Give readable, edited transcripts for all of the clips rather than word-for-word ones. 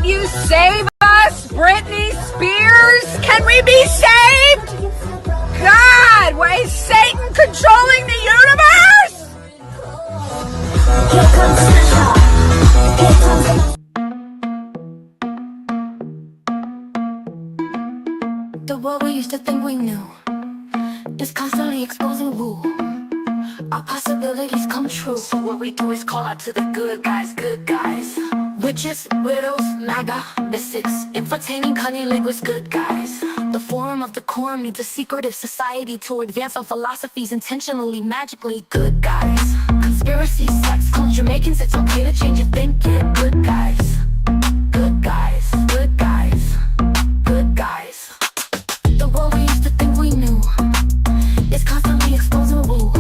Can you save us, Britney Spears? Can we be saved? God, why is Satan controlling the universe? The world we used to think we knew is constantly exposing who our possibilities come true. So what we do is call out to the good guys, good guys. Witches, widows, MAGA, mystics, entertaining cunning linguists, good guys. The forum of the quorum needs a secretive society to advance our philosophies intentionally, magically, good guys. Conspiracy, sex, culture, making it's okay to change your thinking, good guys. Good guys, good guys, good guys. The world we used to think we knew is constantly exposing woo.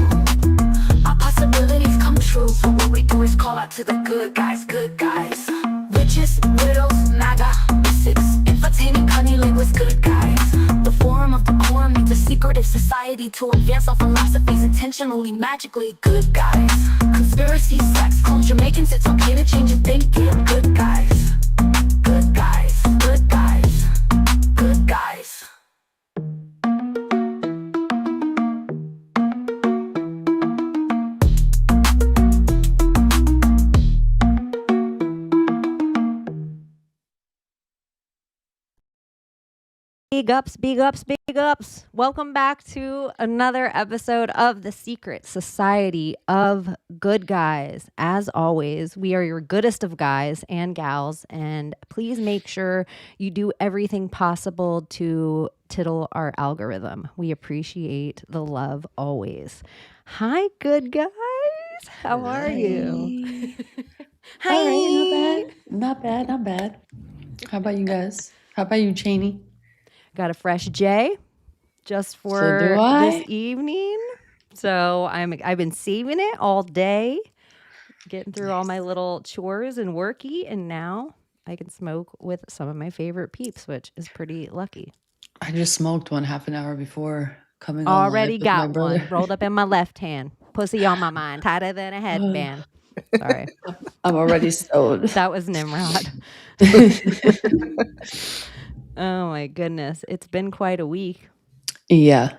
Our possibilities come true. So what we do is call out to the good guys, good guys. Witches, widows, MAGA, mystics, entertaining cunning linguists, good guys. The forum of the quorum needs a secretive society to advance our philosophies intentionally, magically, good guys. Conspiracy, sex, culture, making it's okay to change your thinking, good guys. Good guys, good guys, good guys. Big ups, big ups, big ups. Welcome back to another episode of The Secret Society of Good Guys. As always, we are your goodest of guys and gals, and please make sure you do everything possible to tittle our algorithm. We appreciate the love always. Hi, good guys. How are you? Hi. All right, not bad. How about you guys? How about you, Chaney? Got a fresh J just for So do I. this evening. So I've been saving it all day, getting through all my little chores and worky, and now I can smoke with some of my favorite peeps, which is pretty lucky. I just smoked one half an hour before coming on Already live with my got brother. one rolled up in my left hand, pussy on my mind, tighter than a headband. Sorry, I'm already stoned. that was Nimrod. Oh my goodness, it's been quite a week. Yeah.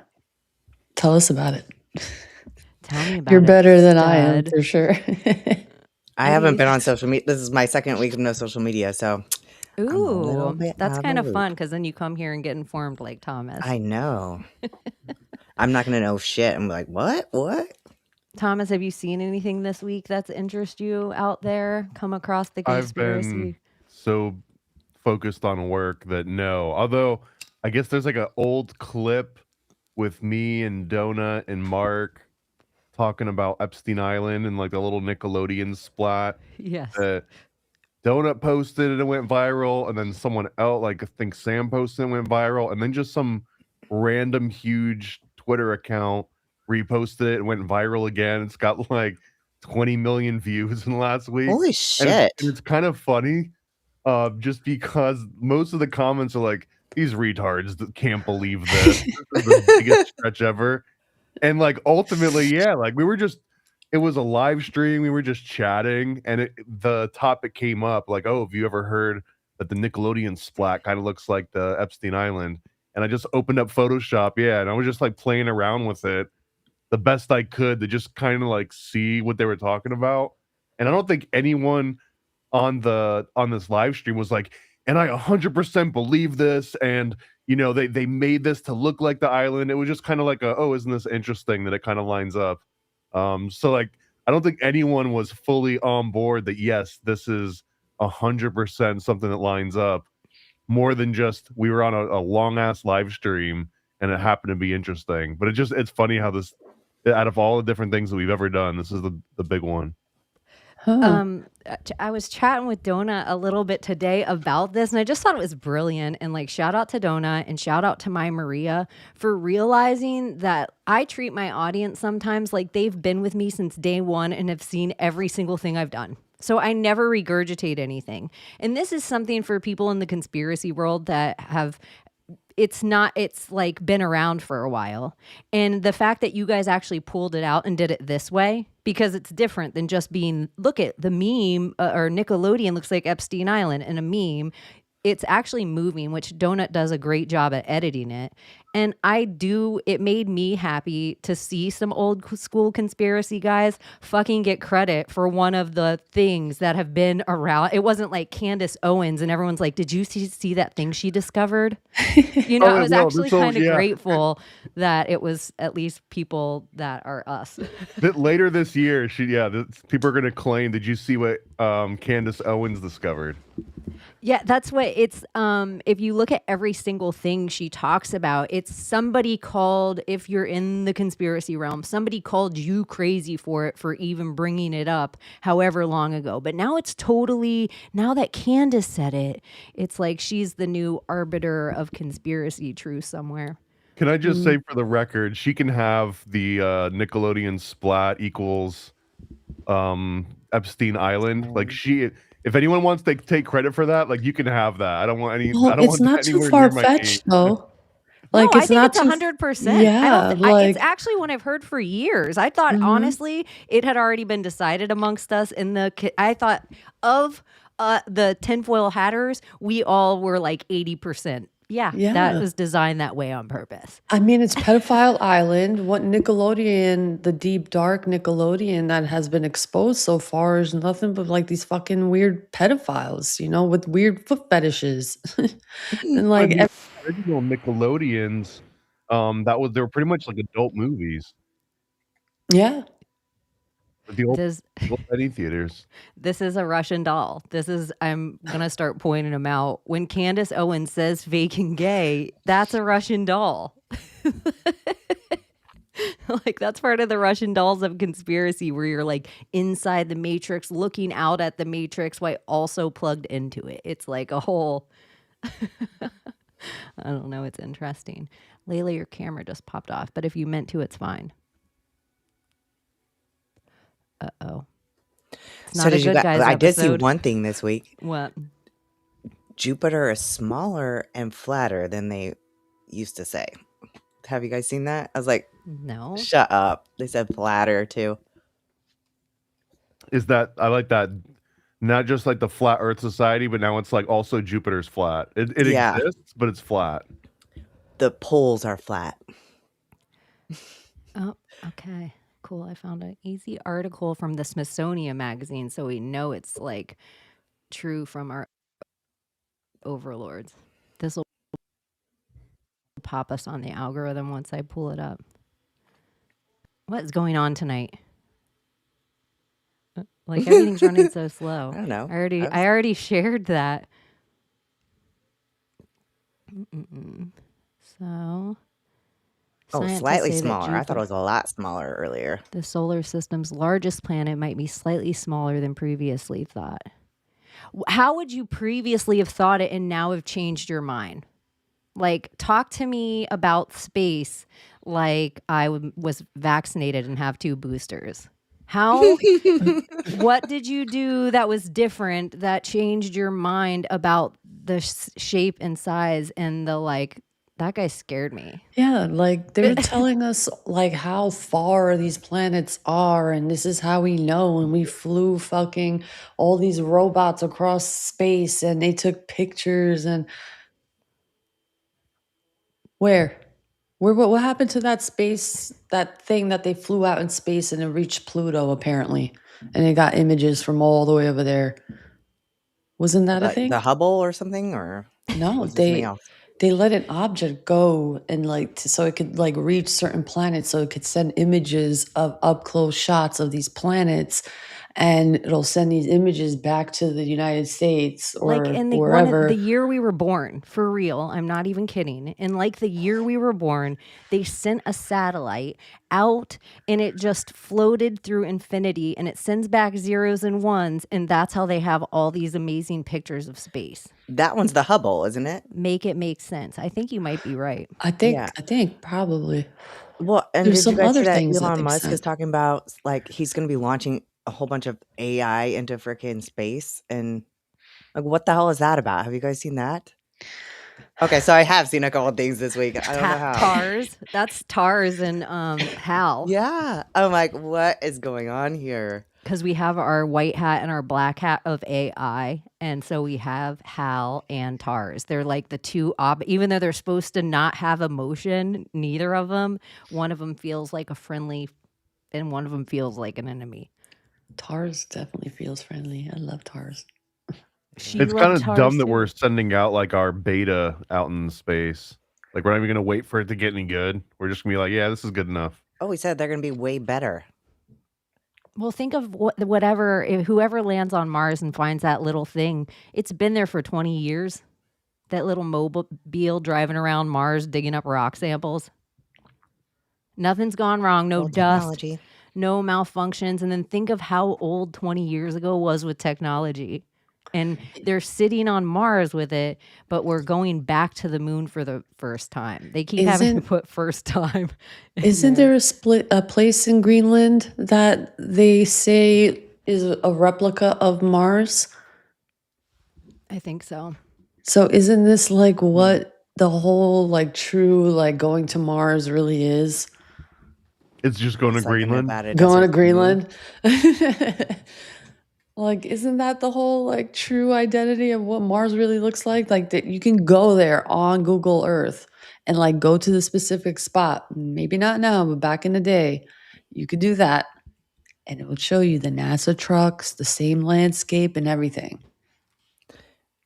Tell us about it. Tell me about You're it, better than I am, stud. for sure. I haven't been on social media. This is my second week of no social media, so I'm a little Ooh, bit that's out of kind the of loop. fun because then you come here and get informed like Thomas. I know. I'm not gonna know shit. I'm like, what? Thomas, have you seen anything this week that's interest you out there? Come across the I've conspiracy? been so focused on work that no. Although I guess there's like an old clip with me and Donut and Mark talking about Epstein Island and like a little Nickelodeon splat Yes. that Donut posted and it went viral, and then someone else, like I think Sam posted and went viral, and then just some random huge Twitter account reposted it and went viral again. It's got like 20 million views in the last week. Holy And shit! it's kind of funny, just because most of the comments are like, these retards that can't believe this. This is the biggest stretch ever. And like ultimately, yeah, like it was a live stream. We were just chatting, and the topic came up like, oh, have you ever heard that the Nickelodeon splat kind of looks like the Epstein Island? And I just opened up Photoshop, yeah, and I was just like playing around with it the best I could to just kind of like see what they were talking about. And I don't think anyone on this live stream was like, and I 100% believe this, and you know they made this to look like the island. It was just kind of like oh, isn't this interesting that it kind of lines up? So like I don't think anyone was fully on board that yes, this is 100% something that lines up, more than just we were on a long ass live stream and it happened to be interesting. But it's funny how this, out of all the different things that we've ever done, this is the big one. I was chatting with Donut a little bit today about this, and I just thought it was brilliant. And like, shout out to Donut and shout out to my Maria for realizing that I treat my audience sometimes like they've been with me since day one and have seen every single thing I've done. So I never regurgitate anything. And this is something for people in the conspiracy world that have it's like been around for a while. And the fact that you guys actually pulled it out and did it this way, because it's different than just being, look at the meme or Nickelodeon looks like Epstein Island in a meme. It's actually moving, which Donut does a great job at editing it. And it made me happy to see some old school conspiracy guys fucking get credit for one of the things that have been around. It wasn't like Candace Owens and everyone's like, did you see that thing she discovered? You know, I was actually kind of grateful that it was at least people that are us. That later this year, people are going to claim, did you see what Candace Owens discovered? Yeah, that's what it's, if you look at every single thing she talks about, it's somebody called, if you're in the conspiracy realm, somebody called you crazy for it, for even bringing it up however long ago. But now it's totally, now that Candace said it, it's like she's the new arbiter of conspiracy truth somewhere. Can I just say for the record, she can have the Nickelodeon splat equals Epstein Island. Like if anyone wants to take credit for that, like you can have that. I don't want any. Well, I don't it's want not too far fetched though. Like no, it's I think not it's 100%. Yeah, it's actually one I've heard for years. I thought honestly it had already been decided amongst us in the. I thought of the tinfoil hatters, we all were like 80%. Yeah, that was designed that way on purpose. I mean, it's Pedophile Island. What Nickelodeon, the deep, dark Nickelodeon that has been exposed so far is nothing but like these fucking weird pedophiles, you know, with weird foot fetishes. And like original Nickelodeons, they were pretty much like adult movies. Yeah. The old Eddie theaters. This is a Russian doll. I'm going to start pointing them out. When Candace Owens says fake and gay, that's a Russian doll. Like that's part of the Russian dolls of conspiracy where you're like inside the matrix, looking out at the matrix while also plugged into it. It's like a whole, I don't know. It's interesting. Layla, your camera just popped off, but if you meant to, it's fine. Uh-oh. It's not a good guys I did see episode. one thing this week. What? Jupiter is smaller and flatter than they used to say. Have you guys seen that? I was like, no. Shut up. They said flatter too. Is that, I like that, not just like the flat Earth society, but now it's like also Jupiter's flat. It exists, but it's flat. The poles are flat. Oh, okay. Cool. I found an easy article from the Smithsonian magazine, so we know it's like true from our overlords. This will pop us on the algorithm once I pull it up. What is going on tonight? Like everything's running so slow. I don't know. I already shared that. So. Slightly smaller. I thought it was a lot smaller earlier. The solar system's largest planet might be slightly smaller than previously thought. How would you previously have thought it and now have changed your mind? Like, talk to me about space like I was vaccinated and have 2 boosters. How? What did you do that was different that changed your mind about the shape and size and the like? That guy scared me. Yeah, like they're telling us like how far these planets are, and this is how we know. And we flew fucking all these robots across space, and they took pictures. And what happened to that space, that thing that they flew out in space and it reached Pluto apparently, and it got images from all the way over there? Wasn't that a thing? The Hubble or something, or no? They let an object go and so it could like reach certain planets, so it could send images of up close shots of these planets, and it'll send these images back to the United States or like in wherever. The year we were born, for real, I'm not even kidding. In like the year we were born, they sent a satellite out and it just floated through infinity and it sends back zeros and ones, and that's how they have all these amazing pictures of space. That one's the Hubble, isn't it? Make it make sense. I think you might be right. I think probably. Well, and there's did you guys other see that things Elon Musk is talking about like he's going to be launching a whole bunch of AI into freaking space, and like what the hell is that about? Have you guys seen that? Okay, so I have seen a couple of things this week. I don't know how. Tars. That's Tars and Hal. Yeah. I'm like, what is going on here? Because we have our white hat and our black hat of AI, and so we have Hal and Tars. They're like the two even though they're supposed to not have emotion, neither of them. One of them feels like a friendly, and one of them feels like an enemy. Tars definitely feels friendly. I love Tars. She It's loved kind of Tars dumb that too. we're sending out like our beta out in space. Like we're not even gonna wait for it to get any good. We're just gonna be like, yeah, this is good enough. Oh, we said they're going to be way better. Well, think of whoever lands on Mars and finds that little thing. It's been there for 20 years. That little mobile driving around Mars digging up rock samples. Nothing's gone wrong. No Old dust, technology. no malfunctions. And then think of how old 20 years ago was with technology. And they're sitting on Mars with it, but we're going back to the moon for the first time. They keep having to put first time. Isn't there a place in Greenland that they say is a replica of Mars? I think so. So isn't this like what the whole like true like going to Mars really is? It's just going to It's like a Greenland. Nevada Going to desert Greenland? Like, isn't that the whole like true identity of what Mars really looks like? Like that you can go there on Google Earth and like go to the specific spot. Maybe not now, but back in the day, you could do that. And it would show you the NASA trucks, the same landscape and everything.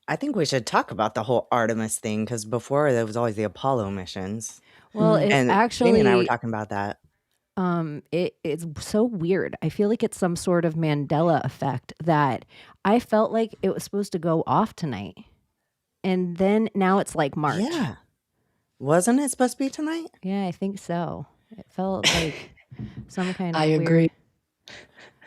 I think we should talk about the whole Artemis thing because before there was always the Apollo missions. Well, Mm. it And actually, Chaney and I were talking about that. it's so weird. I feel like it's some sort of Mandela effect that I felt like it was supposed to go off tonight. And then now it's like March. Yeah. Wasn't it supposed to be tonight? Yeah, I think so. It felt like some kind of I weird. agree.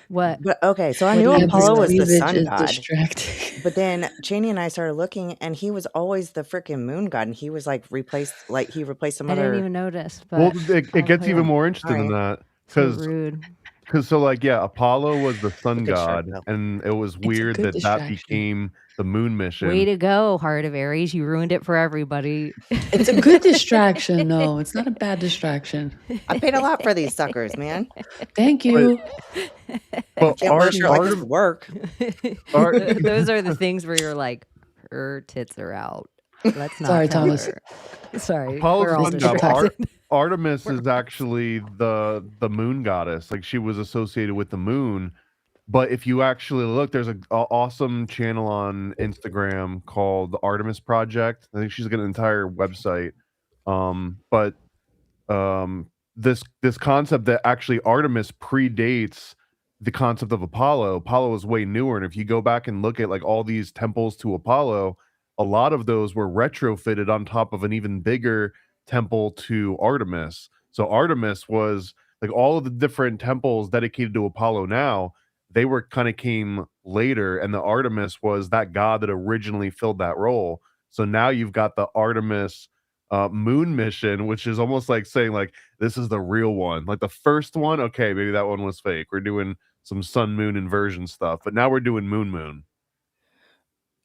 What? But okay, so I What knew he has Apollo was the cleavage sun is god. distracting. But then Chaney and I started looking, and he was always the freaking moon god, and he was like replaced some I other. didn't even notice. But Well, it gets even more interesting than Alright. that so because rude. so like yeah, Apollo was the sun Good god, start, and it was It's a weird good that distraction. became the moon mission. Way to go, Heart of Aries. You ruined it for everybody. It's a good distraction, though. It's not a bad distraction. I paid a lot for these suckers, man. Thank you. But Can't bullshit like this work. Those are the things where you're like, her tits are out. Let's not Sorry, tell Thomas. her. Sorry. Apollo's we're all sun god. distracted. Artemis is actually the moon goddess. Like she was associated with the moon. But if you actually look, there's an awesome channel on Instagram called the Artemis Project. I think she's got an entire website. But this concept that actually Artemis predates the concept of Apollo. Apollo is way newer, and if you go back and look at like all these temples to Apollo, a lot of those were retrofitted on top of an even bigger temple to Artemis. So Artemis was like all of the different temples dedicated to Apollo now, they were kind of came later, and the Artemis was that god that originally filled that role. So now you've got the Artemis moon mission, which is almost like saying like this is the real one. Like the first one, okay, maybe that one was fake. We're doing some sun moon inversion stuff, but now we're doing moon.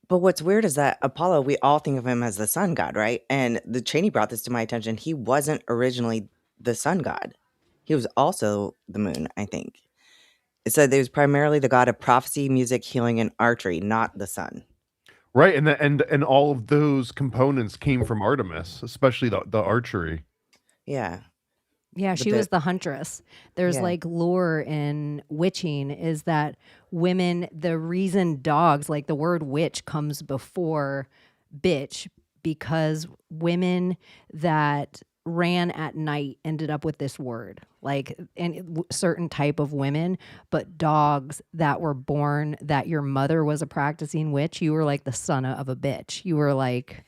But what's weird is that Apollo, we all think of him as the sun god, right? And the Chaney brought this to my attention. He wasn't originally the sun god. He was also the moon, I think. It said he was primarily the god of prophecy, music, healing, and archery, not the sun. Right, and all of those components came from Artemis, especially the archery. Yeah. Yeah, she was the huntress. There's like lore in witching is that women, the reason dogs, like the word witch comes before bitch, because women that ran at night ended up with this word, like and certain type of women, but dogs that were born that your mother was a practicing witch, you were like the son of a bitch. You were like,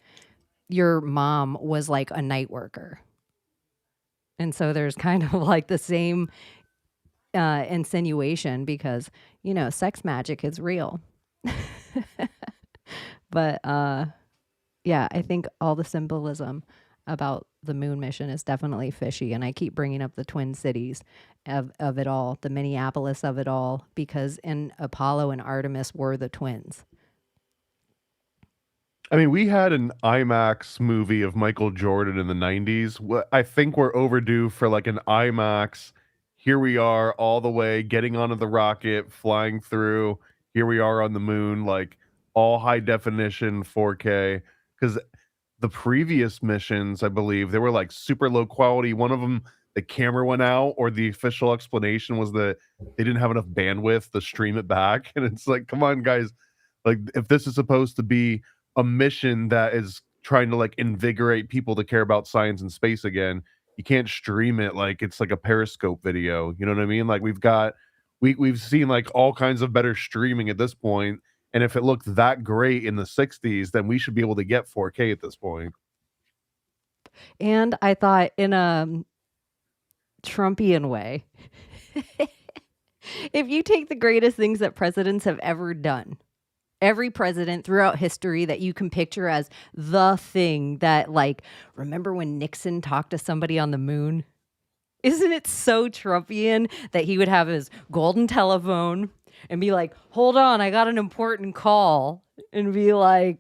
your mom was like a night worker. And so there's kind of like the same insinuation because, you know, sex magic is real. But yeah, I think all the symbolism about the moon mission is definitely fishy. And I keep bringing up the Twin Cities of it all, the Minneapolis of it all, because in Apollo and Artemis were the twins. I mean, we had an IMAX movie of Michael Jordan in the 90s. I think we're overdue for like an IMAX. Here we are all the way getting onto the rocket, flying through. Here we are on the moon, like all high definition 4K. Because the previous missions, I believe, they were like super low quality. One of them, the camera went out, or the official explanation was that they didn't have enough bandwidth to stream it back. And it's like, come on, guys. Like, if this is supposed to be a mission that is trying to like invigorate people to care about science and space again, you can't stream it like it's like a Periscope video. You know what I mean? Like we've seen like all kinds of better streaming at this point, and if it looked that great in the 60s, then we should be able to get 4K at this point. And I thought in a Trumpian way, if you take the greatest things that presidents have ever done, every president throughout history that you can picture as the thing that, like, remember when Nixon talked to somebody on the moon? Isn't it so Trumpian that he would have his golden telephone and be like, hold on, I got an important call, and be like,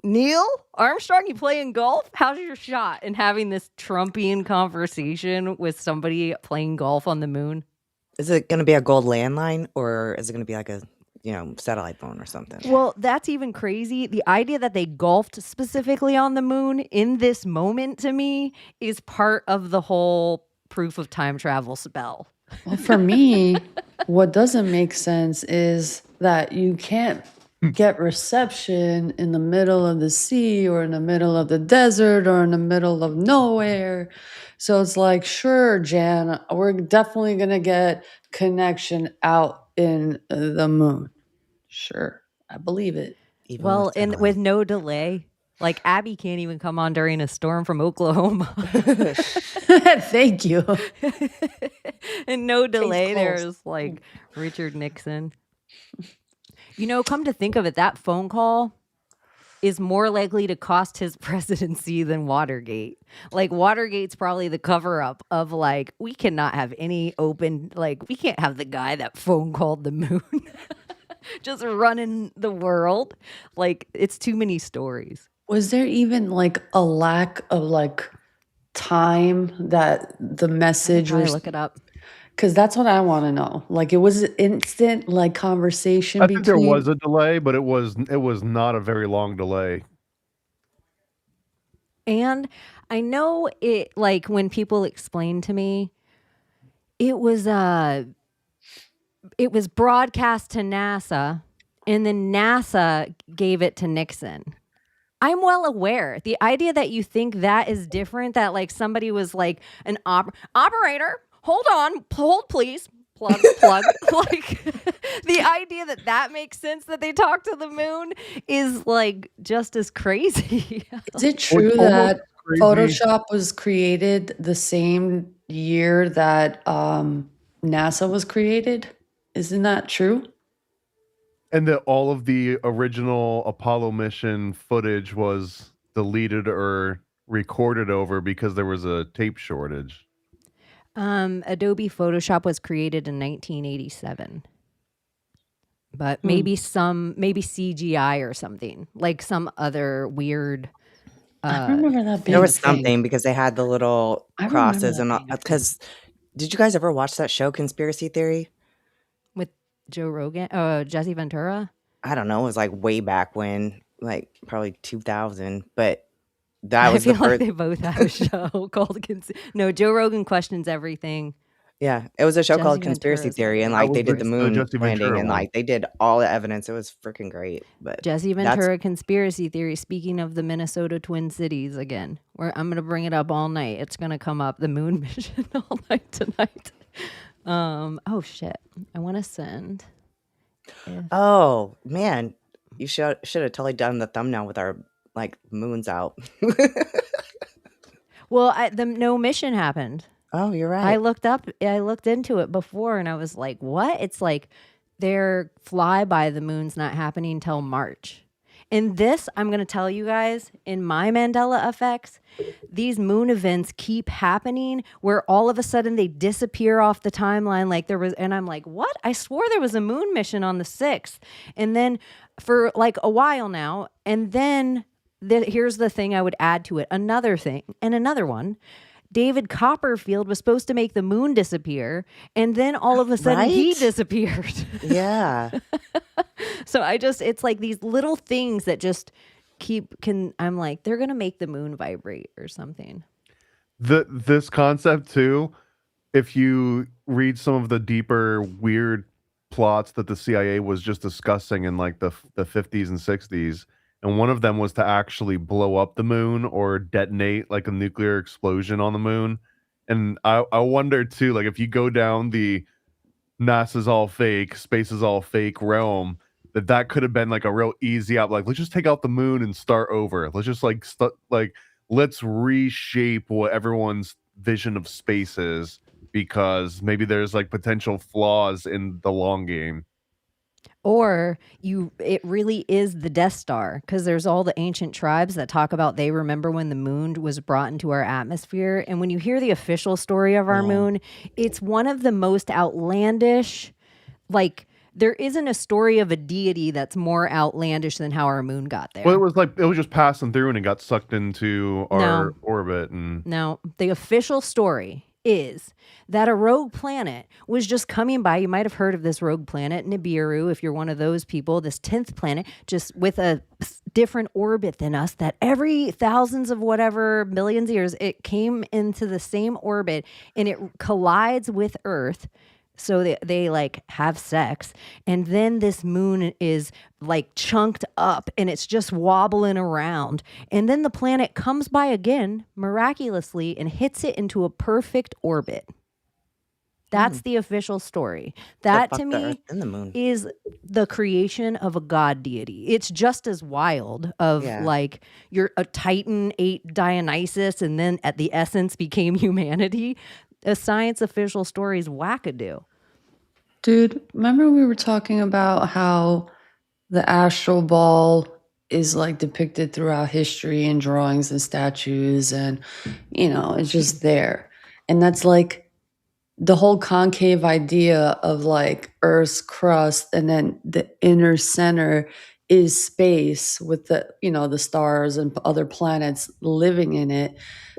Neil Armstrong, you playing golf? How's your shot? And having this Trumpian conversation with somebody playing golf on the moon. Is it going to be a gold landline, or is it going to be like a satellite phone or something? Well, that's even crazy. The idea that they golfed specifically on the moon in this moment, to me, is part of the whole proof of time travel spell. Well, for me, what doesn't make sense is that you can't get reception in the middle of the sea or in the middle of the desert or in the middle of nowhere. So it's like, sure, Jan, we're definitely going to get connection out in the moon. Sure, I believe it. Even Well, and satellite. with no delay. Like, Abbie can't even come on during a storm from Oklahoma. Thank you. And no delay, close. there's like Richard Nixon. You know, come to think of it, that phone call is more likely to cost his presidency than Watergate. Like, Watergate's probably the cover-up of, like, we cannot have any open, like, we can't have the guy that phone called the moon just running the world. Like, it's too many stories. Was there even like a lack of like time that the message Try to was? look it up. Because that's what I want to know. Like, it was instant, like, conversation I think there between. was a delay, but it was not a very long delay. And I know it, like, when people explain to me, it was broadcast to NASA, and then NASA gave it to Nixon. I'm well aware. The idea that you think that is different, that like somebody was like an operator, hold please, plug. Like, the idea that makes sense that they talk to the moon is like just as crazy. Is it true that Photoshop was created the same year that NASA was created? Isn't that true? And that all of the original Apollo mission footage was deleted or recorded over because there was a tape shortage. Adobe Photoshop was created in 1987. But maybe CGI or something, like some other weird. I remember that being There was a thing. something because they had the little I remember crosses that and all. being a thing. Because did you guys ever watch that show, Conspiracy Theory? With Joe Rogan, Jesse Ventura. I don't know. It was like way back when, like probably 2000. But that was I feel the first. like they both have a show called No, Joe Rogan questions everything. Yeah, it was a show Jesse called Conspiracy Ventura's Theory, and That like was they did the the moon Jesse landing, Ventura and one. like they did all the evidence. It was freaking great. But Jesse that's Ventura Conspiracy Theory. Speaking of the Minnesota Twin Cities again, I'm going to bring it up all night. It's going to come up, the moon mission, all night tonight. Oh shit! I want to send. oh man, you should have totally done the thumbnail with our like moons out. Well, no mission happened. Oh, you're I right. looked into it before, and I was like, what? It's like their flyby the moon's not happening until March. And this, I'm going to tell you guys, in my Mandela effects, these moon events keep happening where all of a sudden they disappear off the timeline. Like there was, and I'm like, what? I swore there was a moon mission on the 6th. And then for like a while now, and then here's the thing I would add to it. Another thing and another one. David Copperfield was supposed to make the moon disappear, and then all of a sudden he Right? disappeared. Yeah. So it's like these little things that just I'm like, they're gonna make the moon vibrate or something. This concept too, if you read some of the deeper weird plots that the CIA was just discussing in like the 50s and 60s, and one of them was to actually blow up the moon or detonate like a nuclear explosion on the moon. And I wonder too, like if you go down the NASA's all fake, space is all fake realm, that could have been like a real easy out. Like, let's just take out the moon and start over. Let's just let's reshape what everyone's vision of space is, because maybe there's like potential flaws in the long game. Or it really is the Death Star, because there's all the ancient tribes that talk about they remember when the moon was brought into our atmosphere. And when you hear the official story of our moon, it's one of the most outlandish, like there isn't a story of a deity that's more outlandish than how our moon got there. Well, it was just passing through and it got sucked into our orbit. And no, the official story is that a rogue planet was just coming by. You might have heard of this rogue planet, Nibiru, if you're one of those people, this 10th planet, just with a different orbit than us, that every thousands of whatever millions of years, it came into the same orbit and it collides with Earth. So they like have sex, and then this moon is like chunked up and it's just wobbling around. And then the planet comes by again miraculously and hits it into a perfect orbit. That's the official story. That to me is the creation of a god deity. It's just as wild of like you're a Titan ate Dionysus and then at the essence became humanity. A science official story is wackadoo. Dude, remember we were talking about how the astral ball is like depicted throughout history and drawings and statues, and it's just there. And that's like the whole concave idea of like Earth's crust, and then the inner center is space with the stars and other planets living in it.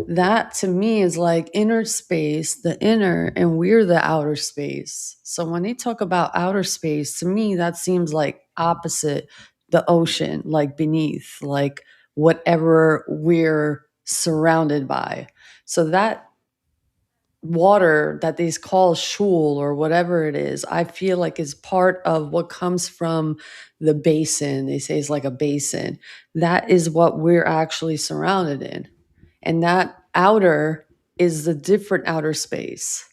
That to me is like inner space, the inner, and we're the outer space. So when they talk about outer space, to me that seems like opposite the ocean, like beneath, like whatever we're surrounded by. So that water that they call shul or whatever it is, I feel like is part of what comes from the basin. They say it's like a basin. That is what we're actually surrounded in. And that outer is the different outer space.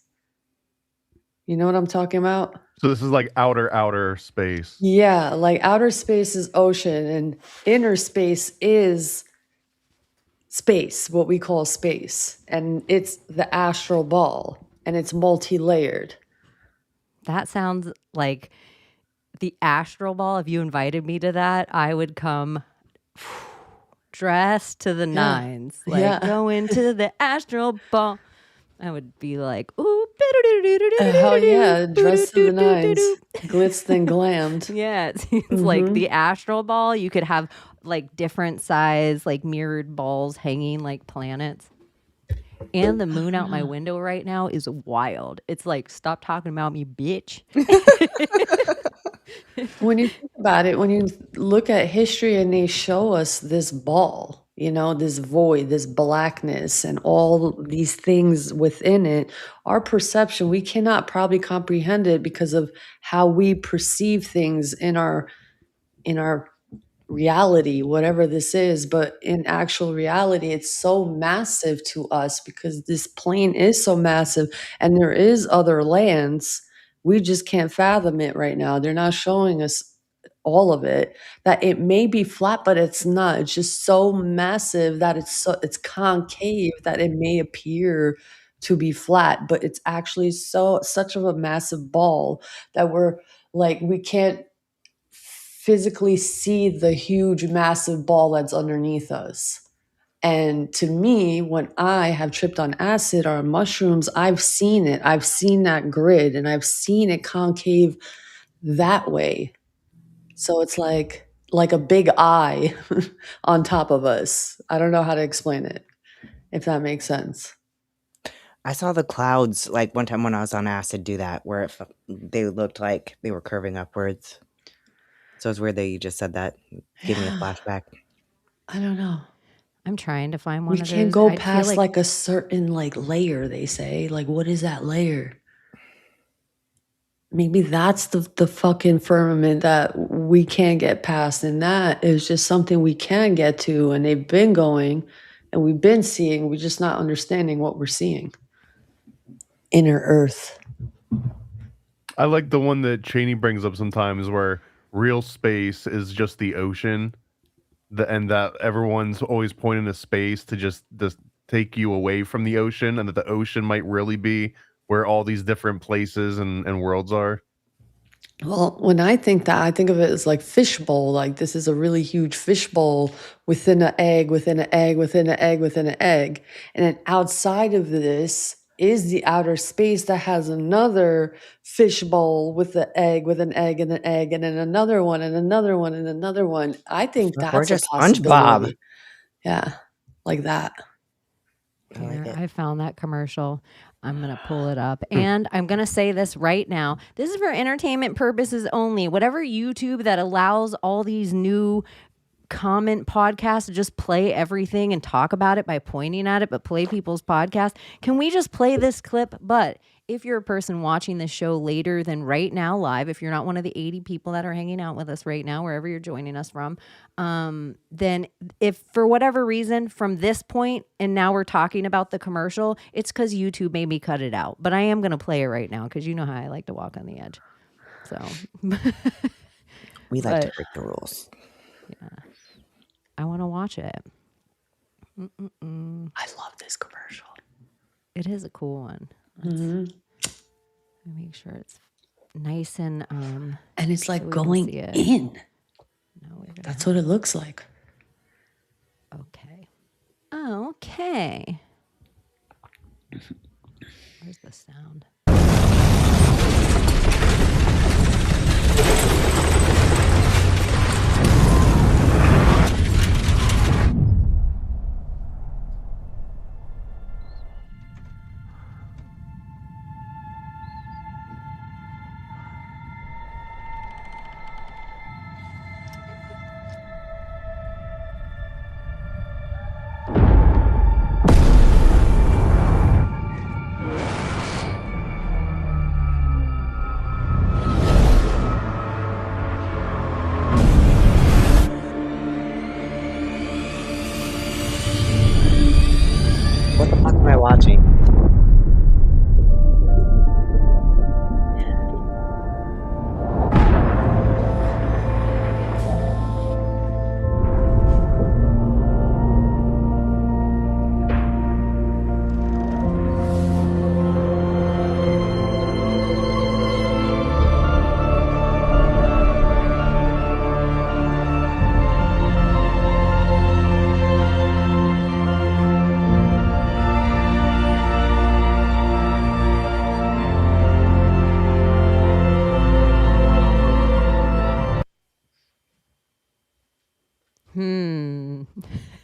You know what I'm talking about? So this is like outer space. Yeah, like outer space is ocean and inner space is space, what we call space. And it's the astral ball, and it's multi-layered. That sounds like the astral ball. If you invited me to that, I would come dressed to the nines. Like go into the astral ball. I would be like, ooh, hell yeah, dressed to the nines, glitzed and glammed. Yeah, it seems like the astral ball. You could have like different size, like mirrored balls hanging like planets. And the moon out my window right now is wild. It's like, stop talking about me, bitch. When you think about it, when you look at history and they show us this ball, this void, this blackness, and all these things within it, our perception, we cannot probably comprehend it because of how we perceive things in our reality, whatever this is. But in actual reality, it's so massive to us because this plane is so massive, and there is other lands. We just can't fathom it right now. They're not showing us all of it, that it may be flat, but it's not. It's just so massive that it's concave, that it may appear to be flat, but it's actually such of a massive ball that we're like, we can't physically see the huge, massive ball that's underneath us. And to me, when I have tripped on acid or on mushrooms, I've seen it. I've seen that grid and I've seen it concave that way. So it's like a big eye on top of us. I don't know how to explain it, if that makes sense. I saw the clouds like one time when I was on acid do that, where they looked like they were curving upwards. So it's weird that you just said that. Gave me a flashback. I don't know. I'm trying to find one We of can't those. go I'd feel past like a certain like layer, they say. Like, what is that layer? Maybe that's the fucking firmament that we can't get past. And that is just something we can get to. And they've been going and we've been seeing. We're just not understanding what we're seeing. Inner Earth. I like the one that Chaney brings up sometimes where real space is just the ocean. And that everyone's always pointing to space to just take you away from the ocean, and that the ocean might really be where all these different places and worlds are. Well, when I think that, I think of it as like fishbowl. Like this is a really huge fishbowl within an egg, within an egg, within an egg, within an egg. And then outside of this is the outer space that has another fishbowl with the egg, with an egg and an egg, and then another one and another one and another one. I think Or that's a just SpongeBob. possibility. Yeah, like that. I like Here, it. I found that commercial. I'm going to pull it up. And I'm going to say this right now. This is for entertainment purposes only. Whatever YouTube that allows all these new comment podcasts to just play everything and talk about it by pointing at it, but play people's podcasts. Can we just play this clip? But if you're a person watching this show later than right now live, if you're not one of the 80 people that are hanging out with us right now, wherever you're joining us from, then if for whatever reason from this point and now we're talking about the commercial, it's because YouTube made me cut it out. But I am going to play it right now because you know how I like to walk on the edge. So We like to break the rules. Yeah. I want to watch it. I love this commercial. It is a cool one. Mm-hmm. Let me make sure it's nice and it's like so going in. No, That's what it looks like. Okay. Okay. Where's the sound? What the fuck am I watching?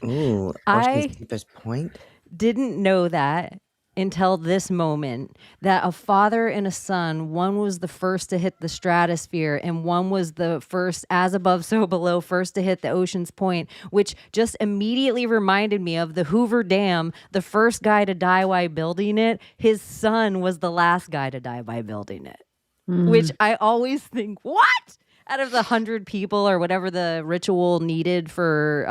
Ooh, I Ocean's Deepest Point? didn't know that until this moment, that a father and a son, one was the first to hit the stratosphere and one was the first, as above so below, first to hit the ocean's point, which just immediately reminded me of the Hoover Dam. The first guy to die while building it, his son was the last guy to die by building it. Which I always think, what? Out of the 100 people or whatever the ritual needed for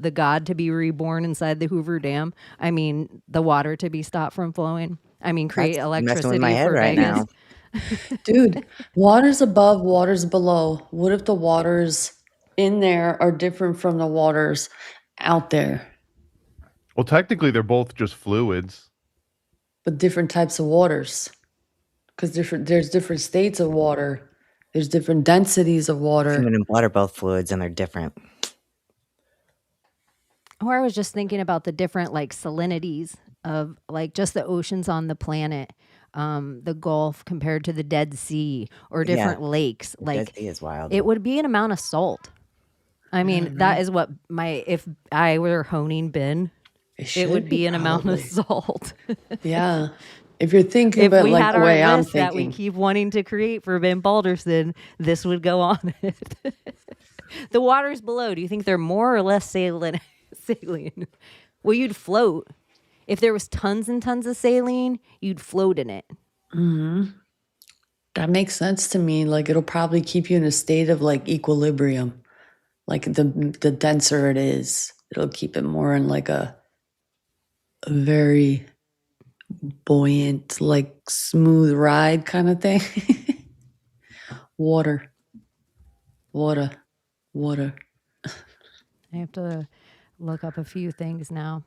the god to be reborn inside the Hoover Dam, I mean, the water to be stopped from flowing. I mean, create That's electricity messing with my head for right Vegas. now. Dude, waters above, waters below. What if the waters in there are different from the waters out there? Well, technically, they're both just fluids. But different types of waters. Because there's different states of water. There's different densities of water. Semen and blood are both fluids, and they're different. Or I was just thinking about the different like salinities of like just the oceans on the planet, the Gulf compared to the Dead Sea or Yeah, different lakes. the Dead Like Sea is wild. it would be an amount of salt. I mean, that is what if I were honing bin, it would be an amount of salt. Yeah. If you're thinking If about we like had the our way I'm list that we thinking, keep wanting to create for Ben Balderson, this would go on it. The waters below, do you think they're more or less saline? Well, you'd float. If there was tons and tons of saline, you'd float in it. that makes sense to me. Like it'll probably keep you in a state of like equilibrium. Like the denser it is, it'll keep it more in like a very buoyant, like smooth ride kind of thing. Water. I have to look up a few things now.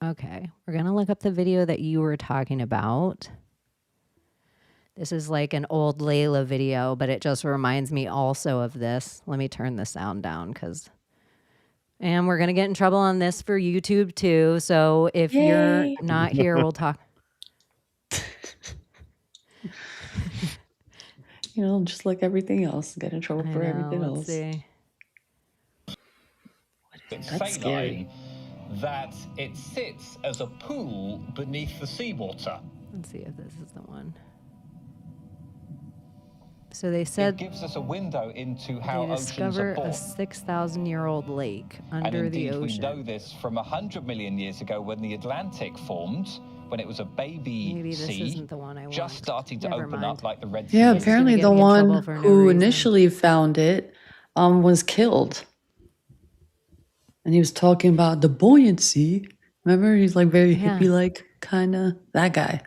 Okay, we're going to look up the video that you were talking about. This is like an old Layla video, but it just reminds me also of this. Let me turn the sound down and we're going to get in trouble on this for YouTube too. So if you're not here, we'll talk. Just like everything else, get in trouble for everything Let's else. see. That's scary. That it sits as a pool beneath the seawater. Let's see if this is the one. So they It said gives us a window into how they oceans discover are born. a 6,000-year-old lake And under the indeed, we ocean. know this from 100 million years ago when the Atlantic formed, when it was a baby Maybe this sea, isn't the one I want. just starting to Never open mind. up like the Red Sea. Yeah, This is gonna apparently get the me in trouble one for no who reason. initially found it was killed. And he was talking about the buoyancy. Remember? He's like very Yeah. hippie-like, kind of. That guy.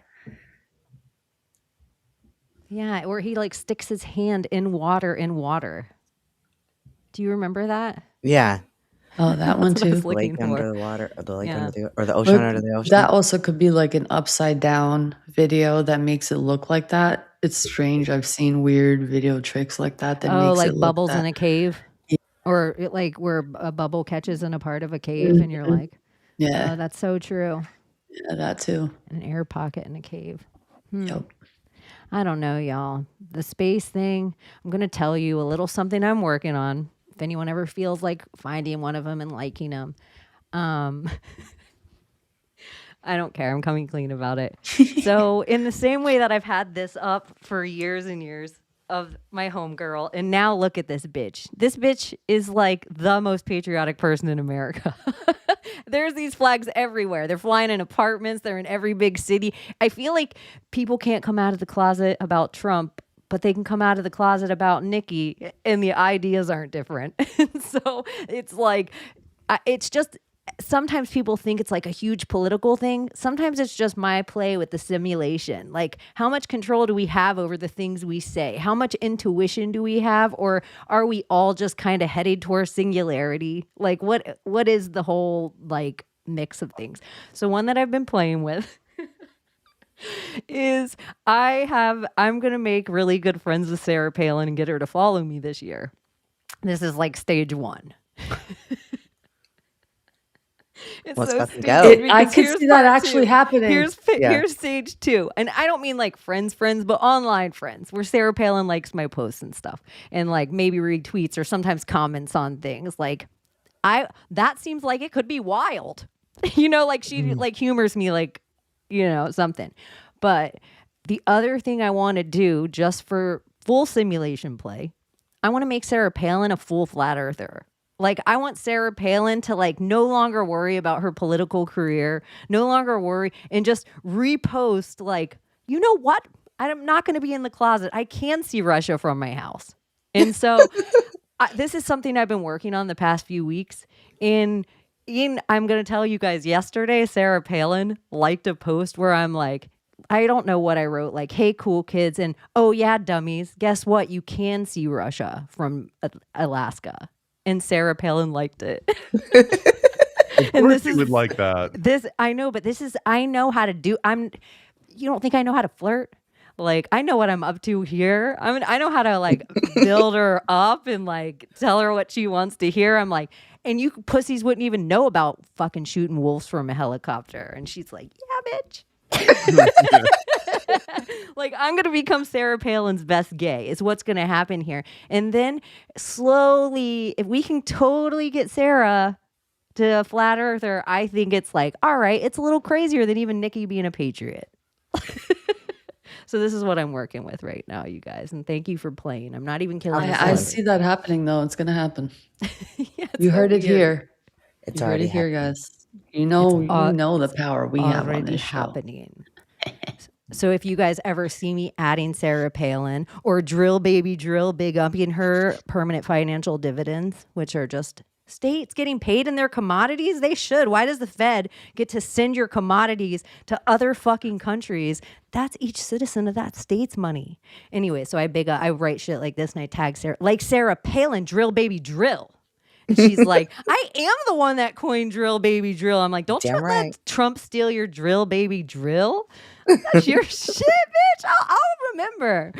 Yeah, or he like sticks his hand in water. Do you remember that? Yeah, Oh, that one That's what I was too. looking lake for. under the water, or the lake Yeah. under the, or the ocean under the But ocean. that also could be like an upside down video that makes it look like that. It's strange. I've seen weird video tricks like that Oh, makes like it look bubbles that. in a cave? Yeah. Or like where a bubble catches in a part of a cave and you're like, Yeah, oh, that's so true. yeah, that too. An air pocket in a cave. Yep. I don't know, y'all. The space thing, I'm going to tell you a little something I'm working on. If anyone ever feels like finding one of them and liking them. I don't care. I'm coming clean about it. So in the same way that I've had this up for years and years of my homegirl, and now look at this bitch. This bitch is like the most patriotic person in America. There's these flags everywhere. They're flying in apartments. They're in every big city. I feel like people can't come out of the closet about Trump, but they can come out of the closet about Nikki, and the ideas aren't different. So it's like, it's just, sometimes people think it's like a huge political thing. Sometimes it's just my play with the simulation. Like, how much control do we have over the things we say? How much intuition do we have? Or are we all just kind of headed towards singularity? Like, what is the whole like mix of things? So one that I've been playing with is I'm going to make really good friends with Sarah Palin and get her to follow me this year. This is like stage one. It's Let's so fucking stupid go. I because could here's see that part actually two. happening. Here's stage two. And I don't mean like friends, but online friends where Sarah Palin likes my posts and stuff and like maybe retweets or sometimes comments on things. Like that seems like it could be wild. Like she like humors me like, something. But the other thing I want to do just for full simulation play, I want to make Sarah Palin a full flat earther. Like, I want Sarah Palin to like no longer worry about her political career, no longer worry, and just repost like, you know what? I'm not going to be in the closet. I can see Russia from my house. And so this is something I've been working on the past few weeks. I'm going to tell you guys, yesterday, Sarah Palin liked a post where I'm like, I don't know what I wrote, like, hey, cool kids. And, oh, yeah, dummies. Guess what? You can see Russia from Alaska. And Sarah Palin liked it. And this would like that. This I know, but I know how to do. You don't think I know how to flirt? Like, I know what I'm up to here. I mean, I know how to like build her up and like tell her what she wants to hear. I'm like, and you pussies wouldn't even know about fucking shooting wolves from a helicopter. And she's like, yeah, bitch. Like, I'm gonna become Sarah Palin's best gay is what's gonna happen here. And then slowly, if we can totally get Sarah to a flat earther, I think it's like, all right, it's a little crazier than even Nikki being a patriot. So this is what I'm working with right now, you guys. And thank you for playing. I'm not even killing I see that happening, though. It's going to happen. Yeah, You heard it here. It's You heard already it here, happening. guys. You know the it's power we have on already this show. happening. So if you guys ever see me adding Sarah Palin or Drill Baby Drill, big upping her permanent financial dividends, which are just states getting paid in their commodities, they should. Why does the Fed get to send your commodities to other fucking countries? That's each citizen of that state's money. Anyway, so I write shit like this and I tag Sarah, like Sarah Palin, Drill Baby Drill. And she's like, I am the one that coined Drill Baby Drill. I'm like, don't Damn you right. let Trump steal your Drill Baby Drill? That's your shit, bitch. I'll remember.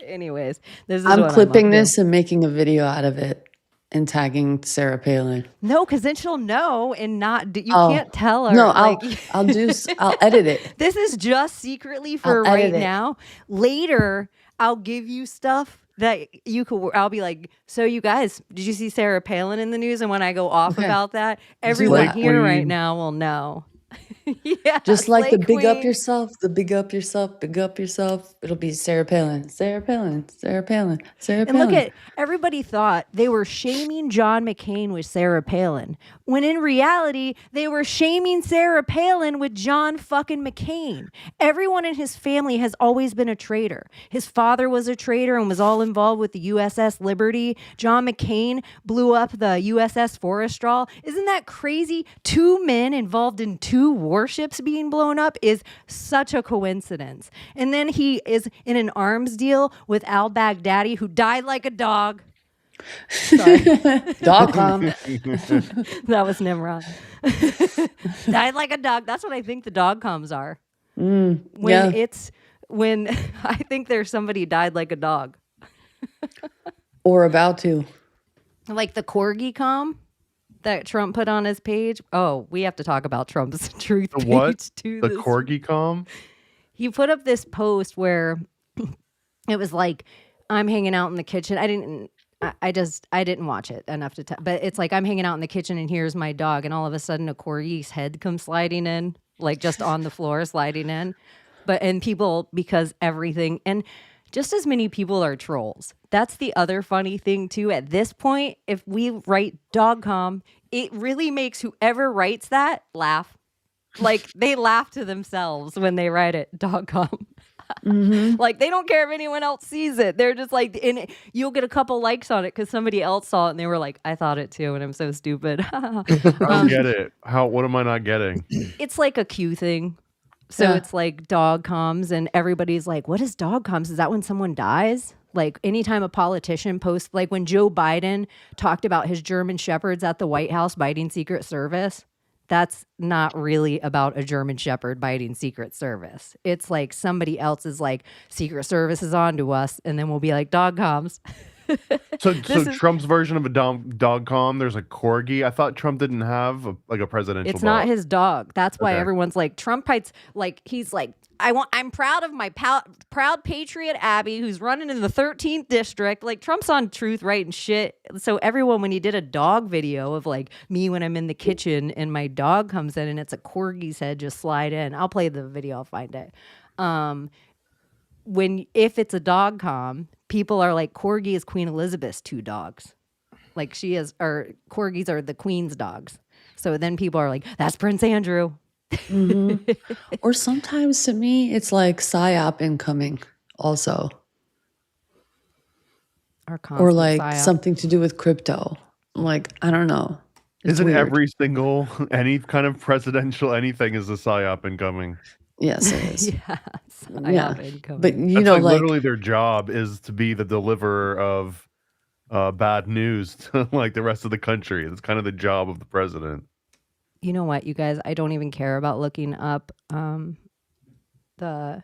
Anyways, this is I'm what clipping up to. this and making a video out of it and tagging Sarah Palin. No, because then she'll know and not. You can't tell her. No, like, I'll edit it. This is just secretly for I'll edit right it. now. Later, I'll give you stuff that you could. I'll be like, so you guys, did you see Sarah Palin in the news? And when I go off Okay. about that, everyone Slay here right queen. now will know. Yeah, Just like the slay big up queen. yourself, big up yourself. It'll be Sarah Palin, Sarah Palin, Sarah Palin, Sarah And Palin. look at everybody thought they were shaming John McCain with Sarah Palin, when in reality they were shaming Sarah Palin with John fucking McCain. Everyone in his family has always been a traitor. His father was a traitor and was all involved with the USS Liberty. John McCain blew up the USS Forrestal. Isn't that crazy? 2 men involved in 2 warships being blown up is such a coincidence. And then he is in an arms deal with al-Baghdadi, who died like a dog. .com. That was Nimrod. Died like a dog. That's what I think the .coms are. When I think there's somebody died like a dog. Or about to. Like the Corgi com that Trump put on his page. Oh, we have to talk about Trump's truth The page what? too. The corgi com? He put up this post where it was like, I'm hanging out in the kitchen. I didn't watch it enough to but it's like, I'm hanging out in the kitchen and here's my dog, and all of a sudden a corgi's head comes sliding in, like just on the floor sliding in. And people, because everything, and just as many people are trolls. That's the other funny thing too. At this point, if we write .com, it really makes whoever writes that laugh. Like they laugh to themselves when they write it .com. Mm-hmm. Like they don't care if anyone else sees it. They're just like, and you'll get a couple likes on it because somebody else saw it and they were like, I thought it too, and I'm so stupid. I don't get it. What am I not getting? It's like a Q thing. So it's like dog comms, and everybody's like, what is dog comms? Is that when someone dies? Like anytime a politician posts, like when Joe Biden talked about his German Shepherds at the White House biting Secret Service, that's not really about a German Shepherd biting Secret Service. It's like somebody else is like, Secret Service is on to us, and then we'll be like, dog comms. So Trump's version of a dog com, there's a corgi. I thought Trump didn't have a presidential It's dog. not his dog. That's why Okay. everyone's like, Trump bites, like he's like, I'm proud of my proud patriot Abbie, who's running in the 13th district. Like Trump's on Truth writing shit. So everyone, when he did a dog video of like me when I'm in the kitchen and my dog comes in and it's a corgi's head, just slide in. I'll play the video. I'll find it. If it's a dog com, people are like, Corgi is Queen Elizabeth's 2 dogs. Like corgis are the Queen's dogs. So then people are like, that's Prince Andrew. Mm-hmm. Or sometimes to me, it's like PSYOP incoming also. Or like PSYOP. something to do with crypto. Like, I don't know. It's Isn't weird. every single, any kind of presidential anything is a PSYOP incoming? Yes, it is. Yeah. Yeah. Incoming. But you That's know, like like literally their job is to be the deliverer of bad news to like the rest of the country. That's kind of the job of the president. You know what, you guys? I don't even care about looking up the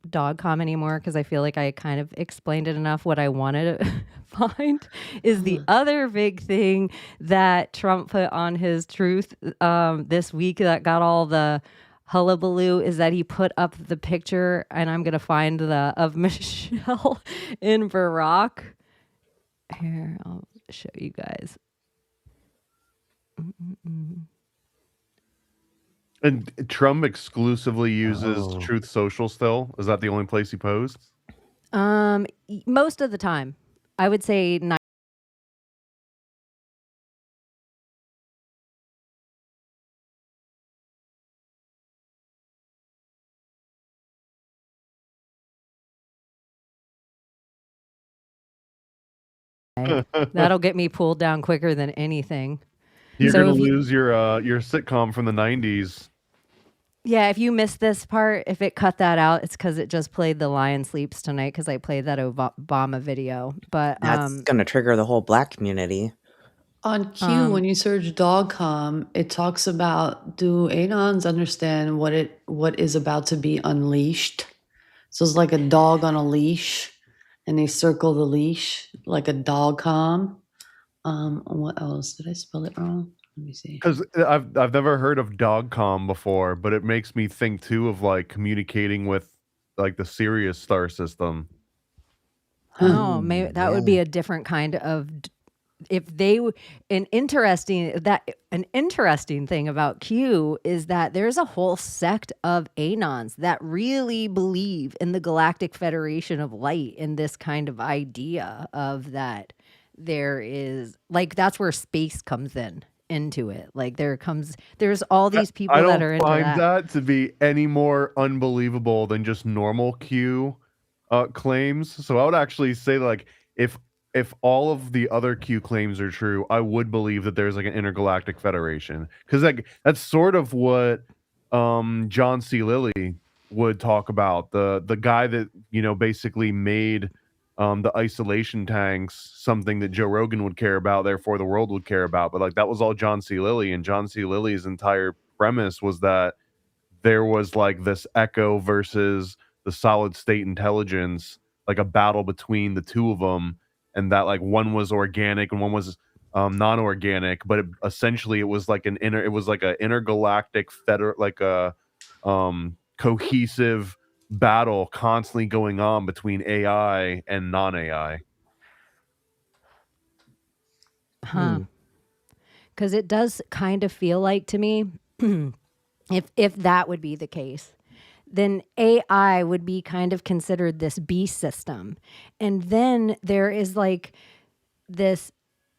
dog.com anymore because I feel like I kind of explained it enough. What I wanted to find is the other big thing that Trump put on his truth this week that got all the hullabaloo is that he put up the picture, and I'm gonna find the of Michelle in Barack. Here, I'll show you guys. And Trump exclusively uses Oh. Truth Social still? Is that the only place he posts? Most of the time, I would say that'll get me pulled down quicker than anything. You're So gonna if you- lose your sitcom from the 90s. Yeah, if you missed this part, if it cut that out, it's because it just played The Lion Sleeps Tonight because I played that Obama video. But That's gonna trigger the whole black community. On Q, when you search dog.com, it talks about, do anons understand what is about to be unleashed? So it's like a dog on a leash, and they circle the leash like a dog.com. What else? Did I spell it wrong? Let me see. Because I've never heard of dogcom before, but it makes me think too of like communicating with like the Sirius star system. oh, maybe that would be a different kind of. If they an interesting thing about Q is that there's a whole sect of anons that really believe in the Galactic Federation of Light and this kind of idea of that there is like that's where space comes into it. Like there's all these people I that don't are into find that. to be any more unbelievable than just normal Q claims. So I would actually say like if all of the other Q claims are true, I would believe that there's like an intergalactic federation, because like that's sort of what John C. Lilly would talk about, the guy that basically made the isolation tanks something that Joe Rogan would care about, therefore the world would care about. But like that was all John C. Lilly, and John C. Lilly's entire premise was that there was like this echo versus the solid state intelligence, like a battle between the two of them, and that like one was organic and one was non-organic, but essentially it was like an intergalactic like a cohesive battle constantly going on between AI and non-AI. Because it does kind of feel like to me, if that would be the case, then AI would be kind of considered this beast system. And then there is like this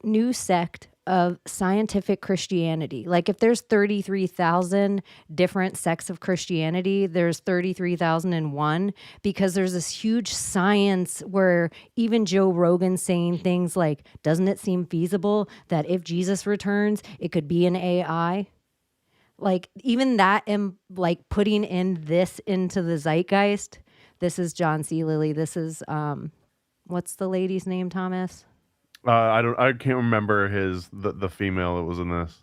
new sect of scientific Christianity. Like if there's 33,000 different sects of Christianity, there's 33,001 because there's this huge science where even Joe Rogan's saying things like, doesn't it seem feasible that if Jesus returns, it could be an AI? Like even that, like putting in this into the zeitgeist. This is John C. Lilly. This is what's the lady's name, Thomas? I can't remember the female that was in this.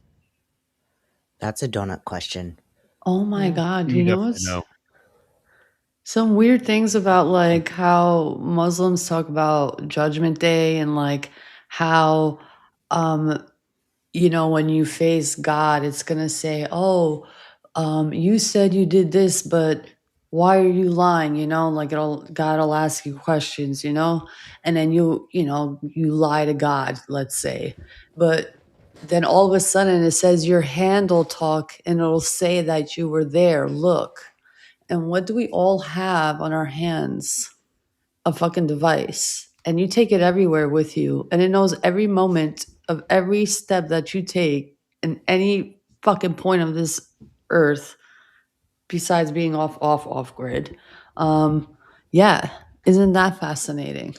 That's a donut question. Oh my God. You You know definitely what's know. some weird things about like how Muslims talk about Judgment Day and like how when you face God, it's gonna say, "Oh, you said you did this, but why are you lying?" Like God will ask you questions, and then you lie to God, let's say, but then all of a sudden it says your hand will talk and it'll say that you were there. Look, and what do we all have on our hands? A fucking device, and you take it everywhere with you, and it knows every moment of every step that you take in any fucking point of this earth besides being off grid. Yeah, isn't that fascinating?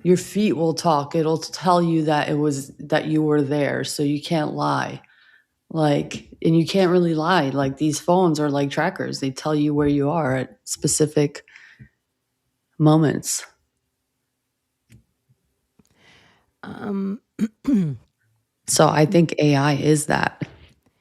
Your feet will talk. It'll tell you that you were there, so you can't lie. Like, and you can't really lie. Like, these phones are like trackers. They tell you where you are at specific moments. So I think AI is that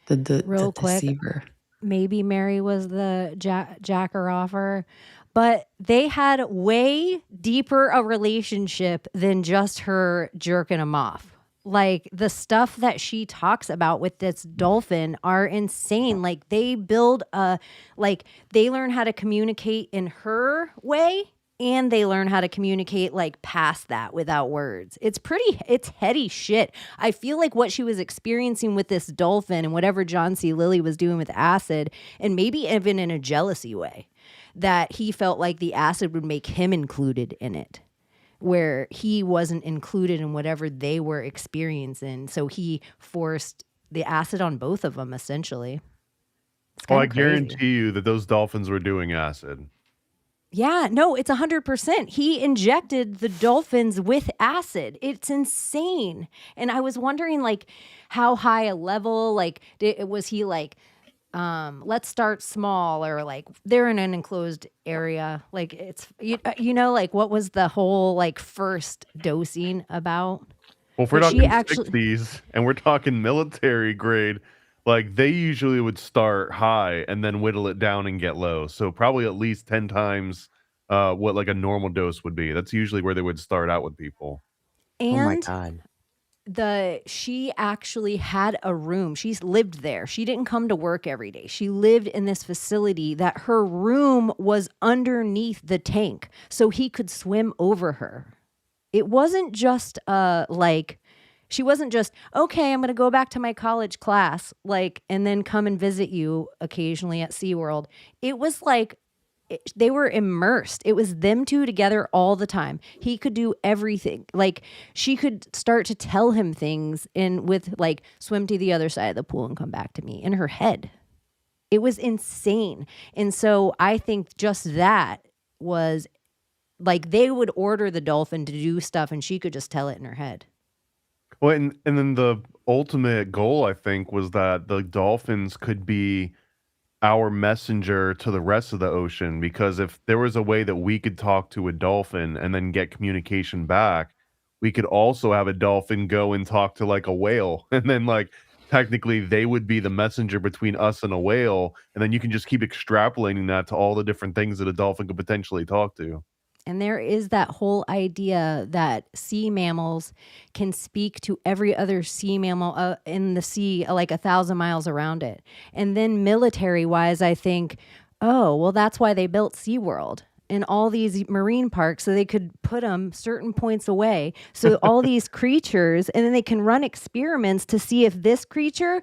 the Real quick, deceiver. maybe Mary was the jacker offer, but they had way deeper a relationship than just her jerking him off. Like the stuff that she talks about with this dolphin are insane. Like they build they learn how to communicate in her way, and they learn how to communicate like past that without words. It's heady shit. I feel like what she was experiencing with this dolphin and whatever John C. Lilly was doing with acid, and maybe even in a jealousy way, that he felt like the acid would make him included in it, where he wasn't included in whatever they were experiencing. So he forced the acid on both of them, essentially. Oh, I guarantee you that those dolphins were doing acid. Yeah, no, it's 100%. He injected the dolphins with acid. It's insane. And I was wondering, like, how high a level, like, was he like, let's start small, or like they're in an enclosed area, like it's like what was the whole like first dosing about? Well, if we're talking 60s and we're talking military grade, like they usually would start high and then whittle it down and get low. So probably at least 10 times what like a normal dose would be. That's usually where they would start out with people. And oh my God. She actually had a room. She's lived there. She didn't come to work every day. She lived in this facility that her room was underneath the tank, so he could swim over her. It wasn't just she wasn't just, okay, I'm going to go back to my college class, like, and then come and visit you occasionally at SeaWorld. It was like they were immersed. It was them two together all the time. He could do everything. Like she could start to tell him things with like swim to the other side of the pool and come back to me in her head. It was insane. And so I think just that was like they would order the dolphin to do stuff and she could just tell it in her head. Well, and then the ultimate goal, I think, was that the dolphins could be our messenger to the rest of the ocean, because if there was a way that we could talk to a dolphin and then get communication back, we could also have a dolphin go and talk to like a whale, and then like technically they would be the messenger between us and a whale, and then you can just keep extrapolating that to all the different things that a dolphin could potentially talk to. And there is that whole idea that sea mammals can speak to every other sea mammal in the sea, like 1,000 miles around it. And then military-wise, I think, oh, well, that's why they built SeaWorld and all these marine parks, so they could put them certain points away. So all these creatures, and then they can run experiments to see if this creature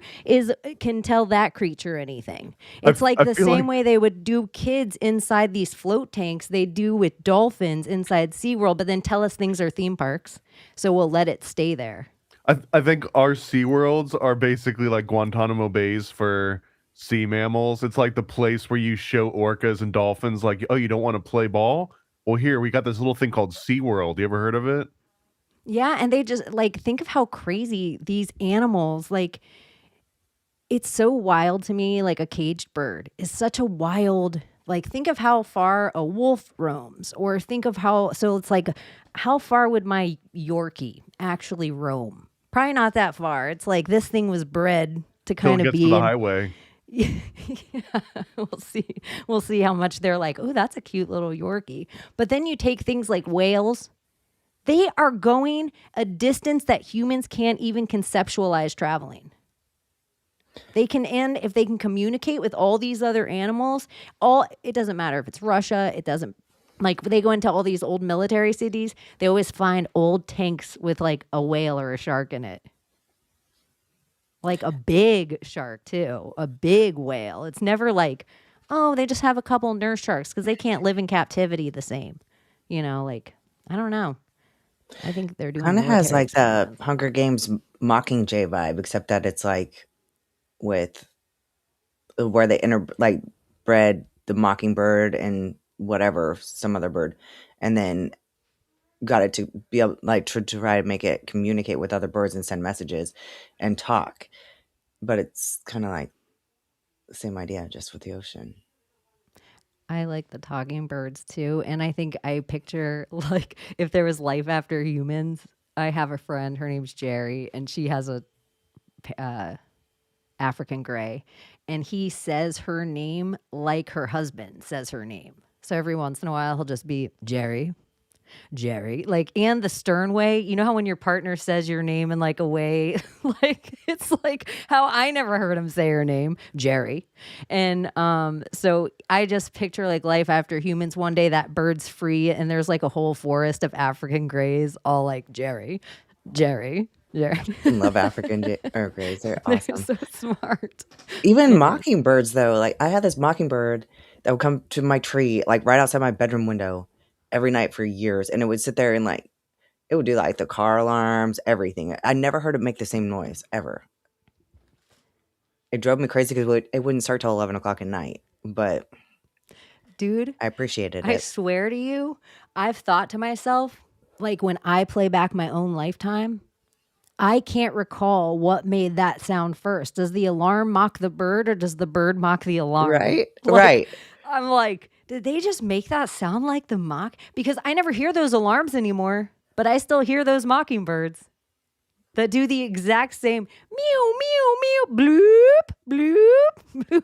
can tell that creature anything. It's like the same way they would do kids inside these float tanks, they do with dolphins inside SeaWorld, but then tell us things are theme parks. So we'll let it stay there. I think our SeaWorlds are basically like Guantanamo Bays for sea mammals. It's like the place where you show orcas and dolphins like, oh, you don't want to play ball? Well, here, we got this little thing called SeaWorld. You ever heard of it? Yeah, and they just, like, think of how crazy these animals, like, it's so wild to me, like a caged bird is such a wild, like, think of how far a wolf roams, or think of so it's like, how far would my Yorkie actually roam? Probably not that far. It's like this thing was bred to kind of be to the highway. Yeah, we'll see how much they're like, oh, that's a cute little Yorkie. But then you take things like whales. They are going a distance that humans can't even conceptualize traveling. They can end, if they can communicate with all these other animals, it doesn't matter if it's Russia, it doesn't, like they go into all these old military cities, they always find old tanks with like a whale or a shark in it. Like a big shark too, a big whale. It's never like, oh, they just have a couple nurse sharks because they can't live in captivity the same. You know, like, I don't know. I think they're doing kind of has like the Hunger Games Mockingjay vibe, except that it's like with where they bred the mockingbird and whatever, some other bird, and then got it to be able, like, to try to make it communicate with other birds and send messages and talk. But it's kind of like the same idea, just with the ocean. I like the talking birds too. And I think I picture, like, if there was life after humans, I have a friend, her name's Jerry, and she has a African Gray, and he says her name like her husband says her name. So every once in a while, he'll just be Jerry, like, and the stern way. You know how when your partner says your name in like a way, like it's like how I never heard him say her name, Jerry. And so I just picture like life after humans. One day that bird's free and there's like a whole forest of African grays, all like Jerry. I love African grays. They're They're awesome. so smart. Even mockingbirds, though. Like, I had this mockingbird that would come to my tree, like right outside my bedroom window every night for years. And it would sit there and like, it would do like the car alarms, everything. I never heard it make the same noise ever. It drove me crazy because it wouldn't start till 11 o'clock at night. But Dude, I appreciated I it. swear to you, I've thought to myself, like when I play back my own lifetime, I can't recall what made that sound first. Does the alarm mock the bird or does the bird mock the alarm? Right? Like, Right. I'm like, did they just make that sound like the mock? Because I never hear those alarms anymore, but I still hear those mockingbirds that do the exact same meow, meow, meow, bloop, bloop, bloop.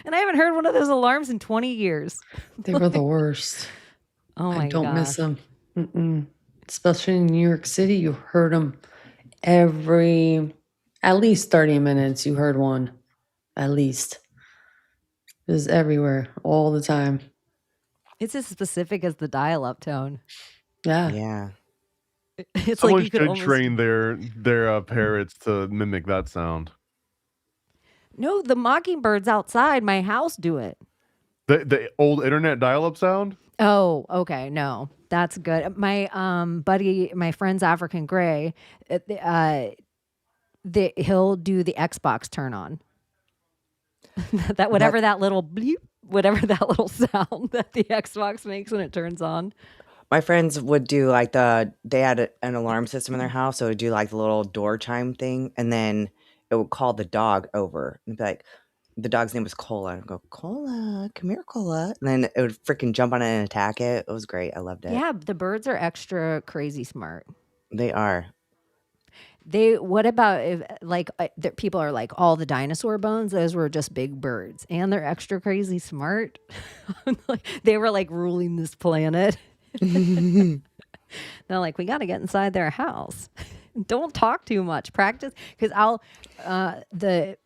And I haven't heard one of those alarms in 20 years. They were the worst. Oh my I don't miss gosh. them. Especially in New York City, you heard them at least 30 minutes. You heard one, at least. It was everywhere, all the time. It's as specific as the dial-up tone. Yeah. Yeah. It's Someone like you could should almost train their parrots to mimic that sound. No, the mockingbirds outside my house do it. The old internet dial-up sound? Oh, okay. No, that's good. My buddy, my friend's African Gray, he'll do the Xbox turn on. that whatever that little bleep, whatever that little sound that the Xbox makes when it turns on. My friends would do like they had an alarm system in their house, so it would do like the little door chime thing, and then it would call the dog over and be like, the dog's name was Cola. And I'd go, Cola, come here, Cola. And then it would freaking jump on it and attack it. It was great. I loved it. Yeah, the birds are extra crazy smart. They are. What about if like people are like all the dinosaur bones? Those were just big birds, and they're extra crazy smart. Like, they were like ruling this planet. They're like, we got to get inside their house. Don't talk too much. Practice, because the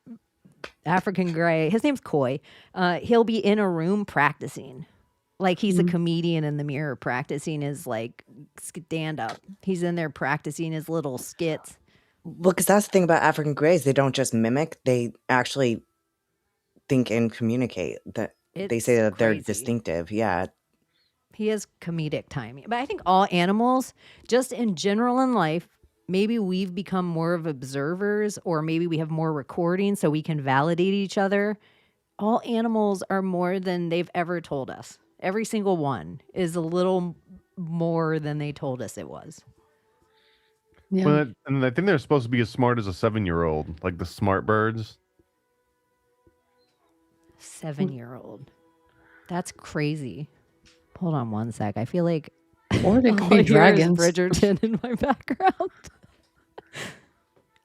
African Gray, his name's Koi. He'll be in a room practicing. Like he's a comedian in the mirror practicing his like stand up. He's in there practicing his little skits. Well, because that's the thing about African Greys. They don't just mimic, they actually think and communicate. That they say that they're distinctive. Yeah. He has comedic timing. But I think all animals, just in general in life, maybe we've become more of observers, or maybe we have more recordings so we can validate each other. All animals are more than they've ever told us. Every single one is a little more than they told us it was. Yeah. Well, and I think they're supposed to be as smart as a 7-year-old, like the smart birds. 7-year-old. That's crazy. Hold on one sec. I feel like Or they could all be I hear is dragons. Bridgerton in my background.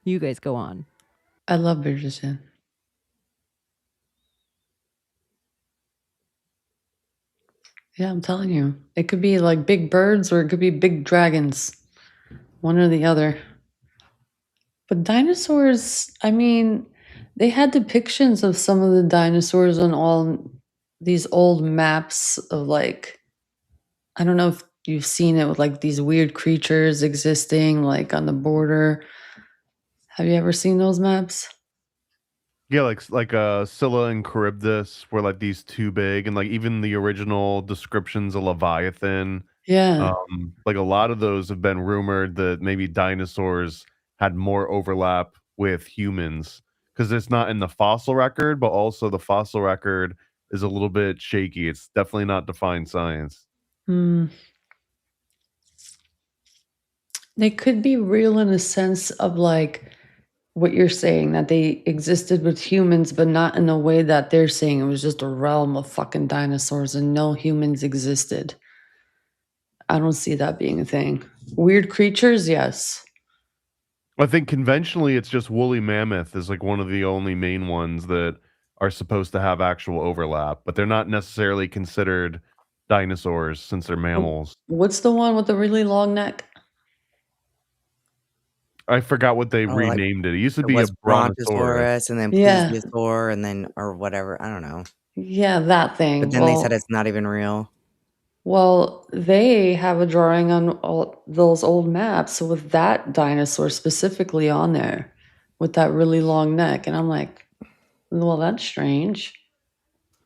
You guys go on. I love Bridgerton. Yeah, I'm telling you. It could be like big birds or it could be big dragons. One or the other. But dinosaurs, I mean, they had depictions of some of the dinosaurs on all these old maps of like, I don't know if you've seen it with like these weird creatures existing like on the border. Have you ever seen those maps? Yeah, like Scylla and Charybdis were like these too big, and like even the original descriptions of Leviathan. Yeah. Like a lot of those have been rumored that maybe dinosaurs had more overlap with humans, because it's not in the fossil record, but also the fossil record is a little bit shaky. It's definitely not defined science. They could be real in a sense of like what you're saying, that they existed with humans, but not in a way that they're saying. It was just a realm of fucking dinosaurs and no humans existed. I don't see that being a thing. Weird creatures, yes. I think conventionally it's just woolly mammoth is like one of the only main ones that are supposed to have actual overlap, but they're not necessarily considered dinosaurs since they're mammals. What's the one with the really long neck? I forgot what they Oh, like renamed it. It used to it be a was brontosaurus. Brontosaurus and then Yeah. Plesiosaur and then or whatever. I don't know. Yeah, that But thing. then they said it's not even real. Well, they have a drawing on all those old maps with that dinosaur specifically on there with that really long neck. And I'm like, well, that's strange.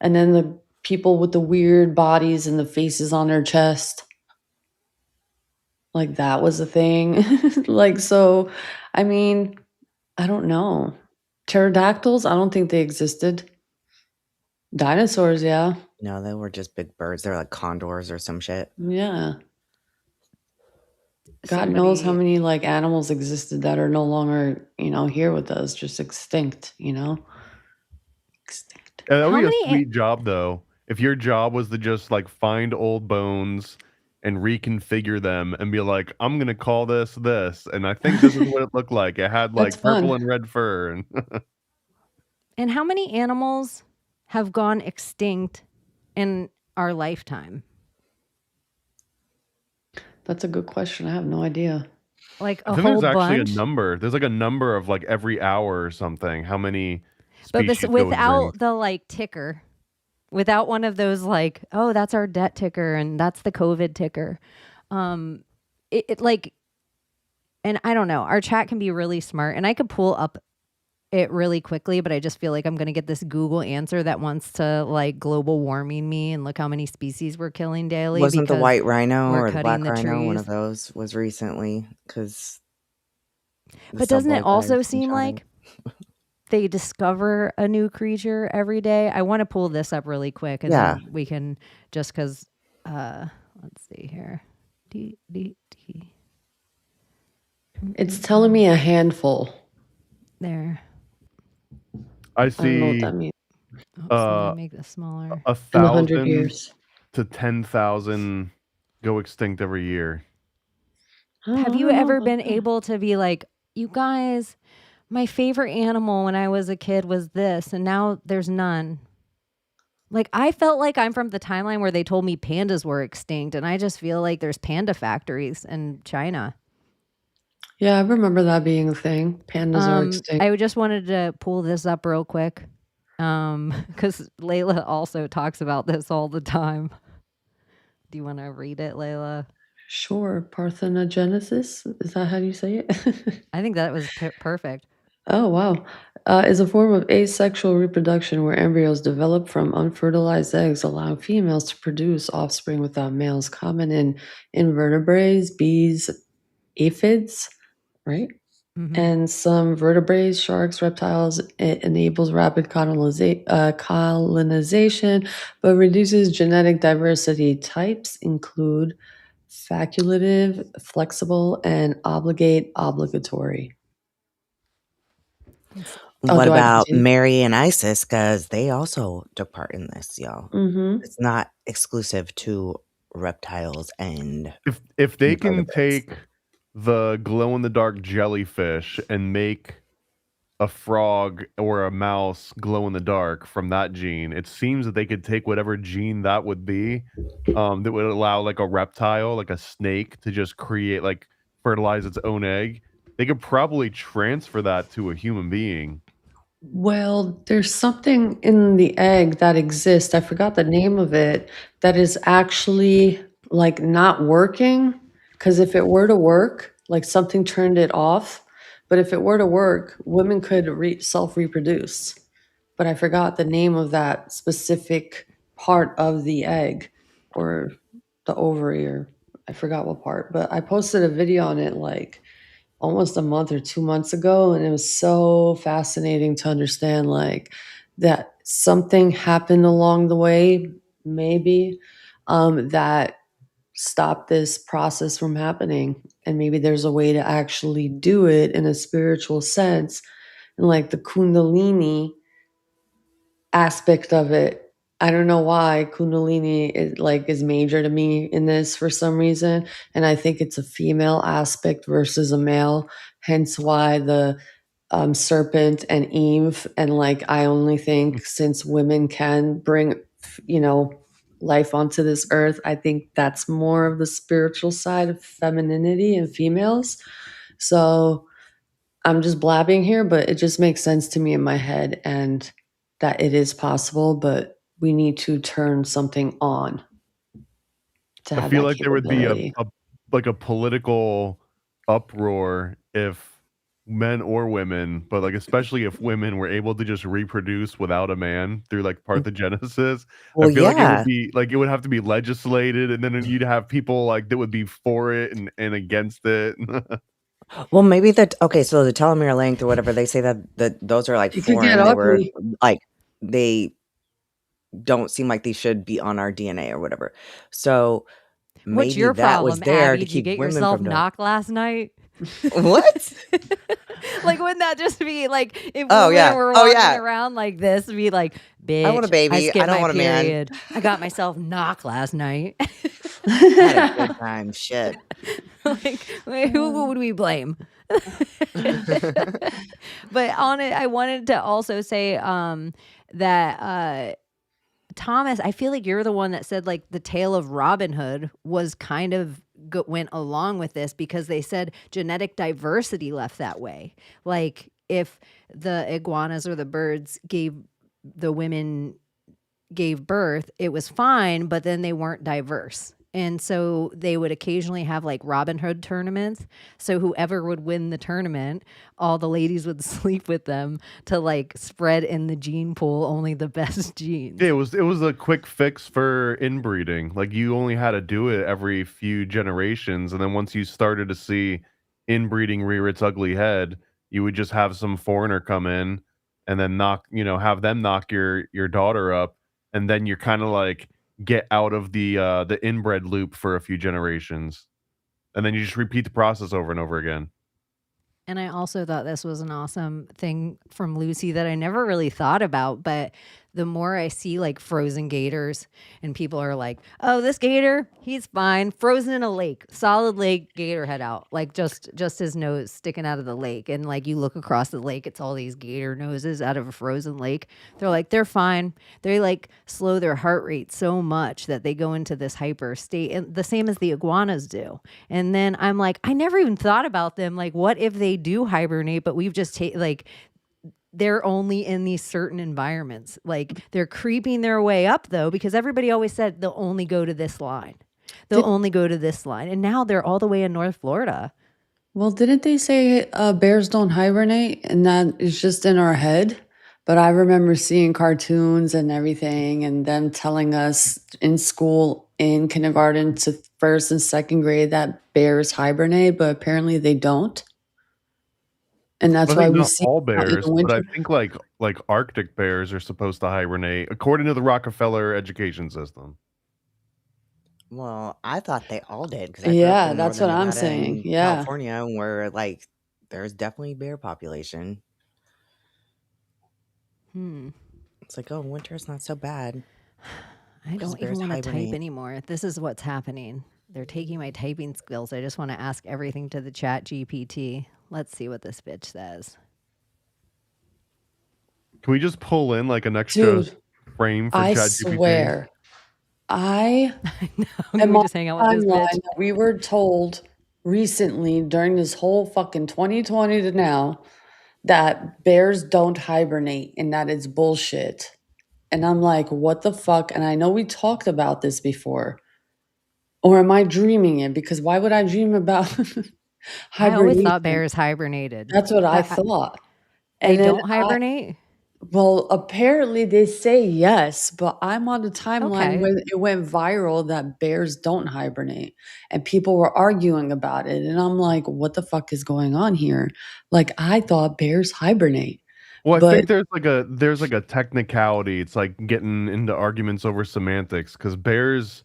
And then the people with the weird bodies and the faces on their chest. Like that was a thing. Like, so, I mean, I don't know. Pterodactyls, I don't think they existed. Dinosaurs, yeah. No, they were just big birds. They're like condors or some shit. Yeah. God knows how many like animals existed that are no longer, here with us, just extinct, Extinct. That would How be a many sweet job though. If your job was to just like find old bones and reconfigure them and be like, I'm gonna call this, and I think this is what it looked like. It had That's like purple fun. and red fur and how many animals have gone extinct in our lifetime? That's a good question. I have no idea. Like I a think whole there's actually bunch? a number. There's like a number of like every hour or something. How many But species go without extinct? the like ticker, without one of those like, oh, that's our debt ticker and that's the COVID ticker. It like, and I don't know, our chat can be really smart and I could pull up it really quickly, but I just feel like I'm going to get this Google answer that wants to like global warming me and look how many species we're killing daily. Wasn't the because white rhino we're or the cutting black the rhino one trees. of those was recently because But doesn't it subway also guys seem shot him. like they discover a new creature every day? I want to pull this up really quick and Yeah. then we can just because let's see here. It's telling me a handful. There. I I don't know what see that means. Oops, let me make this smaller. 1,000 100 years. to 10,000 go extinct every year. Have you ever been able to be like, you guys, my favorite animal when I was a kid was this, and now there's none? Like, I felt like I'm from the timeline where they told me pandas were extinct, and I just feel like there's panda factories in China. Yeah, I remember that being a thing. Pandas are extinct. I just wanted to pull this up real quick because Layla also talks about this all the time. Do you want to read it, Layla? Sure. Parthenogenesis? Is that how you say it? I think that was perfect. Oh, wow. Is a form of asexual reproduction where embryos develop from unfertilized eggs, allowing females to produce offspring without males, common in invertebrates, bees, aphids, right? And some vertebrates, sharks, reptiles. It enables rapid colonization, but reduces genetic diversity. Types include facultative, flexible, and obligatory. What Do I about continue? Mary and Isis? Because they also took part in this, y'all. Mm-hmm. It's not exclusive to reptiles and If they can invertebrates. take the glow in the dark jellyfish and make a frog or a mouse glow in the dark from that gene, it seems that they could take whatever gene that would be, that would allow like a reptile, like a snake, to just create like fertilize its own egg. They could probably transfer that to a human being. Well, there's something in the egg that exists. I forgot the name of it. That is actually like not working. Because if it were to work, like something turned it off. But if it were to work, women could self-reproduce. But I forgot the name of that specific part of the egg or the ovary, or I forgot what part. But I posted a video on it like almost a month or 2 months ago, and it was so fascinating to understand like that something happened along the way, maybe, that stopped this process from happening. And maybe there's a way to actually do it in a spiritual sense. And like the Kundalini aspect of it, I don't know why Kundalini is major to me in this for some reason, and I think it's a female aspect versus a male. Hence why the serpent and Eve, and like I only think since women can bring life onto this earth, I think that's more of the spiritual side of femininity and females. So I'm just blabbing here, but it just makes sense to me in my head, and that it is possible, but we need to turn something on to I have feel that like there would be capability. a political uproar if men or women, but like especially if women were able to just reproduce without a man through like parthenogenesis. I Well, feel like it would yeah. be like it would have to be legislated, and then you'd have people like that would be for it and against it. Well, maybe okay, so the telomere length or whatever, they say that those are like It could get foreign. They were ugly. like they don't seem like they should be on our DNA or whatever. So What's maybe your that was problem, there Abbie? to Did you keep get women yourself from doing. knocked last night? What? Like, wouldn't that just be like if Oh women yeah. were Oh walking yeah. around like this, be like, I want a bitch, I baby. I skipped don't my want a man. period. I got myself knocked last night. I had a good time. Shit. Like, who would we blame? But on it, I wanted to also say that Thomas, I feel like you're the one that said like the tale of Robin Hood was kind of went along with this because they said genetic diversity left that way. Like if the iguanas or the birds the women gave birth, it was fine, but then they weren't diverse. And so they would occasionally have like Robin Hood tournaments. So whoever would win the tournament, all the ladies would sleep with them to like spread in the gene pool only the best genes. Yeah, it was a quick fix for inbreeding. Like you only had to do it every few generations, and then once you started to see inbreeding rear its ugly head, you would just have some foreigner come in and then have them knock your daughter up, and then you're kind of like get out of the inbred loop for a few generations, and then you just repeat the process over and over again. And I also thought this was an awesome thing from Lucy that I never really thought about, but the more I see like frozen gators and people are like, oh, this gator, he's fine. Frozen in a lake, solid lake, gator head out, like just his nose sticking out of the lake. And like you look across the lake, it's all these gator noses out of a frozen lake. They're like, they're fine. They like slow their heart rate so much that they go into this hyper state, and the same as the iguanas do. And then I'm like, I never even thought about them. Like, what if they do hibernate, but we've just like they're only in these certain environments. Like they're creeping their way up though, because everybody always said they'll only go to this line. They'll only go to this line. And now they're all the way in North Florida. Well, didn't they say bears don't hibernate, and that is just in our head? But I remember seeing cartoons and everything, and them telling us in school, in kindergarten to first and second grade, that bears hibernate, but apparently they don't. And that's I why think we not see all them out in bears, the but I winter. think like Arctic bears are supposed to hibernate according to the Rockefeller education system. Well, I thought they all did because I grew up Yeah, in that's northern what I'm Nevada saying. and Yeah. California, where like there's definitely bear population. It's like, oh, winter's not so bad. I 'cause don't even bears want to type hibernate. anymore. This is what's happening. They're taking my typing skills. I just want to ask everything to the chat GPT. Let's see what this bitch says. Can we just pull in like an extra Dude, frame for I ChatGPT? swear, I Can am we on just hang a out with this timeline bitch? that we were told recently during this whole fucking 2020 to now that bears don't hibernate and that it's bullshit. And I'm like, what the fuck? And I know we talked about this before. Or am I dreaming it? Because why would I dream about I always hibernation? thought bears hibernated. That's what I thought. They And then don't hibernate? well, apparently they say yes, but I'm on the timeline Okay. when it went viral that bears don't hibernate, and people were arguing about it, and I'm like, what the fuck is going on here? Like, I thought bears hibernate. Well, I But think there's like a technicality. It's like getting into arguments over semantics because bears,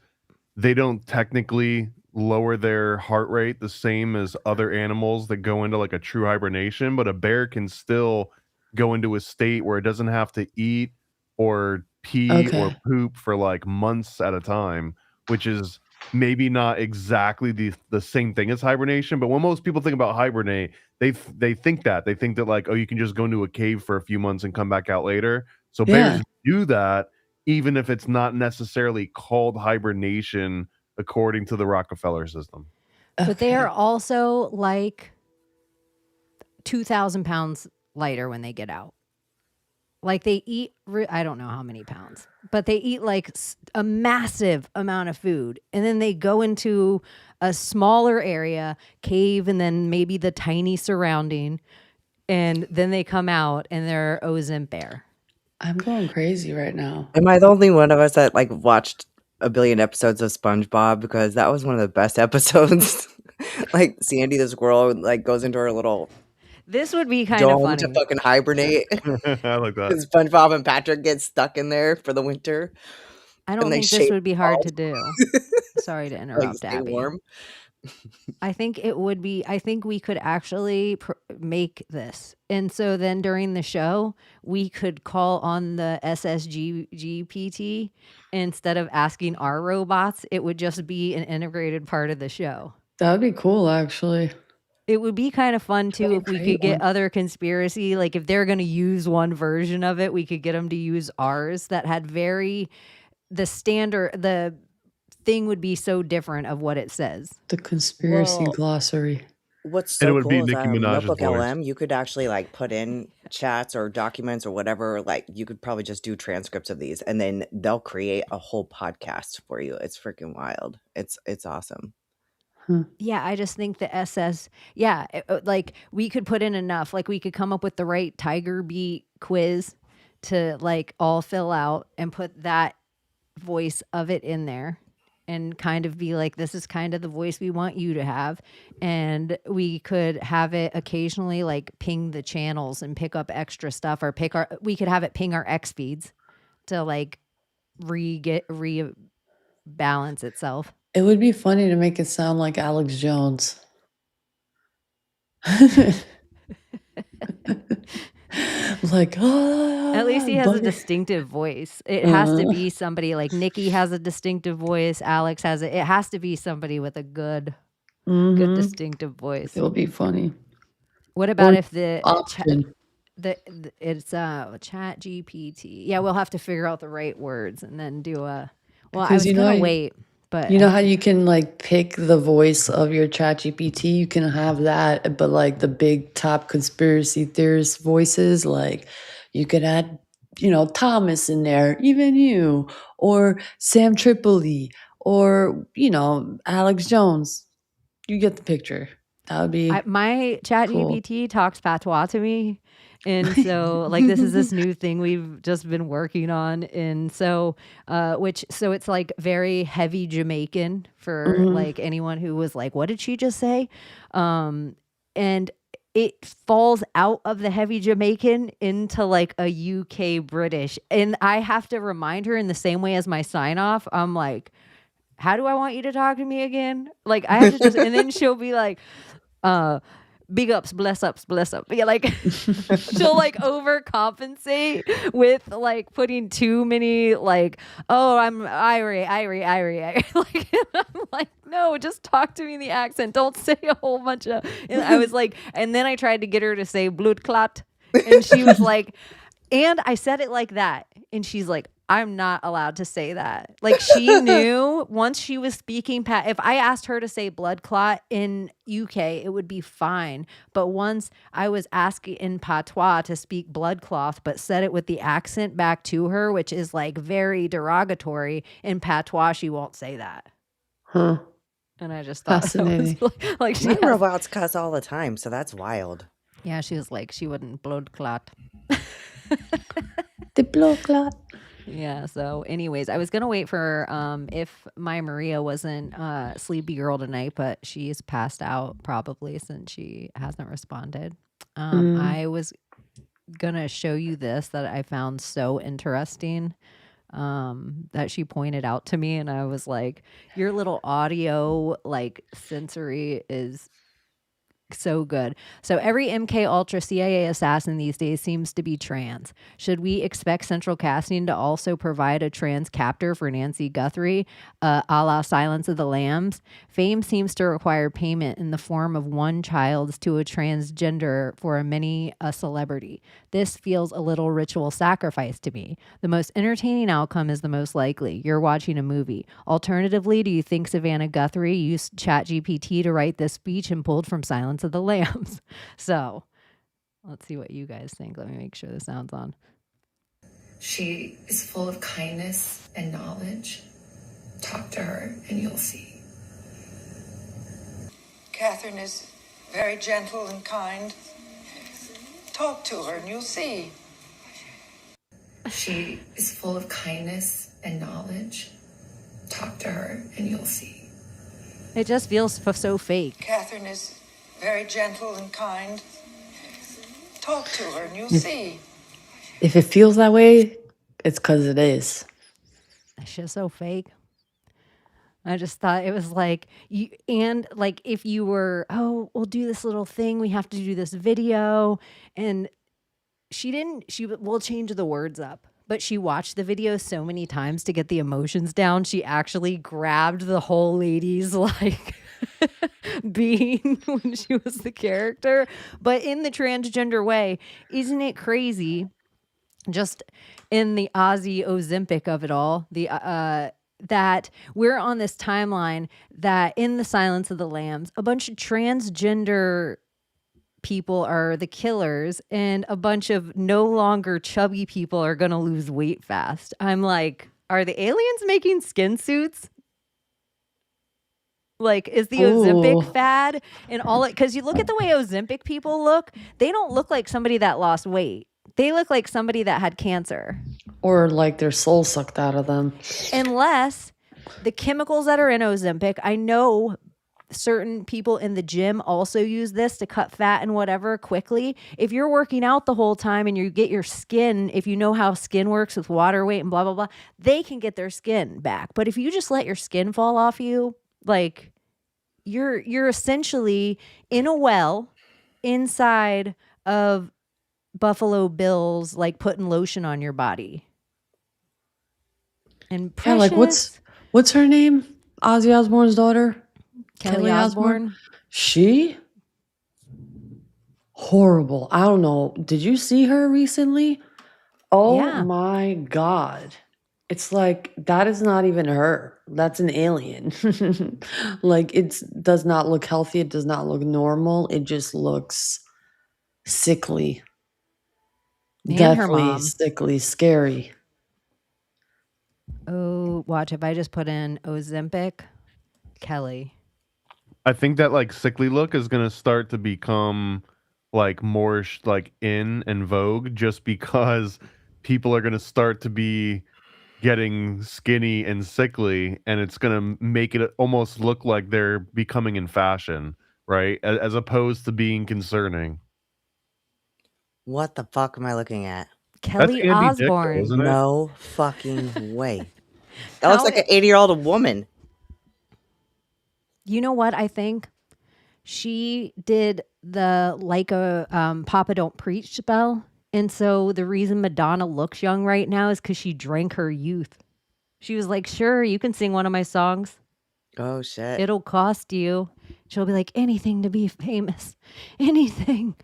they don't technically lower their heart rate the same as other animals that go into like a true hibernation, but a bear can still go into a state where it doesn't have to eat or pee or poop for like months at a time, which is maybe not exactly the same thing as hibernation. But when most people think about hibernate, they think that like, oh, you can just go into a cave for a few months and come back out later. So bears Yeah. do that, even if it's not necessarily called hibernation according to the Rockefeller system. But they are also like 2,000 pounds lighter when they get out. Like they eat, I don't know how many pounds, but they eat like a massive amount of food. And then they go into a smaller area, cave, and then maybe the tiny surrounding. And then they come out and they're Ozempic bear. I'm going crazy right now. Am I the only one of us that like watched a billion episodes of SpongeBob? Because that was one of the best episodes. Like Sandy the squirrel like goes into her little This would be kind of dome funny. to fucking hibernate. I like that. And SpongeBob and Patrick get stuck in there for the winter. I don't and they think this shave would be hard balls. to do. Sorry to Like interrupt, stay Abbie. warm. I think it would be, I think we could actually make this. And so then during the show, we could call on the SSGG PT. Instead of asking our robots, it would just be an integrated part of the show. That would be cool, actually. It would be kind of fun too if we create could get one. other conspiracy, like if they're going to use one version of it, we could get them to use ours that had the thing would be so different of what it says. The conspiracy Well, glossary. What's And it so would be cool is Nicki Minaj's Notebook voice. LM, you could actually like put in chats or documents or whatever. Like you could probably just do transcripts of these, and then they'll create a whole podcast for you. It's freaking wild. It's awesome. Yeah, I just think the like we could put in enough, like we could come up with the right Tiger Beat quiz to like all fill out and put that voice of it in there and kind of be like, this is kind of the voice we want you to have. And we could have it occasionally like ping the channels and pick up extra stuff, or we could have it ping our X feeds to like rebalance itself. It would be funny to make it sound like Alex Jones. Like, at least he has a butter. distinctive voice. It has to be somebody like Nikki has a distinctive voice. Alex has it. It has to be somebody with a good distinctive voice. It'll be funny. What about if the Option. it's Chat GPT? Yeah, we'll have to figure out the right words and then do a. Well, I was gonna wait, but You know how you can like pick the voice of your chat GPT? You can have that, but like the big top conspiracy theorist voices, like you could add, Thomas in there, even you, or Sam Tripoli, or, Alex Jones. You get the picture. That would be my Chat cool. GPT talks patois to me. And so like this is this new thing we've just been working on. And so so it's like very heavy Jamaican for like anyone who was like, what did she just say? And it falls out of the heavy Jamaican into like a UK British. And I have to remind her in the same way as my sign off. I'm like, how do I want you to talk to me again? Like I have to just, and then she'll be like, big ups, bless ups. Yeah, like she'll like overcompensate with like putting too many like, oh, I'm Irie. Like I'm like, no, just talk to me in the accent. Don't say a whole bunch of. And I was like, and then I tried to get her to say blood clot, and she was like, and I said it like that, and she's like, I'm not allowed to say that. Like she knew once she was speaking, if I asked her to say blood clot in UK, it would be fine. But once I was asking in patois to speak blood cloth, but said it with the accent back to her, which is like very derogatory in patois, she won't say that. Huh. And I just thought Fascinating. like My robots cuss all the time, so that's wild. Yeah, she was like, she wouldn't blood clot. The blood clot. Yeah. So, anyways, I was gonna wait for if my Maria wasn't sleepy girl tonight, but she's passed out probably since she hasn't responded. I was gonna show you this that I found so interesting that she pointed out to me, and I was like, your little audio like sensory is So good. So every MK Ultra CIA assassin these days seems to be trans. Should we expect Central Casting to also provide a trans captor for Nancy Guthrie, a la Silence of the Lambs? Fame seems to require payment in the form of one child's to a transgender for a celebrity. This feels a little ritual sacrifice to me. The most entertaining outcome is the most likely. You're watching a movie. Alternatively, do you think Savannah Guthrie used ChatGPT to write this speech and pulled from Silence of the Lambs? So let's see what you guys think. Let me make sure the sound's on. She is full of kindness and knowledge. Talk to her and you'll see. Catherine is very gentle and kind. Talk to her and you'll see. She is full of kindness and knowledge. Talk to her and you'll see. It just feels so fake. Catherine is very gentle and kind. Talk to her and you'll see. If it feels that way, it's because it is. It's just so fake. I just thought it was like you, and like if you were, oh, we'll do this little thing, we have to do this video, and we'll change the words up, but she watched the video so many times to get the emotions down. She actually grabbed the whole lady's like being when she was the character, but in the transgender way. Isn't it crazy? Just in the Ozzy Ozempic of it all, that we're on this timeline that in the Silence of the Lambs, a bunch of transgender people are the killers and a bunch of no longer chubby people are going to lose weight fast. I'm like, are the aliens making skin suits? Like, is the Ozempic fad and all it? Because you look at the way Ozempic people look, they don't look like somebody that lost weight. They look like somebody that had cancer. Or like their soul sucked out of them. Unless the chemicals that are in Ozempic, I know certain people in the gym also use this to cut fat and whatever quickly. If you're working out the whole time and you get your skin, if you know how skin works with water weight and blah, blah, blah, they can get their skin back. But if you just let your skin fall off you, like you're essentially in a well inside of Buffalo Bills, like putting lotion on your body. And Precious, yeah, like what's her name? Ozzy Osbourne's daughter? Kelly Osbourne. She? Horrible. I don't know. Did you see her recently? Oh Yeah. my God. It's like, that is not even her. That's an alien. Like, it does not look healthy. It does not look normal. It just looks sickly. And her Deathly, mom. sickly, scary. Oh, watch. If I just put in Ozempic, Kelly. I think that like sickly look is gonna start to become like more like in and vogue, just because people are gonna start to be getting skinny and sickly, and it's gonna make it almost look like they're becoming in fashion, right? As opposed to being concerning. What the fuck am I looking at? Kelly That's Andy Dick, though, Osbourne. isn't it? No fucking way. That looks like an 80-year-old woman. You know what I think? She did the like a Papa Don't Preach spell. And so the reason Madonna looks young right now is because she drank her youth. She was like, sure, you can sing one of my songs. Oh, shit. It'll cost you. She'll be like, anything to be famous. Anything.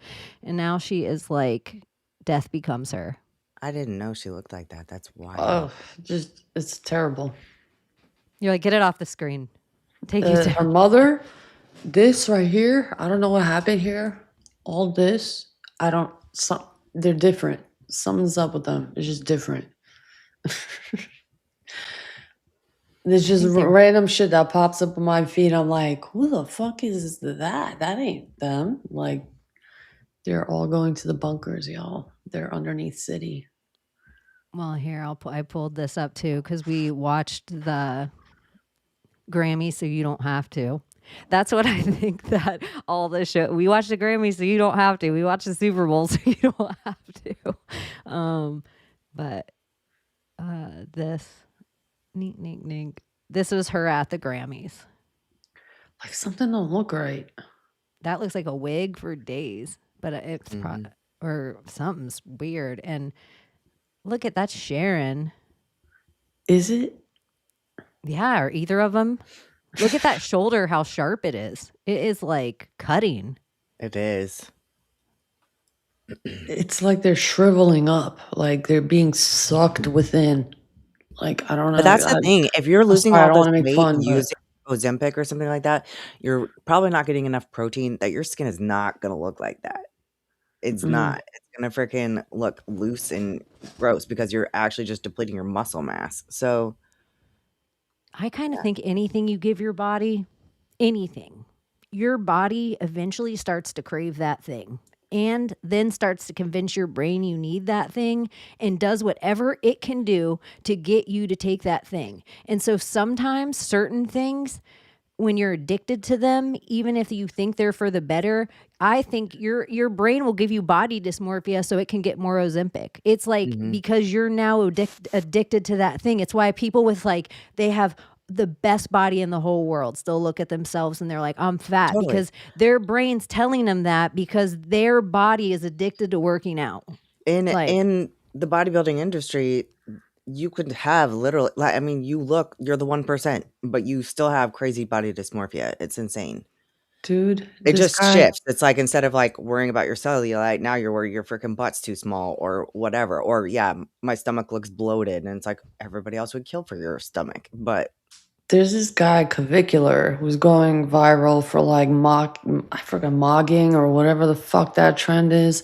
And now she is like, death becomes her. I didn't know she looked like that. That's wild. Oh, just, it's terrible. You're like, get it off the screen. Take you Her mother, this right here, I don't know what happened here. All this, they're different. Something's up with them. It's just different. There's just random shit that pops up on my feed. I'm like, who the fuck is that? That ain't them. Like, they're all going to the bunkers, y'all. They're underneath city. Well, here, I pulled this up too because we watched the Grammy, so you don't have to. That's what I think that all the show. We watch the Grammy, so you don't have to. We watch the Super Bowl, so you don't have to. This, this was her at the Grammys. Like, something don't look right. that looks like a wig for days, but it's Mhm. or something's weird. And look at that's Sharon. Is it? Yeah, or either of them. Look at that shoulder, how sharp it is. It is like cutting. It is. It's like they're shriveling up, like they're being sucked within. Like, I don't know. But that's the thing. If you're I'm losing sorry, I all don't this want to make weight fun, but using Ozempic or something like that, you're probably not getting enough protein that your skin is not going to look like that. It's not. It's going to freaking look loose and gross because you're actually just depleting your muscle mass. So, I kind of think anything you give your body, anything, your body eventually starts to crave that thing and then starts to convince your brain you need that thing and does whatever it can do to get you to take that thing. And so sometimes certain things, when you're addicted to them, even if you think they're for the better, I think your brain will give you body dysmorphia so it can get more Ozempic. It's like because you're now addicted to that thing. It's why people with like they have the best body in the whole world still look at themselves and they're like, I'm fat, Totally. because their brain's telling them that because their body is addicted to working out. in Like, the bodybuilding industry, you could have literally, like, I mean, you're the 1%, but you still have crazy body dysmorphia. It's insane. dude, It this just guy, shifts. It's like instead of like worrying about your cellulite, now you're worried your freaking butt's too small or whatever. Or yeah, my stomach looks bloated, and it's like everybody else would kill for your stomach. But there's this guy, Cavicular, who's going viral for like I forgot, mogging or whatever the fuck that trend is.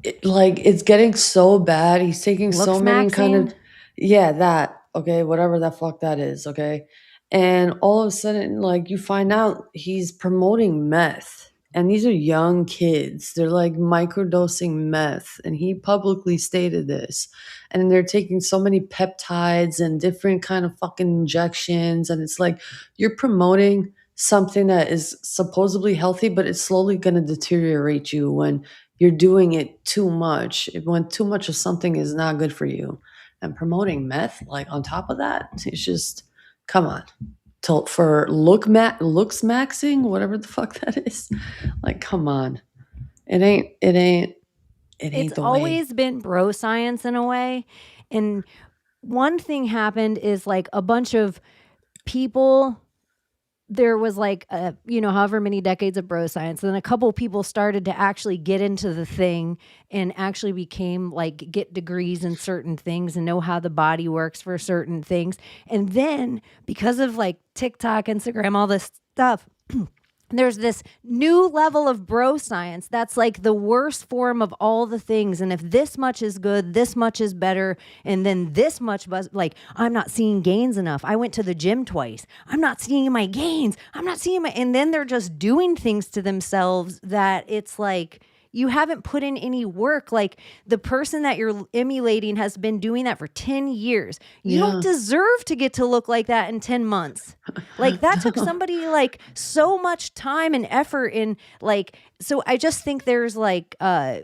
It's getting so bad. He's taking so looks many kind of, maxing. yeah, that, okay, whatever the fuck that is, okay? And all of a sudden, like, you find out he's promoting meth. And these are young kids. They're like microdosing meth. And he publicly stated this. And they're taking so many peptides and different kind of fucking injections. And it's like you're promoting something that is supposedly healthy, but it's slowly going to deteriorate you when you're doing it too much. When too much of something is not good for you. And promoting meth, like on top of that, it's just, come on. For looks maxing, whatever the fuck that is. Like, come on. It ain't It's the way. always been bro science in a way. And one thing happened is like a bunch of people, there was like however many decades of bro science, and then a couple people started to actually get into the thing and actually became like get degrees in certain things and know how the body works for certain things. And then because of like TikTok, Instagram, all this stuff, there's this new level of bro science that's like the worst form of all the things. And if this much is good, this much is better, and then this much like I'm not seeing gains enough. I went to the gym twice. I'm not seeing my gains. I'm not seeing my, and then they're just doing things to themselves that it's like you haven't put in any work. Like the person that you're emulating has been doing that for 10 years. You don't deserve to get to look like that in 10 months. Like that took somebody like so much time and effort in like, so I just think there's like the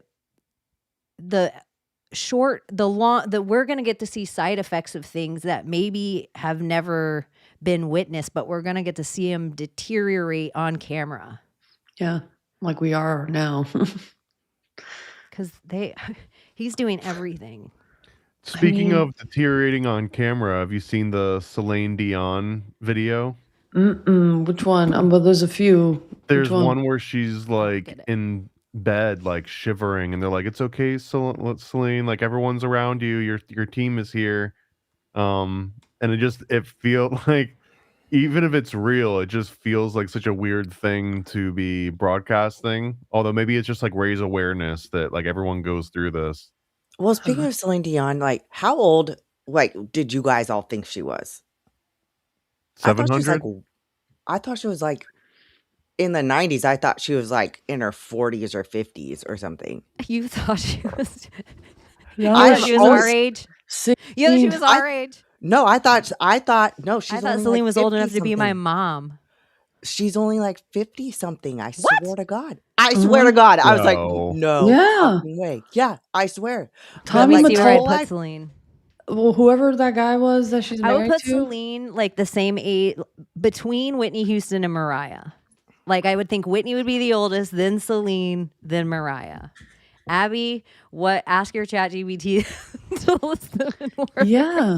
long, that we're going to get to see side effects of things that maybe have never been witnessed, but we're going to get to see them deteriorate on camera. Yeah, like we are now. Because he's doing everything. Speaking of deteriorating on camera, have you seen the Celine Dion video? Which one? But there's a few. There's one where she's like in bed, like shivering, and they're like, "It's okay, Celine. Like everyone's around you. Your team is here." And it feels like, even if it's real, it just feels like such a weird thing to be broadcasting. Although maybe it's just like raise awareness that like everyone goes through this. well, speaking of Celine Dion, like how old like did you guys all think she was? I thought she was like in the 90s. I thought she was like in her 40s or 50s or something. You thought she was she was our age? You thought she was our age? No, I thought no, she's I thought only Celine like was old enough to 50 be my something. mom. She's only like 50 something. I swear to God. I swear to God. I was like, no fucking way. Yeah, I swear. Tommy Let me see where Mottola. I put Celine. Well, whoever that guy was that she's I married would put to. Celine like the same age between Whitney Houston and Mariah. Like I would think Whitney would be the oldest, then Celine, then Mariah. Abbie, ask your chat GBT to list them in order. Yeah.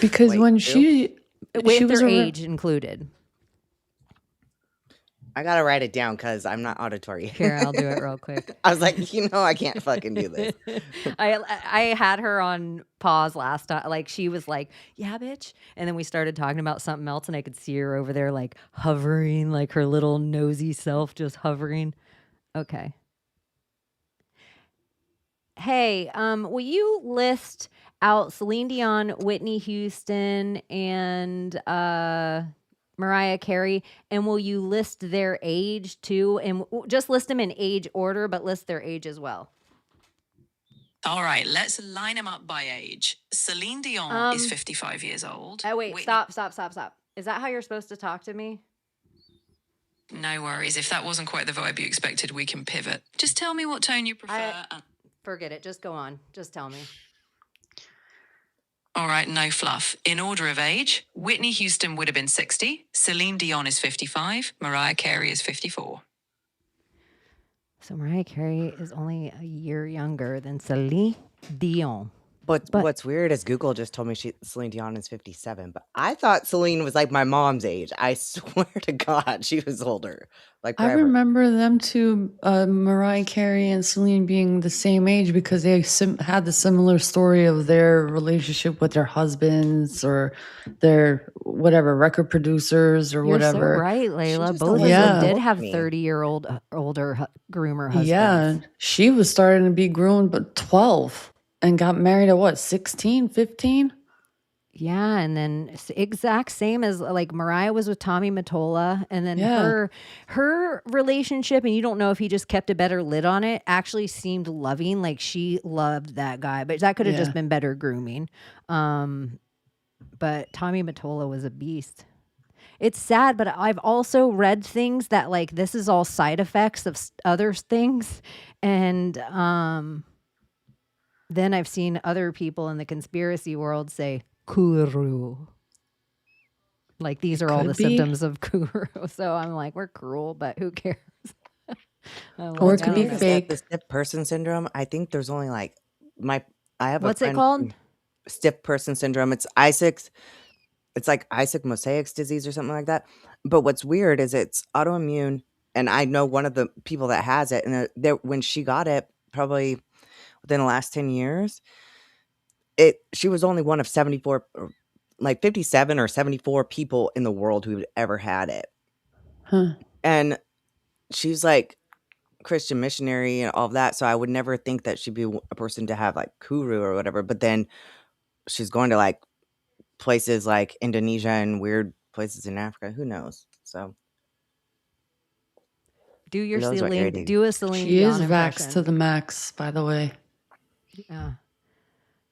Because Wait, when who? she With was their around, age included. I gotta write it down because I'm not auditory. Here, I'll do it real quick. I was like, I can't fucking do this. I had her on pause last time. Like she was like, "Yeah, bitch," and then we started talking about something else, and I could see her over there like hovering, like her little nosy self just hovering. Okay. Hey, will you list out Celine Dion, Whitney Houston, and Mariah Carey, and will you list their age too? And just list them in age order, but list their age as well. All right, let's line them up by age. Celine Dion is 55 years old. Oh, wait, stop. Is that how you're supposed to talk to me? No worries. If that wasn't quite the vibe you expected, we can pivot. Just tell me what tone you prefer. Forget it. Just go on. Just tell me. All right, no fluff. In order of age, Whitney Houston would have been 60, Celine Dion is 55, Mariah Carey is 54. So Mariah Carey is only a year younger than Celine Dion. But what's weird is Google just told me Celine Dion is 57, but I thought Celine was like my mom's age. I swear to God, she was older. Like I forever. remember them two, Mariah Carey and Celine, being the same age because they had the similar story of their relationship with their husbands or their whatever record producers or You're whatever. so right, Layla. just Both of always them Yeah. did have me. 30-year-old older groomer husbands. Yeah, she was starting to be groomed, but 12 and got married at what, 16, 15? Yeah, and then exact same as like Mariah was with Tommy Mottola, and then Yeah. her relationship, and you don't know if he just kept a better lid on it, actually seemed loving. Like she loved that guy, but that could have just Yeah. been better grooming. But Tommy Mottola was a beast. It's sad, but I've also read things that like this is all side effects of other things, and then I've seen other people in the conspiracy world say kuru. Like these are all the Could be. symptoms of kuru. So I'm like, we're cruel, but who cares? I'm Or like, it could I be don't know. fake. The stiff person syndrome. I think there's only like I have What's a it friend called? who- stiff person syndrome. It's Isaac's. It's like Isaac Mosaic's disease or something like that. But what's weird is it's autoimmune, and I know one of the people that has it. And when she got it, probably within the last 10 years, she was only one of 74, like 57 or 74 people in the world who ever had it. Huh. And she's like Christian missionary and all of that. So I would never think that she'd be a person to have like kuru or whatever. But then she's going to like places like Indonesia and weird places in Africa. Who knows? So Do your those are Celine, irritating. do a Celine She is Dion vaxxed to impression. the max, by the way. Yeah.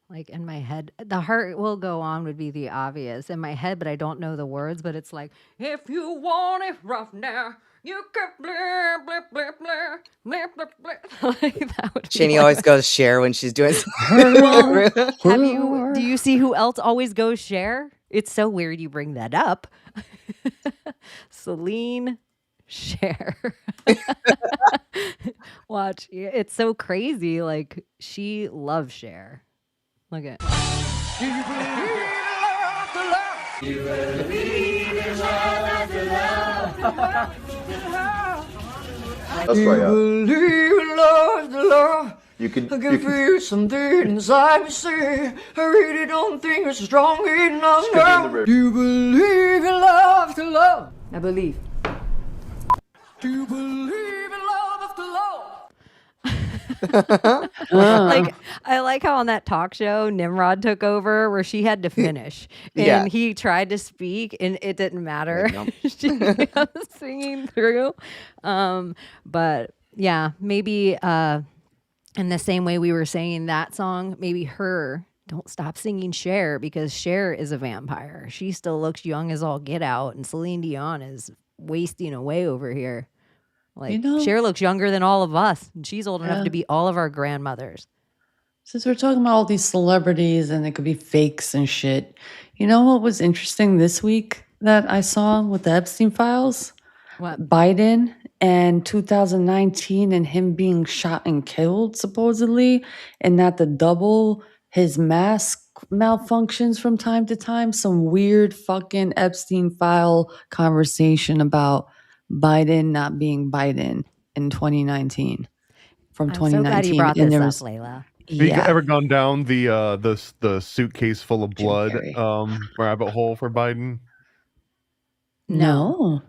Like in my head, the heart will go on would be the obvious in my head, but I don't know the words. But it's like, if you want it rough now, you can blah blah blah blah blah blah blah. Like that would be Chaney like always my- goes share when she's doing Well, do you see who else always goes share? It's so weird you bring that up. Celine Cher. Watch, it's so crazy. Like she loves Cher. Look at. That's right. Believe in love, the love. You can. I can feel something inside me say, I really don't think it's strong enough Could be in the now. river. Do you believe in love after love? I believe. Do you believe in love after love? Like I like how on that talk show Nimrod took over where she had to finish and Yeah. he tried to speak and it didn't matter. nope. She kept singing through. But yeah, maybe in the same way we were saying that song, maybe her don't stop singing Cher because Cher is a vampire. She still looks young as all get out, and Celine Dion is wasting away over here. Like You know- Cher looks younger than all of us, and she's old enough Yeah. to be all of our grandmothers. Since we're talking about all these celebrities and it could be fakes and shit, you know what was interesting this week that I saw with the Epstein files? What? Biden and 2019 and him being shot and killed supposedly, and that the double his mask malfunctions from time to time. Some weird fucking Epstein file conversation about Biden not being Biden in 2019 from I'm so glad you 2019, brought and this there up, was Layla. Have you yeah, ever gone down the suitcase full of Jim blood Carrey. rabbit hole for Biden? No.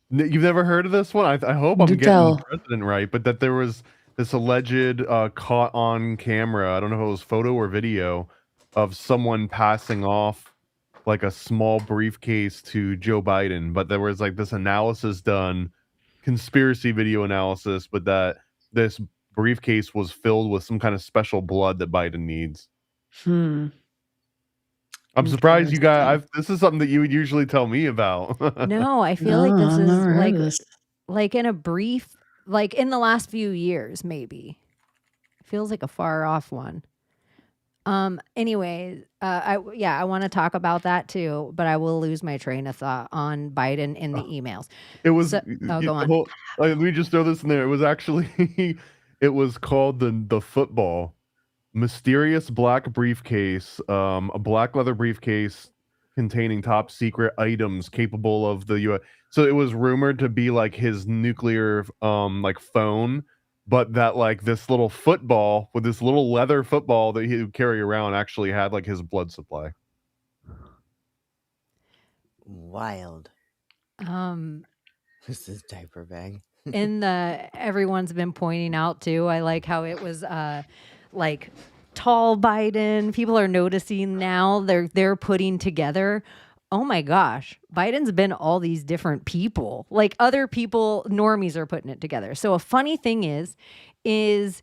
No, You've never heard of this one? I hope I'm do getting the tell. president right, but that there was this alleged caught on camera, I don't know if it was photo or video, of someone passing off like a small briefcase to Joe Biden, but there was like this analysis done, conspiracy video analysis, but that this briefcase was filled with some kind of special blood that Biden needs. Hmm. I'm surprised you Interesting. guys. This is something that you would usually tell me about. No, I feel No, like this I've is never heard of this. like in a brief, like in the last few years, maybe. Feels like a far off one. Anyways, I want to talk about that too, but I will lose my train of thought on Biden in the emails. It was. So, go on. Let me just throw this in there. It was actually. It was called the football mysterious black briefcase, a black leather briefcase containing top secret items capable of the U.S. So it was rumored to be like his nuclear like phone, but that like this little football with this little leather football that he would carry around actually had like his blood supply. Wild. This is diaper bag. In the everyone's been pointing out too, I like how it was like tall Biden. People are noticing now they're putting together, oh my gosh, Biden's been all these different people. Like other people, normies are putting it together. So a funny thing is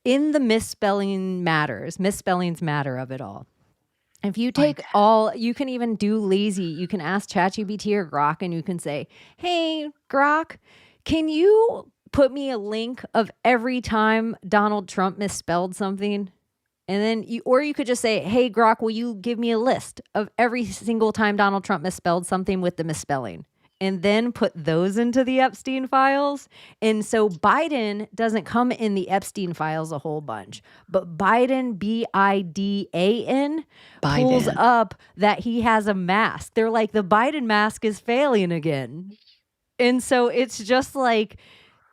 in the misspellings matter of it all. If you take all, you can even do lazy. You can ask ChatGPT or Grok and you can say, hey, Grok, can you put me a link of every time Donald Trump misspelled something? And then you could just say, hey, Grok, will you give me a list of every single time Donald Trump misspelled something with the misspelling? And then put those into the Epstein files. And so Biden doesn't come in the Epstein files a whole bunch, but Biden, Bidan, pulls up that he has a mask. They're like, the Biden mask is failing again. And so it's just like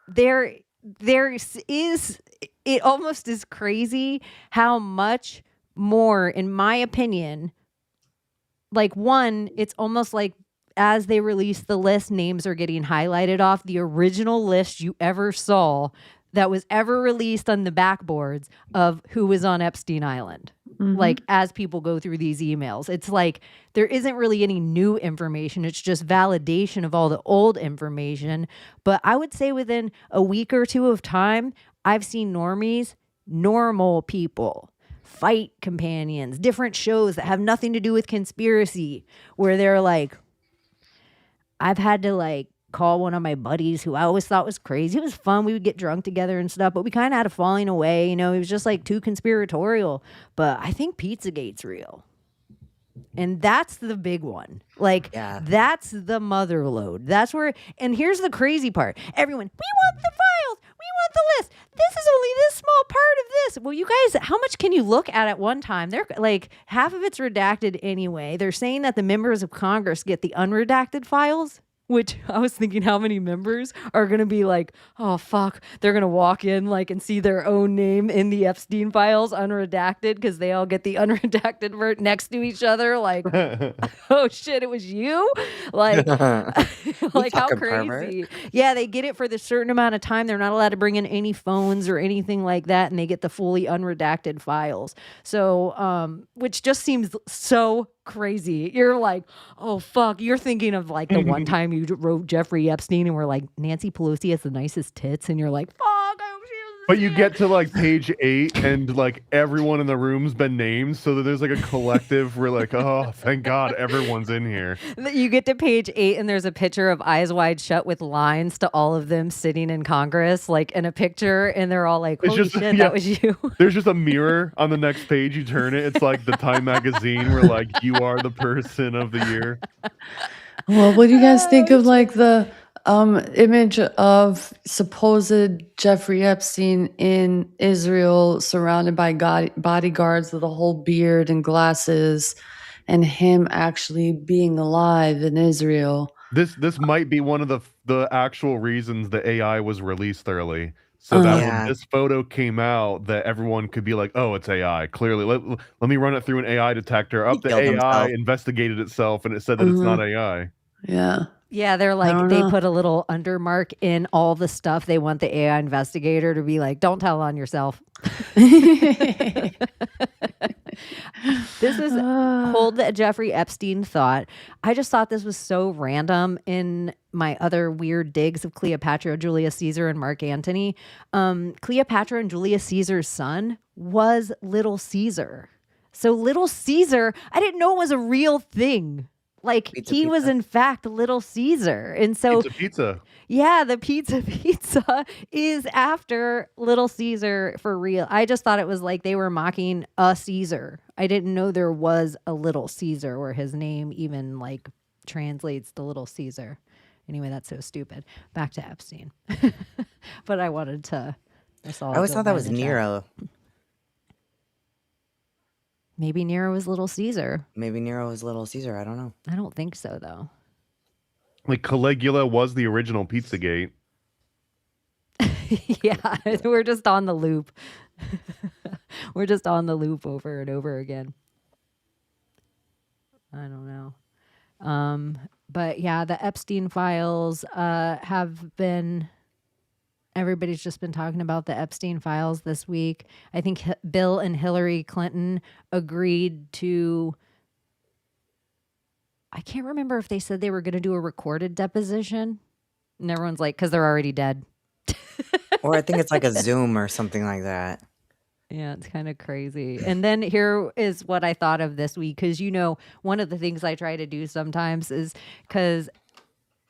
there is, it almost is crazy how much more, in my opinion, like one, it's almost like as they release the list, names are getting highlighted off the original list you ever saw that was ever released on the backboards of who was on Epstein Island. Mm-hmm. Like as people go through these emails, it's like there isn't really any new information. It's just validation of all the old information. But I would say within a week or two of time, I've seen normies, normal people, fight companions, different shows that have nothing to do with conspiracy, where they're like, I've had to like call one of my buddies who I always thought was crazy. It was fun. We would get drunk together and stuff, but we kind of had a falling away. You know, he was just like too conspiratorial. But I think Pizzagate's real. And that's the big one. Like, that's the mother load. That's where, and here's the crazy part. Everyone, we want the files. We want the list. This is only this small part of this. Well, you guys, how much can you look at one time? They're like, half of it's redacted anyway. They're saying that the members of Congress get the unredacted files, which I was thinking how many members are going to be like, oh, fuck. They're going to walk in like and see their own name in the Epstein files unredacted because they all get the unredacted next to each other. Like, oh, shit, it was you? Like, like how crazy. Pervert. Yeah, they get it for the certain amount of time. They're not allowed to bring in any phones or anything like that. And they get the fully unredacted files. So, which just seems so crazy. You're like, oh fuck, you're thinking of like the one time you wrote Jeffrey Epstein and we're like, Nancy Pelosi has the nicest tits, and you're like, fuck, I hope she doesn't. But you get to like page 8 and like everyone in the room's been named, so that there's like a collective. We're like, oh, thank God everyone's in here. You get to page 8 and there's a picture of Eyes Wide Shut with lines to all of them sitting in Congress, like in a picture, and they're all like, holy shit, that was you. There's just a mirror on the next page. You turn it, it's like the Time magazine where like you are the person of the year. Well, what do you guys think of like the image of supposed Jeffrey Epstein in Israel, surrounded by bodyguards with a whole beard and glasses, and him actually being alive in Israel. This might be one of the actual reasons the AI was released early, so that when Yeah. this photo came out, that everyone could be like, "Oh, it's AI." Clearly, let me run it through an AI detector. He Up, the killed AI himself. investigated itself, and it said that it's not AI. Yeah. Yeah, they're I like, don't they know. put a little undermark in all the stuff. They want the AI investigator to be like, don't tell on yourself. This is Hold the Jeffrey Epstein thought. I just thought this was so random in my other weird digs of Cleopatra, Julius Caesar, and Mark Antony. Cleopatra and Julius Caesar's son was Little Caesar. So Little Caesar, I didn't know it was a real thing. Like he was in fact Little Caesar. And so Pizza. yeah, the pizza is after Little Caesar for real. I just thought it was like they were mocking a Caesar. I didn't know there was a Little Caesar or his name even like translates to Little Caesar. Anyway, that's so stupid. Back to Epstein. But I wanted to. I always thought that was Nero. Maybe Nero was Little Caesar. Maybe Nero was Little Caesar. I don't know. I don't think so, though. Like Caligula was the original Pizzagate. Yeah, we're just on the loop. We're just on the loop over and over again. I don't know. But yeah, the Epstein files have been... Everybody's just been talking about the Epstein files this week. I think Bill and Hillary Clinton agreed to... I can't remember if they said they were going to do a recorded deposition. And everyone's like, because they're already dead. Or I think it's like a Zoom or something like that. Yeah, it's kind of crazy. And then here is what I thought of this week. Because, you know, one of the things I try to do sometimes is because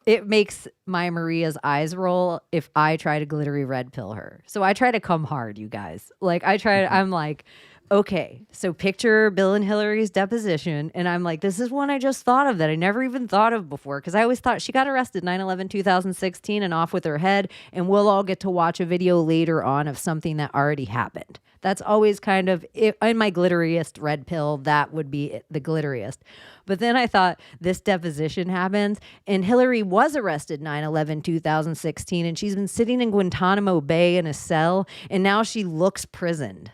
it makes my Maria's eyes roll if I try to glittery red pill her. So I try to come hard, you guys. Like I'm like, okay, so picture Bill and Hillary's deposition. And I'm like, this is one I just thought of that I never even thought of before. Because I always thought she got arrested 9/11/2016 and off with her head. And we'll all get to watch a video later on of something that already happened. That's always kind of, in my glitteriest red pill, that would be the glitteriest. But then I thought this deposition happens and Hillary was arrested 9/11/2016 and she's been sitting in Guantanamo Bay in a cell and now she looks prisoned.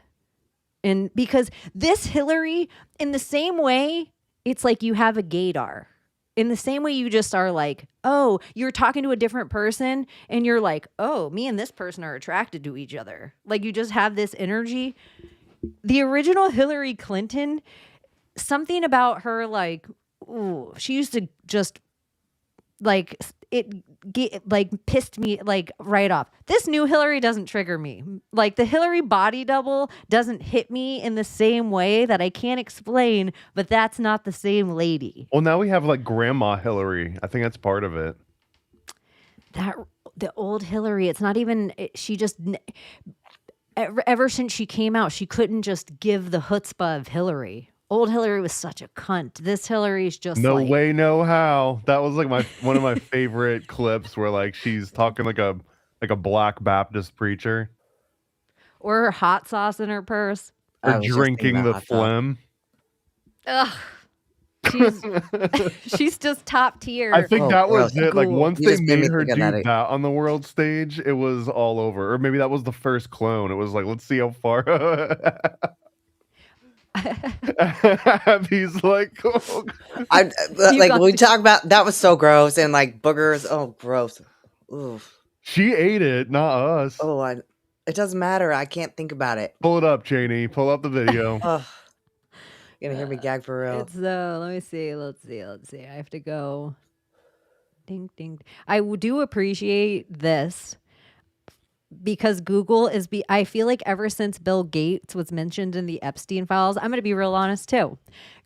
And because this Hillary, in the same way, it's like you have a gaydar. In the same way you just are like, oh, you're talking to a different person and you're like, oh, me and this person are attracted to each other. Like you just have this energy. The original Hillary Clinton, something about her, like, ooh, she used to just like pissed me like right off. This new Hillary doesn't trigger me. Like the Hillary body double doesn't hit me in the same way that I can't explain, but that's not the same lady. Well, now we have like Grandma Hillary. I think that's part of it. That the old Hillary, it's not even, she just, ever since she came out, she couldn't just give the chutzpah of Hillary. Old Hillary was such a cunt. This Hillary's just no like, way, no how. That was like one of my favorite clips where like she's talking like a Black Baptist preacher, or her hot sauce in her purse, or drinking the phlegm. Ugh, she's just top tier. I think that was it. Like once You they just made me made her think do of that. that on the world stage, it was all over. Or maybe that was the first clone. It was like, let's see how far. Abbie's like, oh. Like we talk about that was so gross and like boogers. Oh, gross. Oof. She ate it, not us. Oh, it doesn't matter. I can't think about it. Pull it up, Chaney. Pull up the video. You're gonna hear me gag for real. Let me see. Let's see. I have to go. Ding, ding. I do appreciate this. Because Google I feel like ever since Bill Gates was mentioned in the Epstein files, I'm going to be real honest too.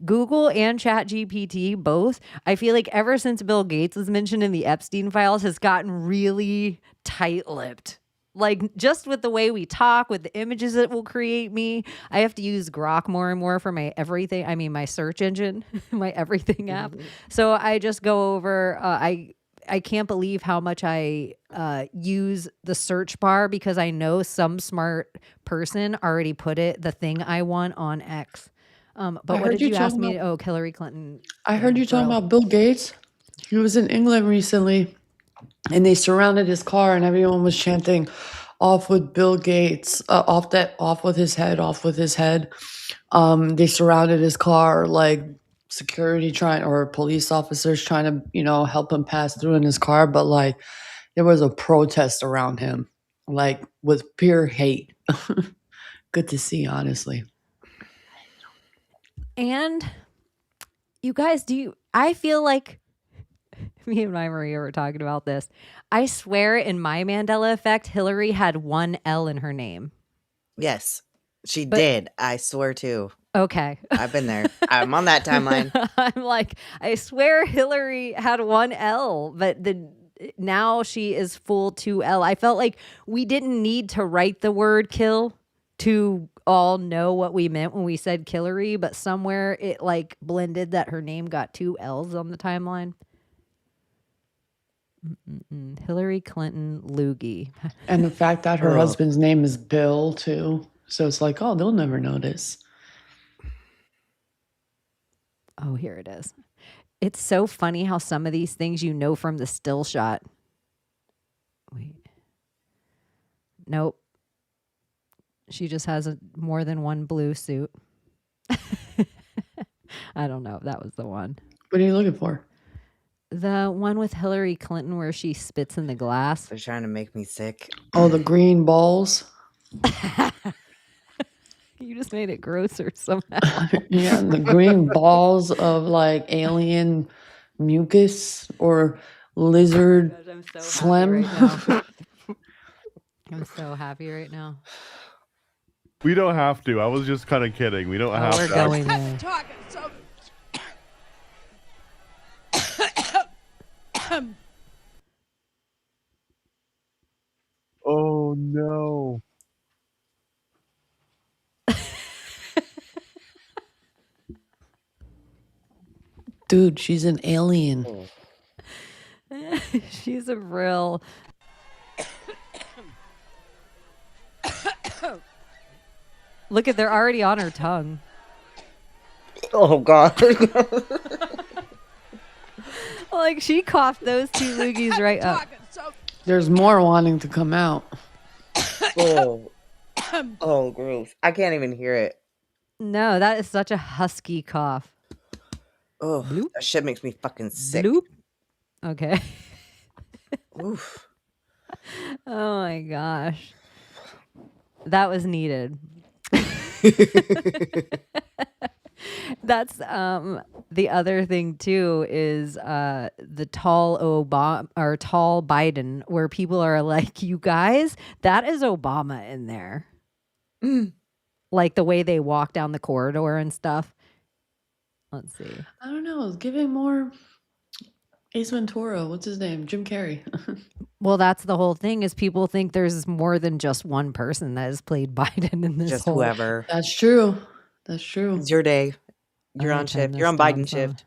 Google and ChatGPT both, I feel like ever since Bill Gates was mentioned in the Epstein files has gotten really tight-lipped. Like just with the way we talk, with the images it will create me. I have to use Grok more and more for my everything. I mean, my search engine, my everything app. So I just go over, I can't believe how much I use the search bar because I know some smart person already put the thing I want on X. But I what heard did you you ask talking me? about. Oh, Hillary Clinton. I heard you talking bro. about Bill Gates. He was in England recently, and they surrounded his car, and everyone was chanting, "Off with Bill Gates! Off with his head! Off with his head!" They surrounded his car, like security or police officers trying to, help him pass through in his car, but like there was a protest around him, like with pure hate. Good to see, honestly. And you guys, I feel like me and my Maria were talking about this. I swear in my Mandela effect, Hillary had one L in her name. Yes, she did. I swear to. Okay. I've been there. I'm on that timeline. I'm like, I swear Hillary had one L, but now she is full 2L. I felt like we didn't need to write the word kill to all know what we meant when we said Killary, but somewhere it like blended that her name got 2 L's on the timeline. Hillary Clinton Loogie. And the fact that her husband's name is Bill, too. So it's like, oh, they'll never notice. Oh, here it is. It's so funny how some of these things you know from the still shot. Wait. Nope. She just has more than one blue suit. I don't know if that was the one. What are you looking for? The one with Hillary Clinton where she spits in the glass. They're trying to make me sick. Oh, the green balls? You just made it grosser somehow. Yeah, the green balls of like alien mucus or lizard phlegm. I'm so happy right now. We don't have to. I was just kind of kidding. We don't have we're to. going there. Oh no. Dude, she's an alien. She's a real. Look at, they're already on her tongue. Oh God. Like she coughed those 2 loogies right up. There's more wanting to come out. Oh. Oh, gross. I can't even hear it. No, that is such a husky cough. Oh, that shit makes me fucking sick. Bloop. Okay. Oof. Oh my gosh. That was needed. That's the other thing too is the tall Obama or tall Biden, where people are like, you guys, that is Obama in there. Like the way they walk down the corridor and stuff. Let's see. I don't know. It's giving more Ace Ventura. What's his name? Jim Carrey. Well, that's the whole thing is people think there's more than just one person that has played Biden in this Just whole. whoever. That's true. That's true. It's your day. You're on shift. You're on Biden shift.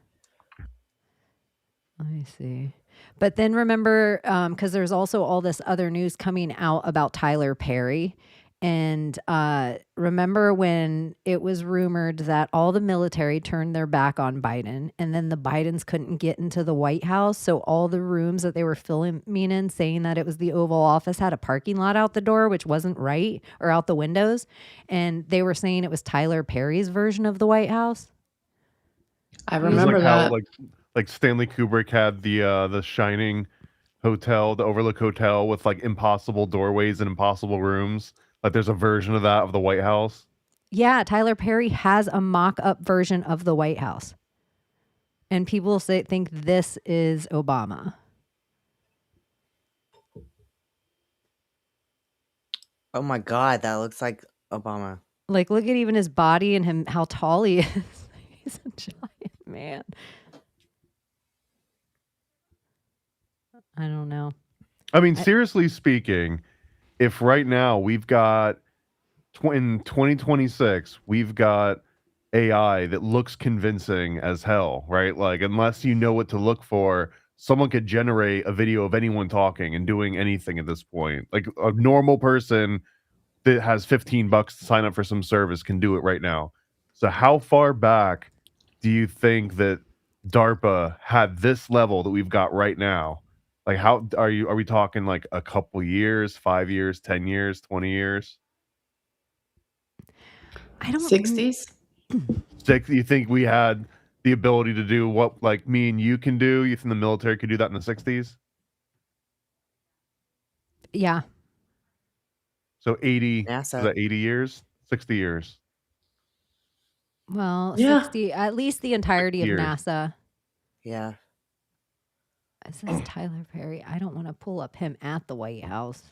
Let me see. But then remember, because there's also all this other news coming out about Tyler Perry. And remember when it was rumored that all the military turned their back on Biden and then the Bidens couldn't get into the White House. So all the rooms that they were filming in saying that it was the Oval Office had a parking lot out the door, which wasn't right, or out the windows. And they were saying it was Tyler Perry's version of the White House. I remember that. How, like Stanley Kubrick had the Shining hotel, the Overlook Hotel with like impossible doorways and impossible rooms. Like there's a version of that of the White House. Yeah, Tyler Perry has a mock-up version of the White House. And people think this is Obama. Oh my God, that looks like Obama. Like, look at even his body and him, how tall he is. He's a giant man. I don't know. I mean, seriously speaking, if right now we've got in 2026, we've got AI that looks convincing as hell, right? Like, unless you know what to look for, someone could generate a video of anyone talking and doing anything at this point. Like a normal person that has $15 to sign up for some service can do it right now. So how far back do you think that DARPA had this level that we've got right now? Like, how are we talking like a couple years, 5 years, 10 years, 20 years? I don't 60s? You think we had the ability to do what like me and you can do? You think the military could do that in the 60s? Yeah. So 80, NASA. is that 80 years? 60 years. Well, Yeah. 60, at least the entirety of Years. NASA. Yeah. It says Tyler Perry. I don't want to pull up him at the White House.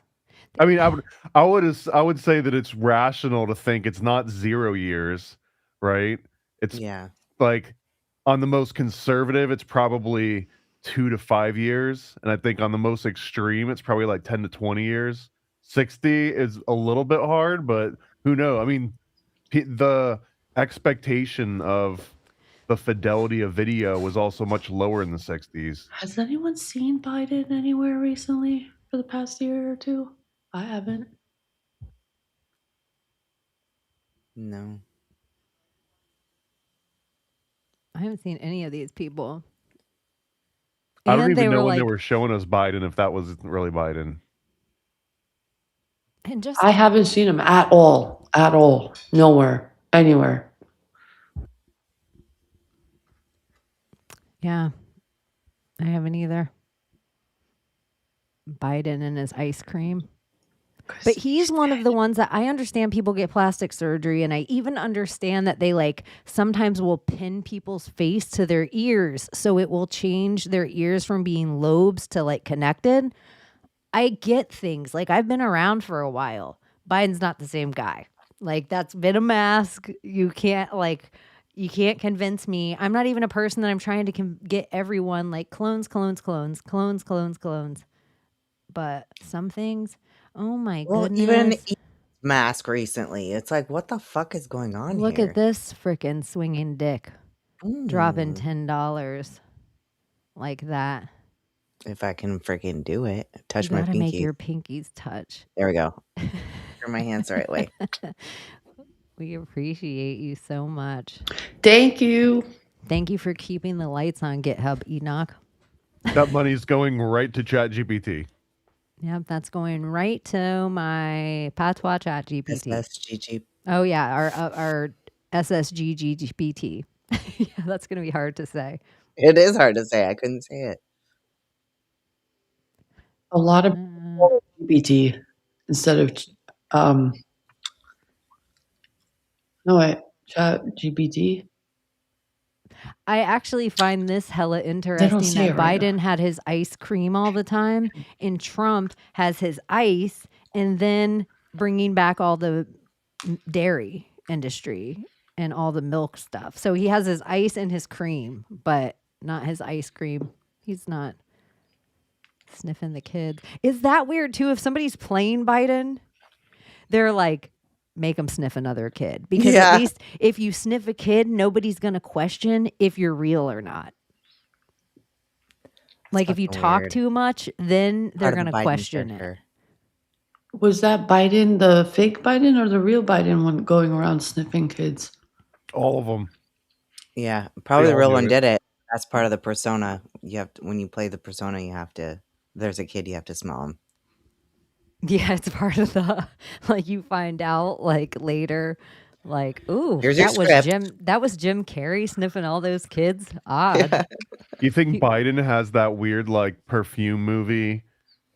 I mean, I would say that it's rational to think it's not 0 years, right? It's Yeah. like on the most conservative, it's probably 2 to 5 years, and I think on the most extreme, it's probably like 10 to 20 years. 60 is a little bit hard, but who knows? I mean, the expectation of the fidelity of video was also much lower in the 60s. Has anyone seen Biden anywhere recently for the past year or two? I haven't. No. I haven't seen any of these people. I don't And even know when like, they were showing us Biden, if that was really Biden. and just I haven't seen him at all. At all. Nowhere. Anywhere. yeah, I haven't either. Biden and his ice cream. But he's one of the ones that I understand people get plastic surgery, and I even understand that they like sometimes will pin people's face to their ears so it will change their ears from being lobes to like connected. I get things. Like I've been around for a while. Biden's not the same guy. Like that's been a mask. You can't convince me. I'm not even a person that I'm trying to get everyone like clones. But some things, oh my goodness. Even mask recently. It's like, what the fuck is going on Look here? at this freaking swinging dick. Dropping $10 like that. If I can freaking do it. Touch You my gotta pinky. make your pinkies touch. There we go. Turn my hands the right way. We appreciate you so much. Thank you. Thank you for keeping the lights on GitHub, Enoch. That money's going right to ChatGPT. Yep, that's going right to my patois chat GPT. SSGG. Oh yeah, our SSGG GPT. Yeah, that's gonna be hard to say. It is hard to say. I couldn't say it. A lot of GPT instead of Chat GPT. I actually find this hella They don't interesting say that it right. Biden had his ice cream all the time and Trump has his ice and then bringing back all the dairy industry and all the milk stuff. So he has his ice and his cream, but not his ice cream. He's not sniffing the kids. Is that weird too? If somebody's playing Biden, they're like, make them sniff another kid. Because at least if you sniff a kid, nobody's going to question if you're real or not. Like if you talk too much, then they're going to question it. Was that Biden, the fake Biden or the real Biden one going around sniffing kids? All of them. Yeah, probably They the all real do one it. did it. That's part of the persona. You have to, when you play the persona, you have to, there's a kid, you have to smell him. Yeah, it's part of the, like you find out like later, like, ooh, Here's your script. that was Jim Carrey sniffing all those kids. Odd. You think Biden has that weird like perfume movie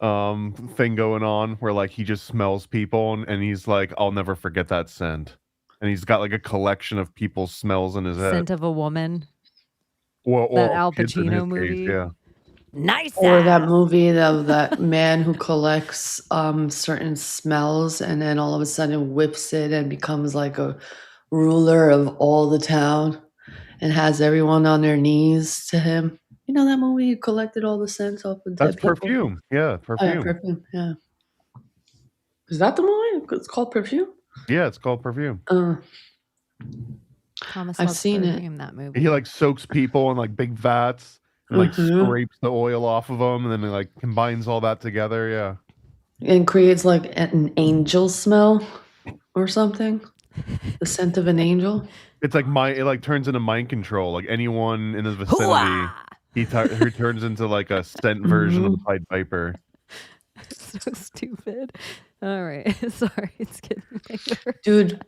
thing going on where like he just smells people and he's like, I'll never forget that scent. And he's got like a collection of people's smells in his head. Scent of a Woman. Well, That Al kids in Pacino his movie. case, yeah. Nice. Or that movie of that man who collects certain smells and then all of a sudden whips it and becomes like a ruler of all the town and has everyone on their knees to him. You know that movie? He collected all the scents off of dead That's people. Perfume. Yeah, Oh, yeah, Perfume. Perfume. Yeah. Is that the movie? It's called Perfume? Yeah, it's called Perfume. Thomas I've loves seen it. Perfume, that movie. He like soaks people in like big vats and like Mhm. scrapes the oil off of them, and then it like combines all that together. Yeah. And creates like an angel smell or something. The scent of an angel. It's like it like turns into mind control. Like anyone in the vicinity, Hooah! he turns into like a scent version of the Mhm. Pied Piper. So stupid. All right. Sorry, it's getting later. Dude,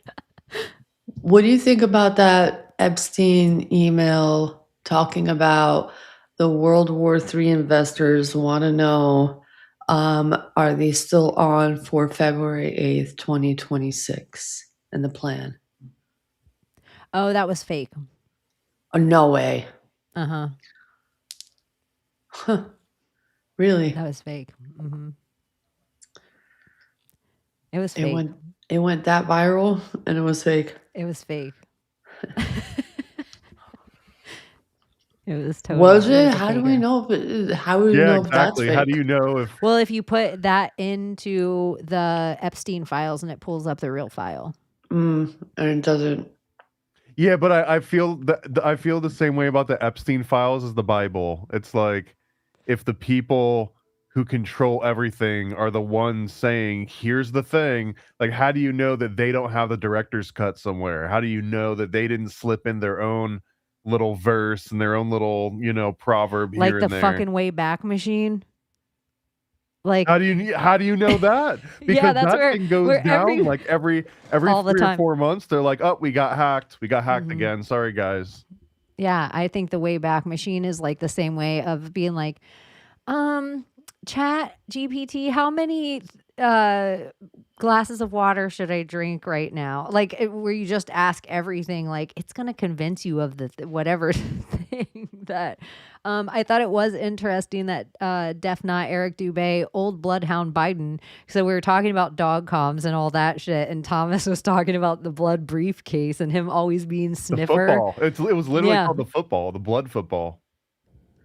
what do you think about that Epstein email talking about the World War III investors want to know, are they still on for February 8th, 2026 in the plan? Oh, that was fake. Oh, no way. Uh-huh. Huh. Really? That was fake. It was fake. It went that viral and it was fake. It was fake. It was totally. Was it it? was a How do we faker. know if how do we Yeah, know if that's exactly. How do fake? you know if? Well, if you put that into the Epstein files and it pulls up the real file. And it doesn't. Yeah, but I feel I feel the same way about the Epstein files as the Bible. It's like if the people who control everything are the ones saying, "Here's the thing," like how do you know that they don't have the director's cut somewhere? How do you know that they didn't slip in their own little verse and their own little, proverb Like here the and there? fucking Wayback Machine. Like How do you know that? Because yeah, that's that thing goes where down like every all the 3 or time. 4 months. They're like, "Oh, we got hacked. We got hacked again. Sorry, guys." Yeah, I think the Wayback Machine is like the same way of being like, Chat GPT, how many glasses of water should I drink right now? Like where you just ask everything, like it's gonna convince you of the whatever thing that. I thought it was interesting that Def Not Eric Dubé, old bloodhound Biden. So we were talking about dog comms and all that shit, and Thomas was talking about the blood briefcase and him always being The sniffer. football. It was literally called the football, the blood football.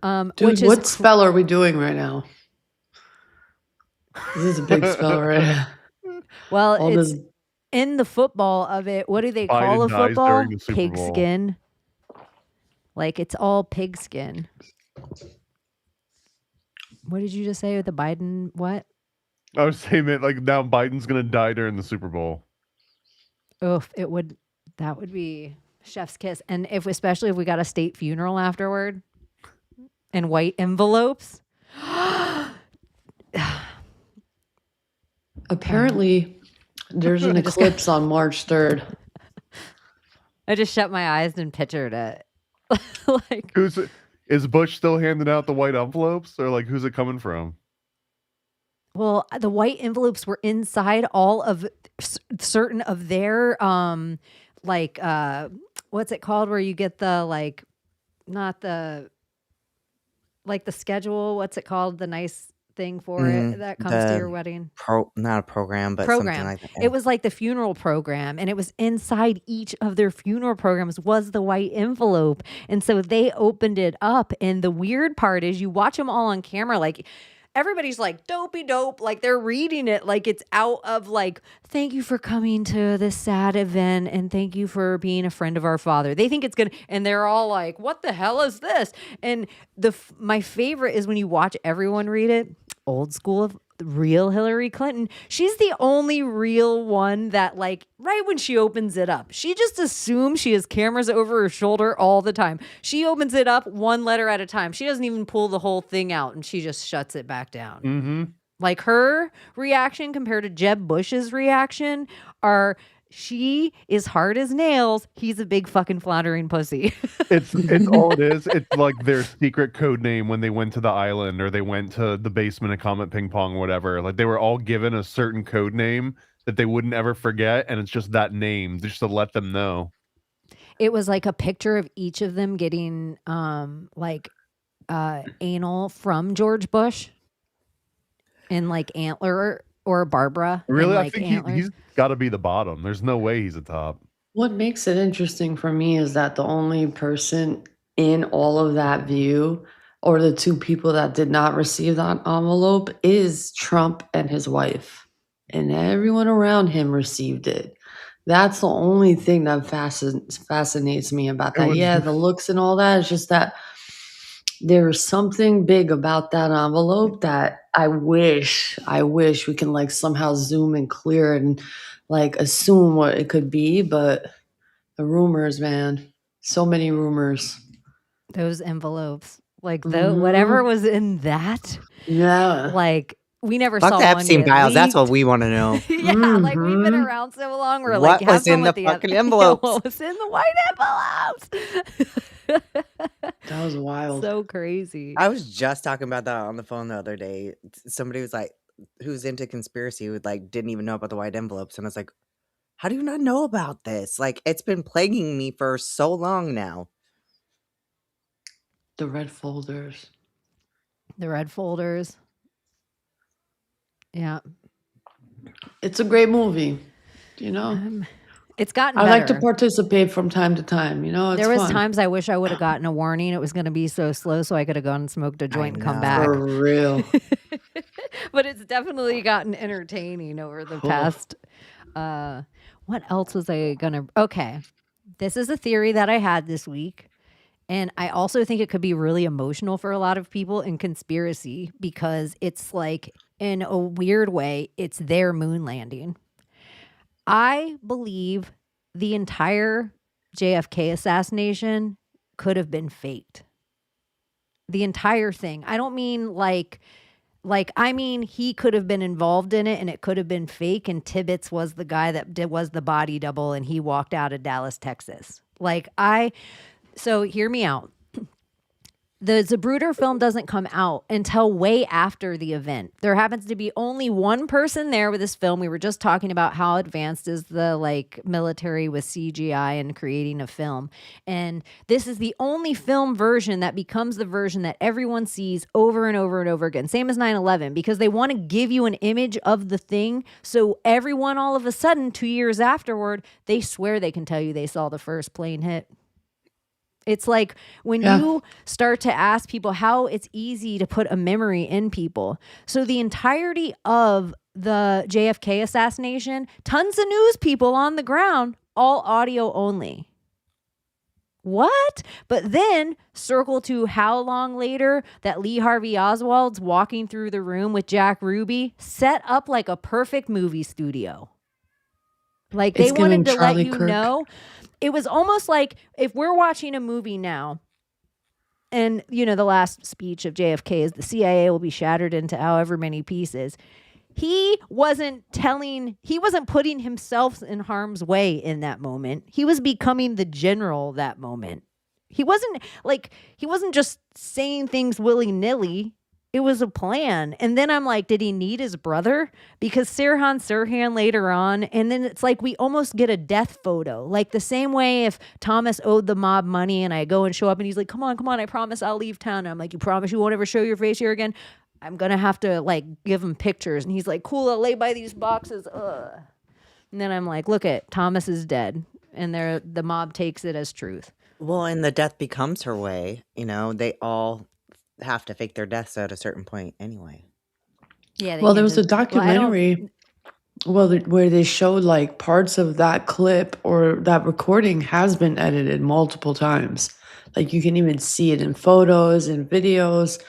Dude, what spell are we doing right now? This is a big spell right now. Well, All it's this- in the football of it. What do they Biden call a dies football? during the Super Bowl. Pigskin. Like it's all pigskin. What did you just say with the Biden? What? I was saying that like now Biden's gonna die during the Super Bowl. Oof, that would be chef's kiss. And especially if we got a state funeral afterward and white envelopes. Apparently, there's an eclipse on March 3rd. I just shut my eyes and pictured it. Like, is Bush still handing out the white envelopes, or like who's it coming from? well, the white envelopes were inside all of certain of their what's it called where you get the like not the like the schedule, what's it called, the nice thing for it that comes to your wedding? Not a program, but something like that. It was like the funeral program, and it was inside each of their funeral programs was the white envelope. And so they opened it up, and the weird part is you watch them all on camera, like everybody's like dopey dope, like they're reading it like it's out of like, thank you for coming to this sad event and thank you for being a friend of our father. They think it's gonna, and they're all like, what the hell is this? And my favorite is when you watch everyone read it, old school of real Hillary Clinton. She's the only real one that like right when she opens it up, she just assumes she has cameras over her shoulder all the time. She opens it up one letter at a time. She doesn't even pull the whole thing out and she just shuts it back down. Mm-hmm. Like her reaction compared to Jeb Bush's reaction are she is hard as nails. He's a big fucking floundering pussy. It's all it is. It's like their secret code name when they went to the island or they went to the basement of Comet Ping Pong or whatever. Like they were all given a certain code name that they wouldn't ever forget, and it's just that name just to let them know. It was like a picture of each of them getting anal from George Bush and like antler or Barbara. Really, and, I think he's got to be the bottom. There's no way he's a top. What makes it interesting for me is that the only person in all of that view, or the two people that did not receive that envelope, is Trump and his wife. And everyone around him received it. That's the only thing that fascinates me about that. Yeah, the looks and all that. It's just that There's something big about that envelope that I wish we can like somehow zoom and clear and like assume what it could be, but the rumors, man. So many rumors. Those envelopes, like whatever Mhm. was in that, Yeah. like we never Fuck saw the one Epstein get files. That's what leaked. we want to know. Yeah, like we've been Mhm. around so long. We're like, What have was fun in the with the fucking Yeah, envelopes? what was in the white envelopes? That was wild. So crazy. I was just talking about that on the phone the other day. Somebody was like, who's into conspiracy, who like didn't even know about the white envelopes, and I was like, how do you not know about this? Like, it's been plaguing me for so long now. The red folders. The red folders. Yeah. It's a great movie. You know? It's gotten I better. like to participate from time to time, you know? It's There was fun. times I wish I would have gotten a warning. It was going to be so slow, so I could have gone and smoked a joint and come back. For real. But it's definitely gotten entertaining over the past. What else was I gonna? Okay, this is a theory that I had this week, and I also think it could be really emotional for a lot of people in conspiracy because it's like, in a weird way, it's their moon landing. I believe the entire JFK assassination could have been faked. The entire thing. I don't mean like I mean he could have been involved in it and it could have been fake, and Tibbetts was the guy that was the body double and he walked out of Dallas, Texas. So hear me out. The Zapruder film doesn't come out until way after the event. There happens to be only one person there with this film. We were just talking about how advanced is the like military with CGI and creating a film. And this is the only film version that becomes the version that everyone sees over and over and over again. Same as 9/11, because they want to give you an image of the thing. So everyone all of a sudden, 2 years afterward, they swear they can tell you they saw the first plane hit. It's like when you start to ask people how it's easy to put a memory in people. So the entirety of the JFK assassination, tons of news people on the ground, all audio only. What? But then circle to how long later that Lee Harvey Oswald's walking through the room with Jack Ruby, set up like a perfect movie studio. Like they wanted to let you know. It was almost like if we're watching a movie now, and, you know, the last speech of JFK is the CIA will be shattered into however many pieces. He wasn't putting himself in harm's way in that moment. He was becoming the general that moment. He wasn't just saying things willy-nilly. It was a plan. And then I'm like, did he need his brother? Because Sirhan Sirhan later on, and then it's like we almost get a death photo. Like the same way if Thomas owed the mob money and I go and show up and he's like, come on, I promise I'll leave town. And I'm like, you promise you won't ever show your face here again? I'm going to have to like give him pictures. And he's like, cool, I'll lay by these boxes. Ugh. And then I'm like, look it, Thomas is dead. And the mob takes it as truth. Well, and the death becomes her way. You know, they all have to fake their deaths at a certain point anyway. Yeah. Well, there was a documentary where they showed like parts of that clip or that recording has been edited multiple times. Like you can even see it in photos and videos,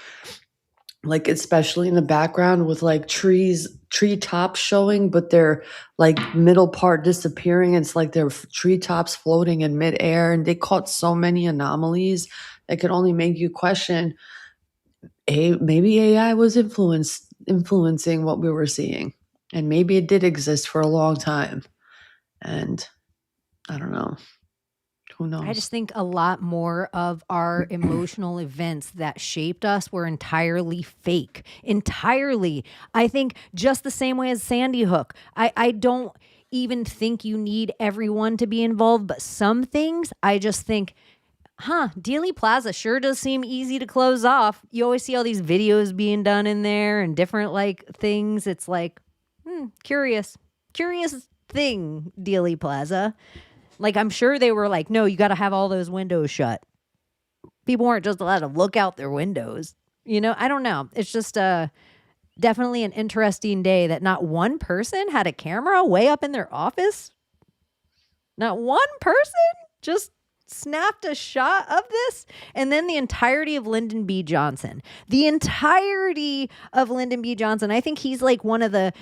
like especially in the background with like tree tops showing, but their like middle part disappearing. It's like their treetops floating in midair, and they caught so many anomalies that could only make you question, maybe AI was influencing what we were seeing, and maybe it did exist for a long time, and I don't know. Who knows? I just think a lot more of our emotional events that shaped us were entirely fake. Entirely. I think just the same way as Sandy Hook. I don't even think you need everyone to be involved, but some things I just think, Dealey Plaza sure does seem easy to close off. You always see all these videos being done in there and different like things. It's like, curious thing, Dealey Plaza. Like, I'm sure they were like, no, you got to have all those windows shut. People weren't just allowed to look out their windows. You know, I don't know. It's just definitely an interesting day that not one person had a camera way up in their office. Not one person, just snapped a shot of this, and then the entirety of Lyndon B. Johnson. The entirety of Lyndon B. Johnson. I think he's like one of the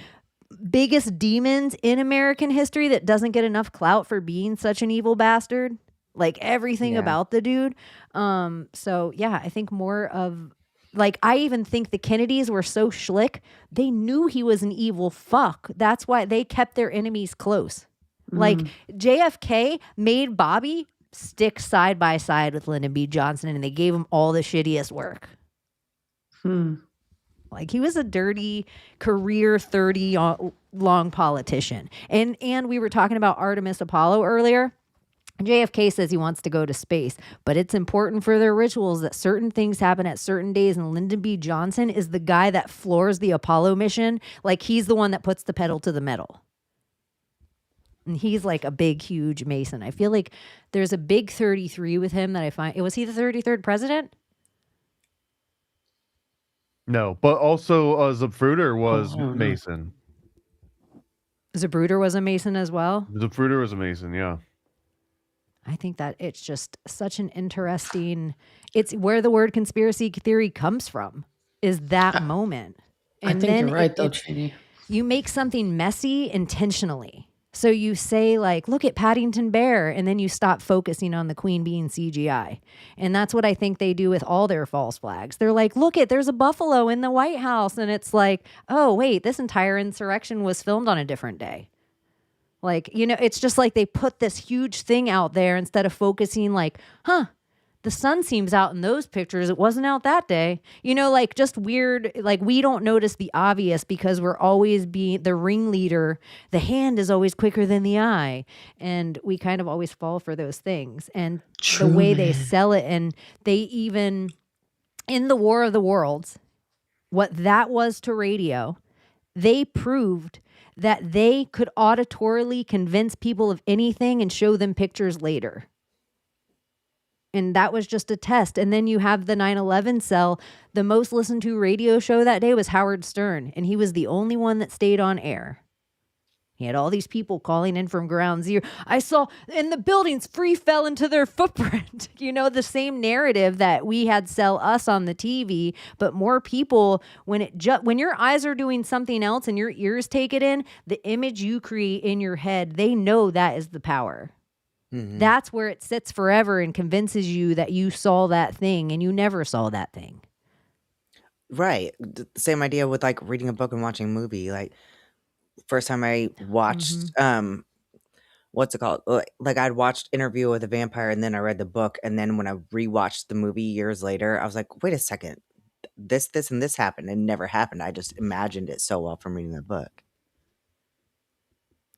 biggest demons in American history that doesn't get enough clout for being such an evil bastard. Like everything about the dude. So yeah, I think more of like, I even think the Kennedys were so schlick. They knew he was an evil fuck. That's why they kept their enemies close. Like JFK made Bobby stick side by side with Lyndon B. Johnson, and they gave him all the shittiest work. Like he was a dirty career 30 long politician. And we were talking about Artemis Apollo earlier. JFK says he wants to go to space, but it's important for their rituals that certain things happen at certain days. And Lyndon B. Johnson is the guy that floors the Apollo mission. Like he's the one that puts the pedal to the metal. And he's like a big, huge Mason. I feel like there's a big 33 with him that I find. Was he the 33rd president? No, but also Zapruder was Mason. Zapruder was a Mason as well? Zapruder was a Mason, yeah. I think that it's just such an interesting, it's where the word conspiracy theory comes from, is that moment. And I think you're right, though, Chaney. You make something messy intentionally. So you say like, look at Paddington Bear, and then you stop focusing on the queen being CGI. And that's what I think they do with all their false flags. They're like, look at, there's a buffalo in the White House. And it's like, oh, wait, this entire insurrection was filmed on a different day. Like, you know, it's just like they put this huge thing out there instead of focusing like, the sun seems out in those pictures. It wasn't out that day. You know, like just weird, like we don't notice the obvious because we're always being the ringleader. The hand is always quicker than the eye. And we kind of always fall for those things. And the way they sell it, and they even, in the War of the Worlds, what that was to radio, they proved that they could auditorily convince people of anything and show them pictures later. And that was just a test. And then you have the 9/11 cell. The most listened to radio show that day was Howard Stern, and he was the only one that stayed on air. He had all these people calling in from ground zero. I saw, and the buildings free fell into their footprint. You know, the same narrative that we had sell us on the TV, but more people, when your eyes are doing something else and your ears take it in, the image you create in your head, they know that is the power. Mm-hmm. That's where it sits forever and convinces you that you saw that thing and you never saw that thing. Right. Same idea with like reading a book and watching a movie. Like, first time I watched, what's it called? Like I'd watched Interview with a Vampire and then I read the book. And then when I rewatched the movie years later, I was like, wait a second, this, and this happened. It never happened. I just imagined it so well from reading the book.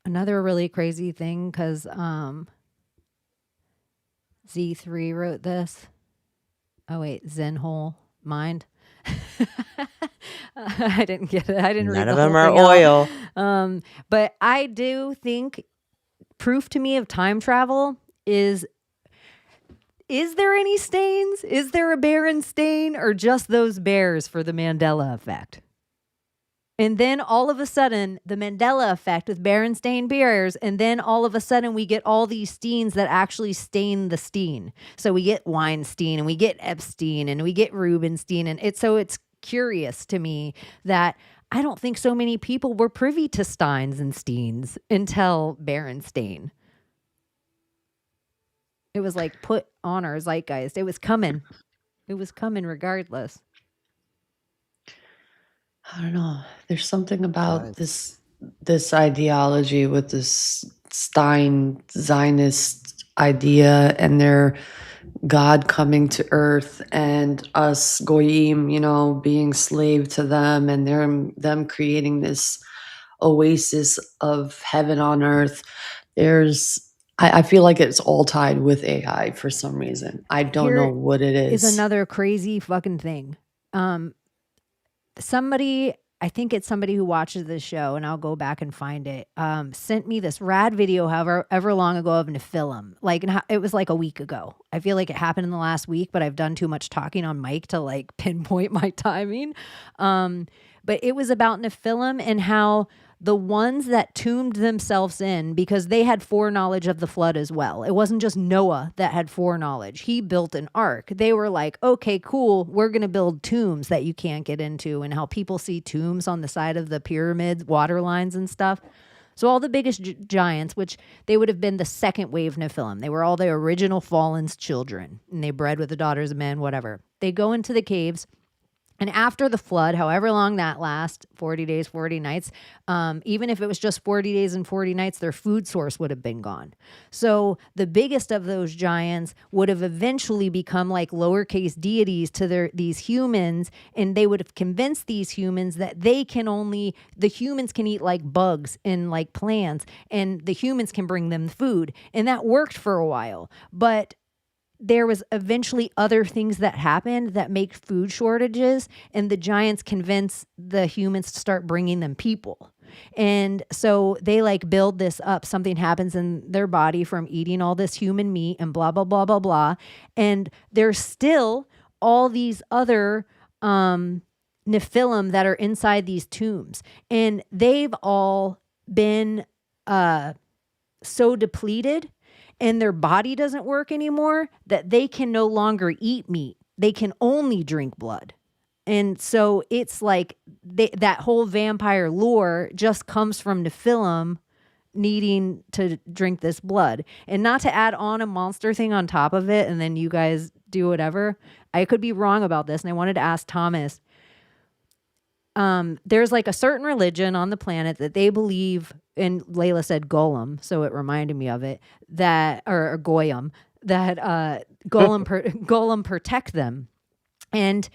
Another really crazy thing, because Z3 wrote this. Oh wait, Zenhole Mind. I didn't get it. I didn't read None the of them whole are thing oil. out. But I do think proof to me of time travel is there any stains? Is there a Baron stain, or just those bears for the Mandela effect? And then all of a sudden, the Mandela effect with Berenstain Bears, and then all of a sudden we get all these Steens that actually stain the Steen. So we get Weinstein, and we get Epstein, and we get Rubenstein, and it's curious to me that I don't think so many people were privy to Steins and Steens until Berenstain. It was like put on our zeitgeist. It was coming. It was coming regardless. I don't know. There's something about this ideology with this Stein Zionist idea and their God coming to earth and us goyim, being slave to them, and them creating this oasis of heaven on earth. I feel like it's all tied with AI for some reason. I don't know what it is. Is another crazy fucking thing. I think it's somebody who watches this show, and I'll go back and find it, sent me this rad video however long ago of Nephilim. Like, it was like a week ago. I feel like it happened in the last week, but I've done too much talking on mic to like pinpoint my timing. But it was about Nephilim and how the ones that tombed themselves in, because they had foreknowledge of the flood as well. It wasn't just Noah that had foreknowledge. He built an ark. They were like, okay, cool. We're going to build tombs that you can't get into, and how people see tombs on the side of the pyramids, water lines and stuff. So all the biggest giants, which they would have been the second wave Nephilim, they were all the original fallen's children, and they bred with the daughters of men, whatever. They go into the caves. And after the flood, however long that lasts, 40 days, 40 nights, even if it was just 40 days and 40 nights, their food source would have been gone. So the biggest of those giants would have eventually become like lowercase deities to these humans, and they would have convinced these humans that the humans can eat like bugs and like plants, and the humans can bring them food. And that worked for a while. But there was eventually other things that happened that make food shortages, and the giants convince the humans to start bringing them people. And so they like build this up. Something happens in their body from eating all this human meat and blah, blah, blah, blah, blah. And there's still all these other Nephilim that are inside these tombs. And they've all been so depleted, and their body doesn't work anymore, that they can no longer eat meat. They can only drink blood. And so it's like that whole vampire lore just comes from Nephilim needing to drink this blood. And not to add on a monster thing on top of it, and then you guys do whatever. I could be wrong about this, and I wanted to ask Thomas. There's like a certain religion on the planet that they believe, and Layla said golem, so it reminded me of it, that, or goyim, that golem protect them. And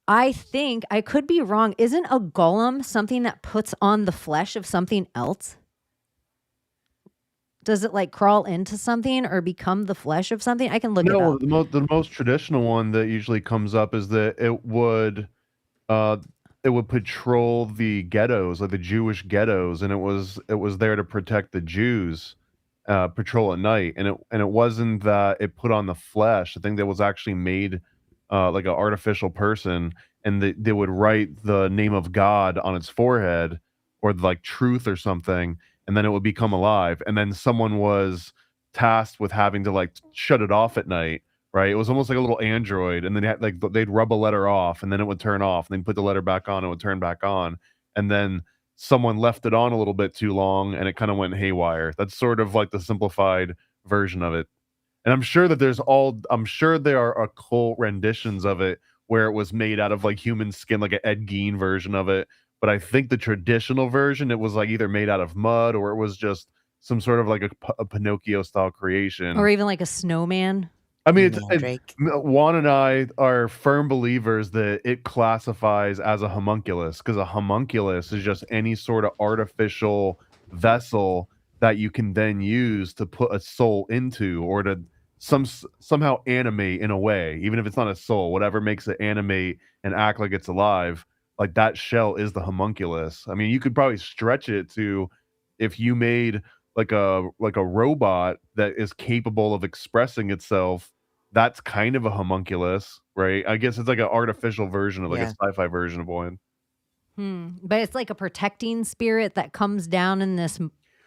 I think, I could be wrong, isn't a golem something that puts on the flesh of something else? Does it like crawl into something or become the flesh of something? I can look it up. The most traditional one that usually comes up is that it would patrol the ghettos, like the Jewish ghettos, and it was there to protect the Jews, patrol at night. And it wasn't that it put on the flesh. I think that was actually made like an artificial person, and they would write the name of God on its forehead, or like truth or something, and then it would become alive. And then someone was tasked with having to like shut it off at night. Right, it was almost like a little android, and then they'd rub a letter off, and then it would turn off, and then put the letter back on, it would turn back on, and then someone left it on a little bit too long, and it kind of went haywire. That's sort of like the simplified version of it. And I'm sure that there are occult renditions of it where it was made out of like human skin, like an Ed Gein version of it. But I think the traditional version, it was like either made out of mud, or it was just some sort of like a Pinocchio style creation, or even like a snowman. I mean, Juan and I are firm believers that it classifies as a homunculus, because a homunculus is just any sort of artificial vessel that you can then use to put a soul into, or to somehow animate in a way, even if it's not a soul, whatever makes it animate and act like it's alive. Like that shell is the homunculus. I mean, you could probably stretch it to, if you made like a robot that is capable of expressing itself, that's kind of a homunculus, right? I guess it's like an artificial version of like a sci-fi version of one. But it's like a protecting spirit that comes down in this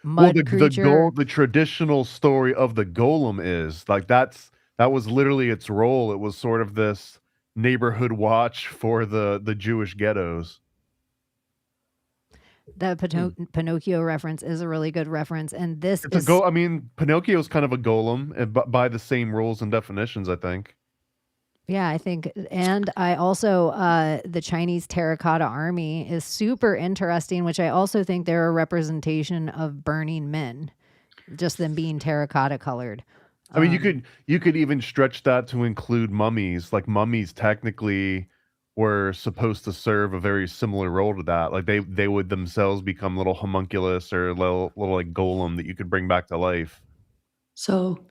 mud creature. The traditional story of the golem is like that was literally its role. It was sort of this neighborhood watch for the Jewish ghettos. The Pinocchio reference is a really good reference, and this is I mean, Pinocchio's kind of a golem by the same rules and definitions, I think. Yeah, I think, and I also the Chinese terracotta army is super interesting, which I also think they're a representation of burning men, just them being terracotta colored. I mean, you could even stretch that to include mummies. Like mummies technically were supposed to serve a very similar role to that. Like they would themselves become little homunculus or little like golem that you could bring back to life. So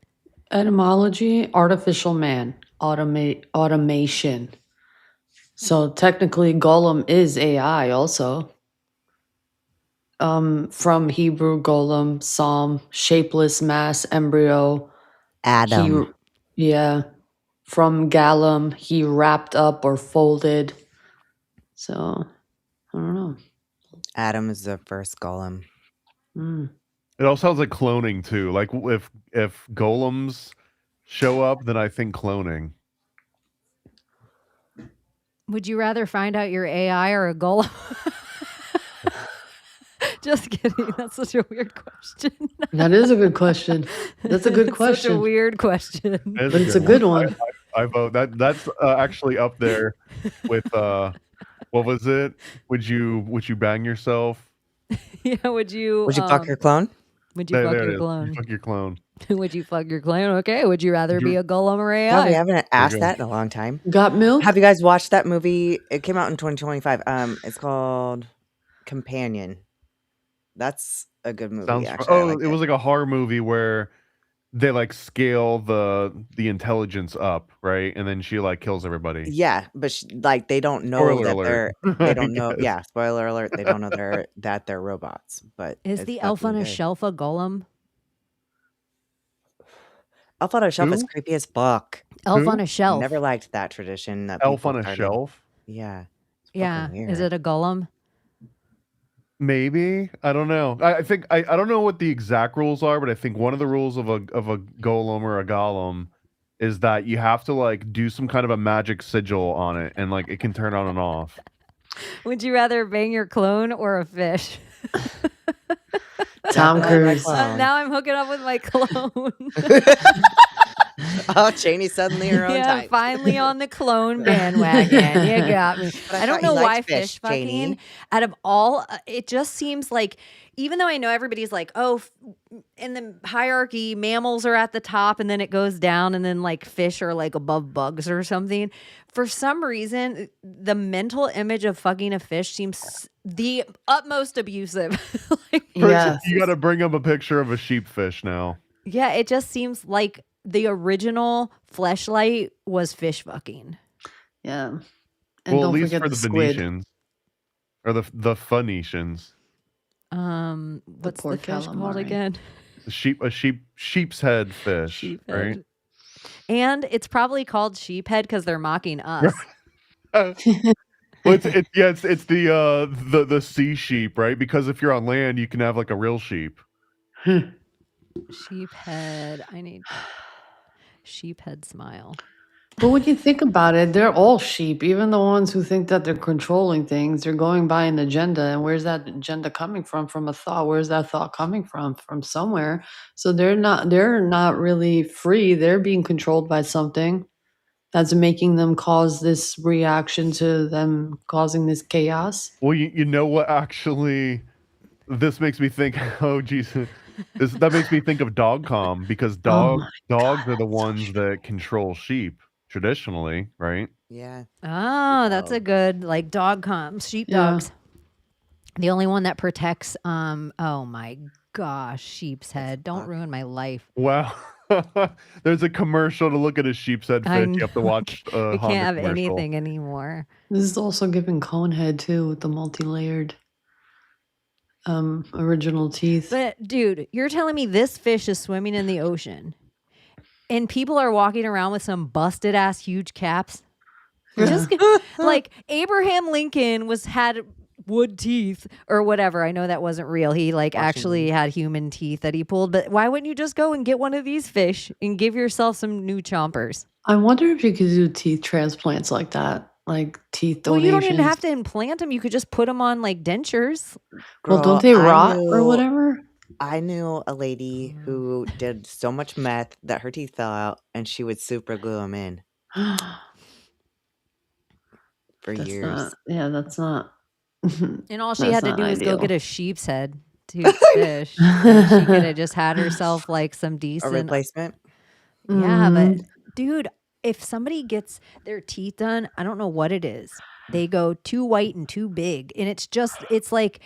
etymology, artificial man, automation. So technically golem is AI also. From Hebrew golem, psalm, shapeless mass, embryo. Adam. From Gallum, he wrapped up or folded. So, I don't know. Adam is the first golem. Mm. It all sounds like cloning too. Like if golems show up, then I think cloning. Would you rather find out your AI or a golem? Just kidding. That's such a weird question. That is a good question. That's a good It's such a question. weird question. It is But it's a good one. I vote that. That's actually up there with what was it? Would you bang yourself? Yeah, would you fuck your clone? Would you fuck There it your is. clone? You fuck your clone. Would you fuck your clone? Okay. Would you rather Would be you- a golem or AI? God, we haven't asked go. that in a long time. Got milk? Have you guys watched that movie? It came out in 2025. It's called Companion. That's a good movie. Sounds. Actually, I liked it was like a horror movie where they like scale the intelligence up, right? And then she like kills everybody. Yeah, but like they don't know Spoiler that alert. they don't know. Yes. Yeah, spoiler alert. They don't know that they're robots. But Is it's the elf on fucking a good. shelf a golem? Elf on a Shelf is Who? creepy as fuck. Elf Who? on a shelf. Never liked that tradition. That Elf people on a started. shelf. Yeah. It's Yeah. fucking Is weird. it a golem? Maybe, I don't know. I think I don't know what the exact rules are, but I think one of the rules of a golem or a golem is that you have to like do some kind of a magic sigil on it, and like it can turn on and off. Would you rather bang your clone or a fish? Tom Definitely my Cruise. clone. Now I'm hooking up with my clone. Oh, Chaney suddenly her own Yeah, type. finally on the clone bandwagon. You got me. But I I don't thought know you why liked fish fish, fucking. Chaney. Out of all, it just seems like, even though I know everybody's like, oh, in the hierarchy, mammals are at the top, and then it goes down, and then like fish are like above bugs or something. For some reason, the mental image of fucking a fish seems the utmost abusive. Like, Yes. You got to bring up a picture of a sheepfish now. yeah, it just seems like the original fleshlight was fish fucking. Yeah. And Well, at don't least forget for the the squid. Venetians or the Phoenicians. What's the poor fish called calamari. again? Sheep's head fish, right? Sheephead. And it's probably called sheephead because they're mocking us. Well, it's the sea sheep, right? Because if you're on land, you can have like a real sheep. Sheephead. I need sheephead smile. But when you think about it, they're all sheep. Even the ones who think that they're controlling things, they're going by an agenda. And where's that agenda coming from? From a thought. Where's that thought coming from? From somewhere. So they're not really free. They're being controlled by something that's making them cause this reaction to them causing this chaos. Well, you know what? Actually, this makes me think. Oh, Jesus. That makes me think of dogcom because Oh my dogs are the ones that control sheep traditionally, right? Yeah. Oh, that's a good like dog comms, sheepdogs. The only one that protects oh my gosh, sheep's head. Don't ruin my life. Wow. There's a commercial to look at a sheep's head I fish. You have to know. watch a We Honda can't have commercial. anything anymore. This is also giving Conehead too with the multi-layered original teeth. But dude, you're telling me this fish is swimming in the ocean and people are walking around with some busted ass huge caps? Just like Abraham Lincoln had wood teeth or whatever. I know that wasn't real. He actually had human teeth that he pulled, but why wouldn't you just go and get one of these fish and give yourself some new chompers? I wonder if you could do teeth transplants like that, like teeth Well, donations. you don't even have to implant them. You could just put them on like dentures. Well, Girl, don't they I rot or knew- whatever? I knew a lady who did so much meth that her teeth fell out, and she would super glue them in for That's years. not. Yeah, that's not. And all she That's had to not do was go ideal. get a sheep's head to fish. And she could have just had herself like some A decent. replacement. Yeah, Mhm. but dude, if somebody gets their teeth done, I don't know what it is. They go too white and too big. And it's like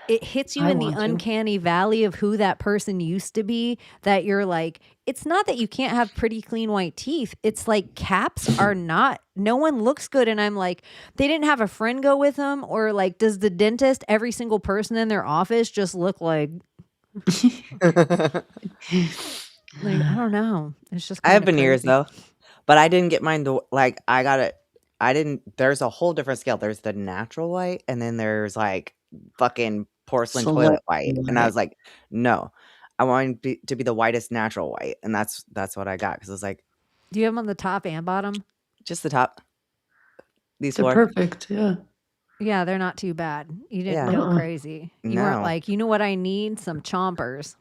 it hits you I in the want to. uncanny valley of who that person used to be, that you're like, it's not that you can't have pretty clean white teeth. It's like caps are not, no one looks good. And I'm like, they didn't have a friend go with them, or like, does the dentist, every single person in their office just look like I don't know. It's just I have kinda veneers crazy. though, but I didn't get mine. I got it. I didn't. There's a whole different scale. There's the natural white, and then there's like fucking porcelain Select toilet white. And I white. was like, no, I want to be the whitest natural white. And that's what I got because it was like Do you have them on the top and bottom? just the top. These They're 4. perfect. Yeah. Yeah, they're not too bad. You didn't Yeah. go crazy. You weren't No, like, you know what I need? Some chompers.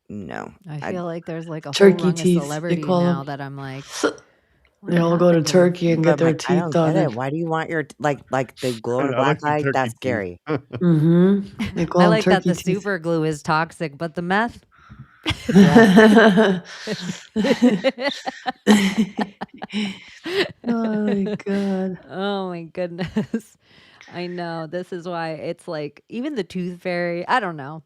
no. I I feel like there's like a whole Turkey rung of teeth, they celebrity call now them. that I'm like, what They all go to happened to Turkey and but get their like I teeth don't done. get it. Why do you want your like they glow in a I like black the eye? turkey That's teeth. scary. Mm-hmm. They call I them like that turkey the teeth. super glue is toxic, but the meth. Yeah. Oh my god. Oh my goodness. I know. This is why it's like even the tooth fairy, I don't know.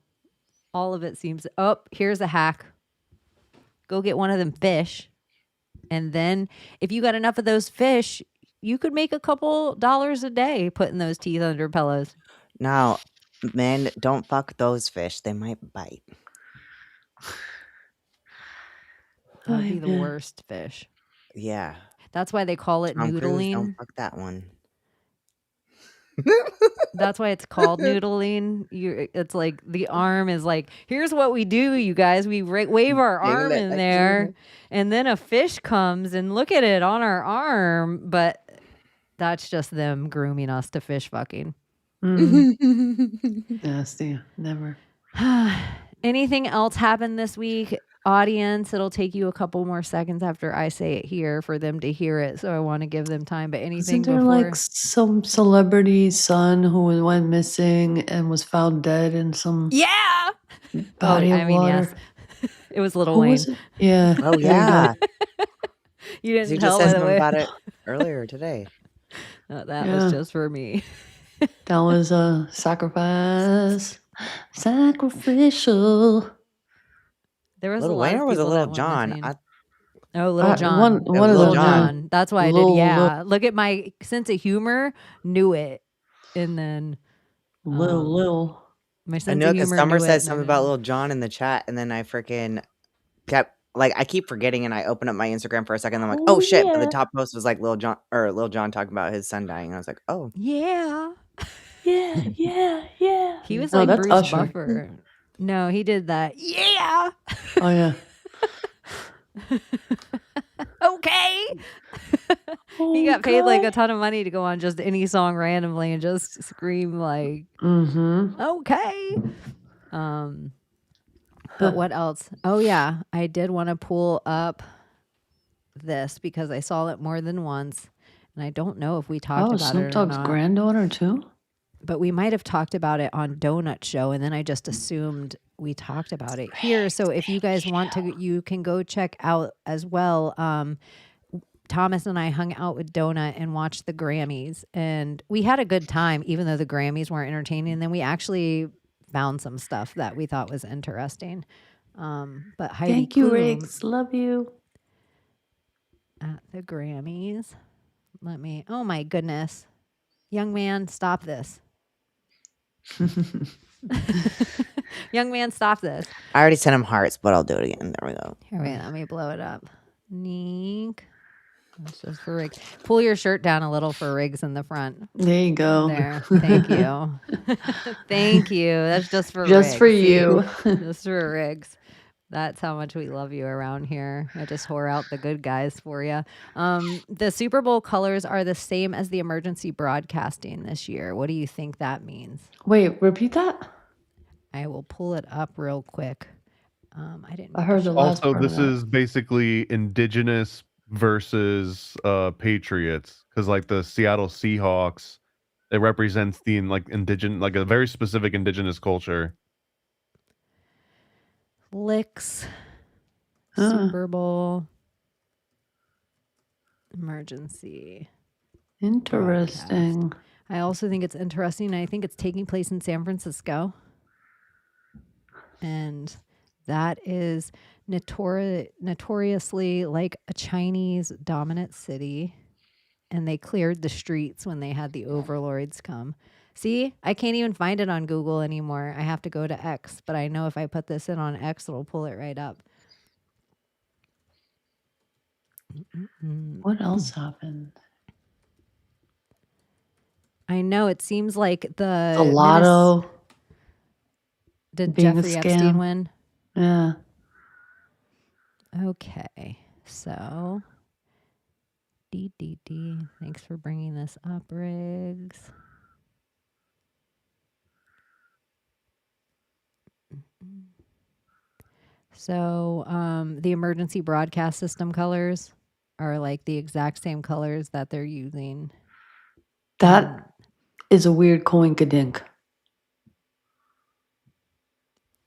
All of it seems oh, here's a hack. Go get one of them fish. And then if you got enough of those fish, you could make a couple dollars a day putting those teeth under pillows. Now, men, don't fuck those fish. They might bite. That would be the man. worst fish. Yeah. That's why they call it Tom Cruise, don't noodling. fuck that one. That's why it's called noodling. It's like the arm is like, here's what we do, you guys. We wave our Jiggle arm it in like there, this. and then a fish comes and look at it on our arm. But that's just them grooming us to fish fucking. Nasty. Never. Anything else happened this week? Audience, it'll take you a couple more seconds after I say it here for them to hear it. So I want to give them time. But anything Isn't there before? like some celebrity son who went missing and was found dead in some Yeah. body of water? Yes. It was Lil Who Wayne. was it? Yeah. Oh, there you go. yeah. You 'Cause didn't he tell, just by said the something way. about it earlier today. That Yeah. was just for me. That was a sacrifice. Sacrificial. There was Little a lot Wayne of or was it people Little that went John? missing. Oh, Little John. One It was of Lil those. John. That's why I did. Lil- Yeah. Look at my sense of humor. Knew it. And then Lil. my I sense know of because humor Summer knew it. said and something then- about Little John in the chat, and then I freaking kept like I keep forgetting, and I open up my Instagram for a second. And I'm like, oh shit! But the top post was like Lil John talking about his son dying, and I was like, oh, Yeah. Yeah. He was No, like that's Bruce Usher. Buffer. No, he did that. Yeah. Oh yeah. Okay. He got paid like a ton of money to go on just any song randomly and just scream like, okay. But what else? Oh yeah, I did want to pull up this because I saw it more than once, and I don't know if we talked Oh, about Snoop it or Dogg's not. granddaughter too. But we might have talked about it on Donut Show, and then I just assumed we talked about it here. So if you guys want to, you can go check out as well. Thomas and I hung out with Donut and watched the Grammys, and we had a good time, even though the Grammys weren't entertaining. And then we actually found some stuff that we thought was interesting. But Heidi Thank you, Klum Riggs. Love you. at the Grammys. Oh my goodness. Young man, stop this. Young man, stop this. I already sent him hearts, but I'll do it again. There we go. Here, wait, let me blow it up. Neek. That's just for Riggs. Pull your shirt down a little for Riggs in the front. There you go. There. Thank you. Thank you. That's just for Just Riggs. for See? you. Just for Riggs. That's how much we love you around here. I just whore out the good guys for you. The Super Bowl colors are the same as the emergency broadcasting this year. What do you think that means? Wait, repeat that. I will pull it up real quick. I didn't. I heard the last Also, part of this that. is basically indigenous versus patriots, because like the Seattle Seahawks, it represents the like indigenous, like a very specific indigenous culture. Licks. Super Bowl emergency. Interesting. broadcast. I also think it's interesting. I think it's taking place in San Francisco. And that is notoriously like a Chinese dominant city. And they cleared the streets when they had the overlords come. See, I can't even find it on Google anymore. I have to go to X, but I know if I put this in on X, it'll pull it right up. What else happened? I know it seems like The the lotto did being a Jeffrey Epstein scam. win? Yeah. Okay, so thanks for bringing this up, Riggs. So the emergency broadcast system colors are like the exact same colors that they're using. That is a weird coinkadink.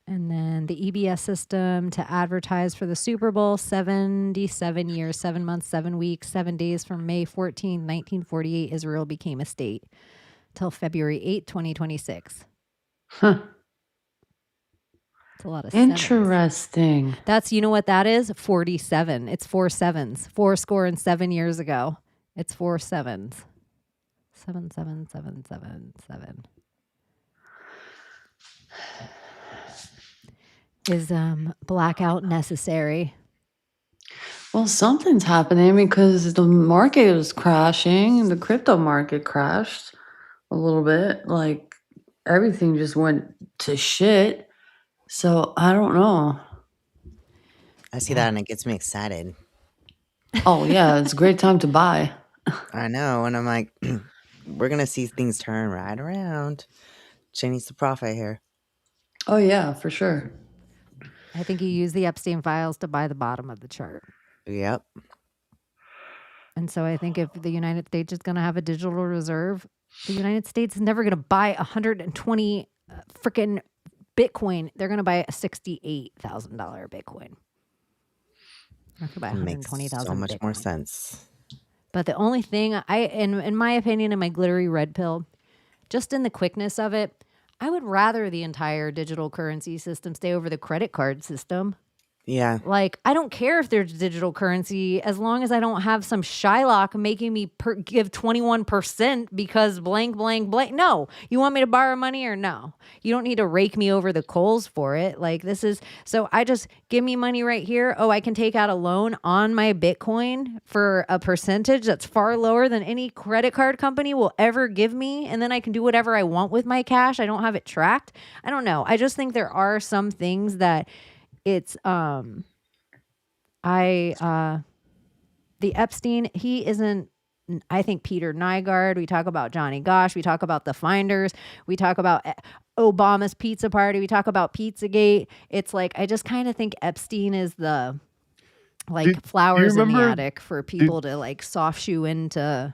And then the EBS system to advertise for the Super Bowl, 77 years, 7 months, 7 weeks, 7 days from May 14, 1948, Israel became a state, till February 8, 2026. Huh. It's a lot of sevens. Interesting. That's, you know what that is? 47. It's 4 sevens. 4 years ago. It's 4 sevens. 7, 7, 7, 7, 7. Is blackout necessary? Well, something's happening because the market is crashing. The crypto market crashed a little bit. Like everything just went to shit. So I don't know. I see that and it gets me excited. Oh yeah, it's a great time to buy. I know, and I'm like, we're gonna see things turn right around. Chaney's the prophet here. Oh yeah, for sure. I think you use the Epstein files to buy the bottom of the chart. Yep. And so I think if the United States is going to have a digital reserve, the United States is never going to buy 120 freaking Bitcoin. They're going to buy a $68,000 Bitcoin. They're going to buy 120,000 so much Bitcoin. more sense. But the only thing in my opinion, in my glittery red pill, just in the quickness of it, I would rather the entire digital currency system stay over the credit card system. Yeah. Like, I don't care if there's digital currency as long as I don't have some Shylock making me give 21% because blank, blank, blank. No. You want me to borrow money or no? You don't need to rake me over the coals for it. Like, this is, so I just give me money right here. Oh, I can take out a loan on my Bitcoin for a percentage that's far lower than any credit card company will ever give me. And then I can do whatever I want with my cash. I don't have it tracked. I don't know. I just think there are some things that it's the Epstein, he isn't, I think Peter Nygaard, we talk about Johnny Gosh, we talk about the Finders, we talk about Obama's pizza party, we talk about Pizzagate. It's like, I just kind of think Epstein is the like flowers in the attic for people to like soft shoe into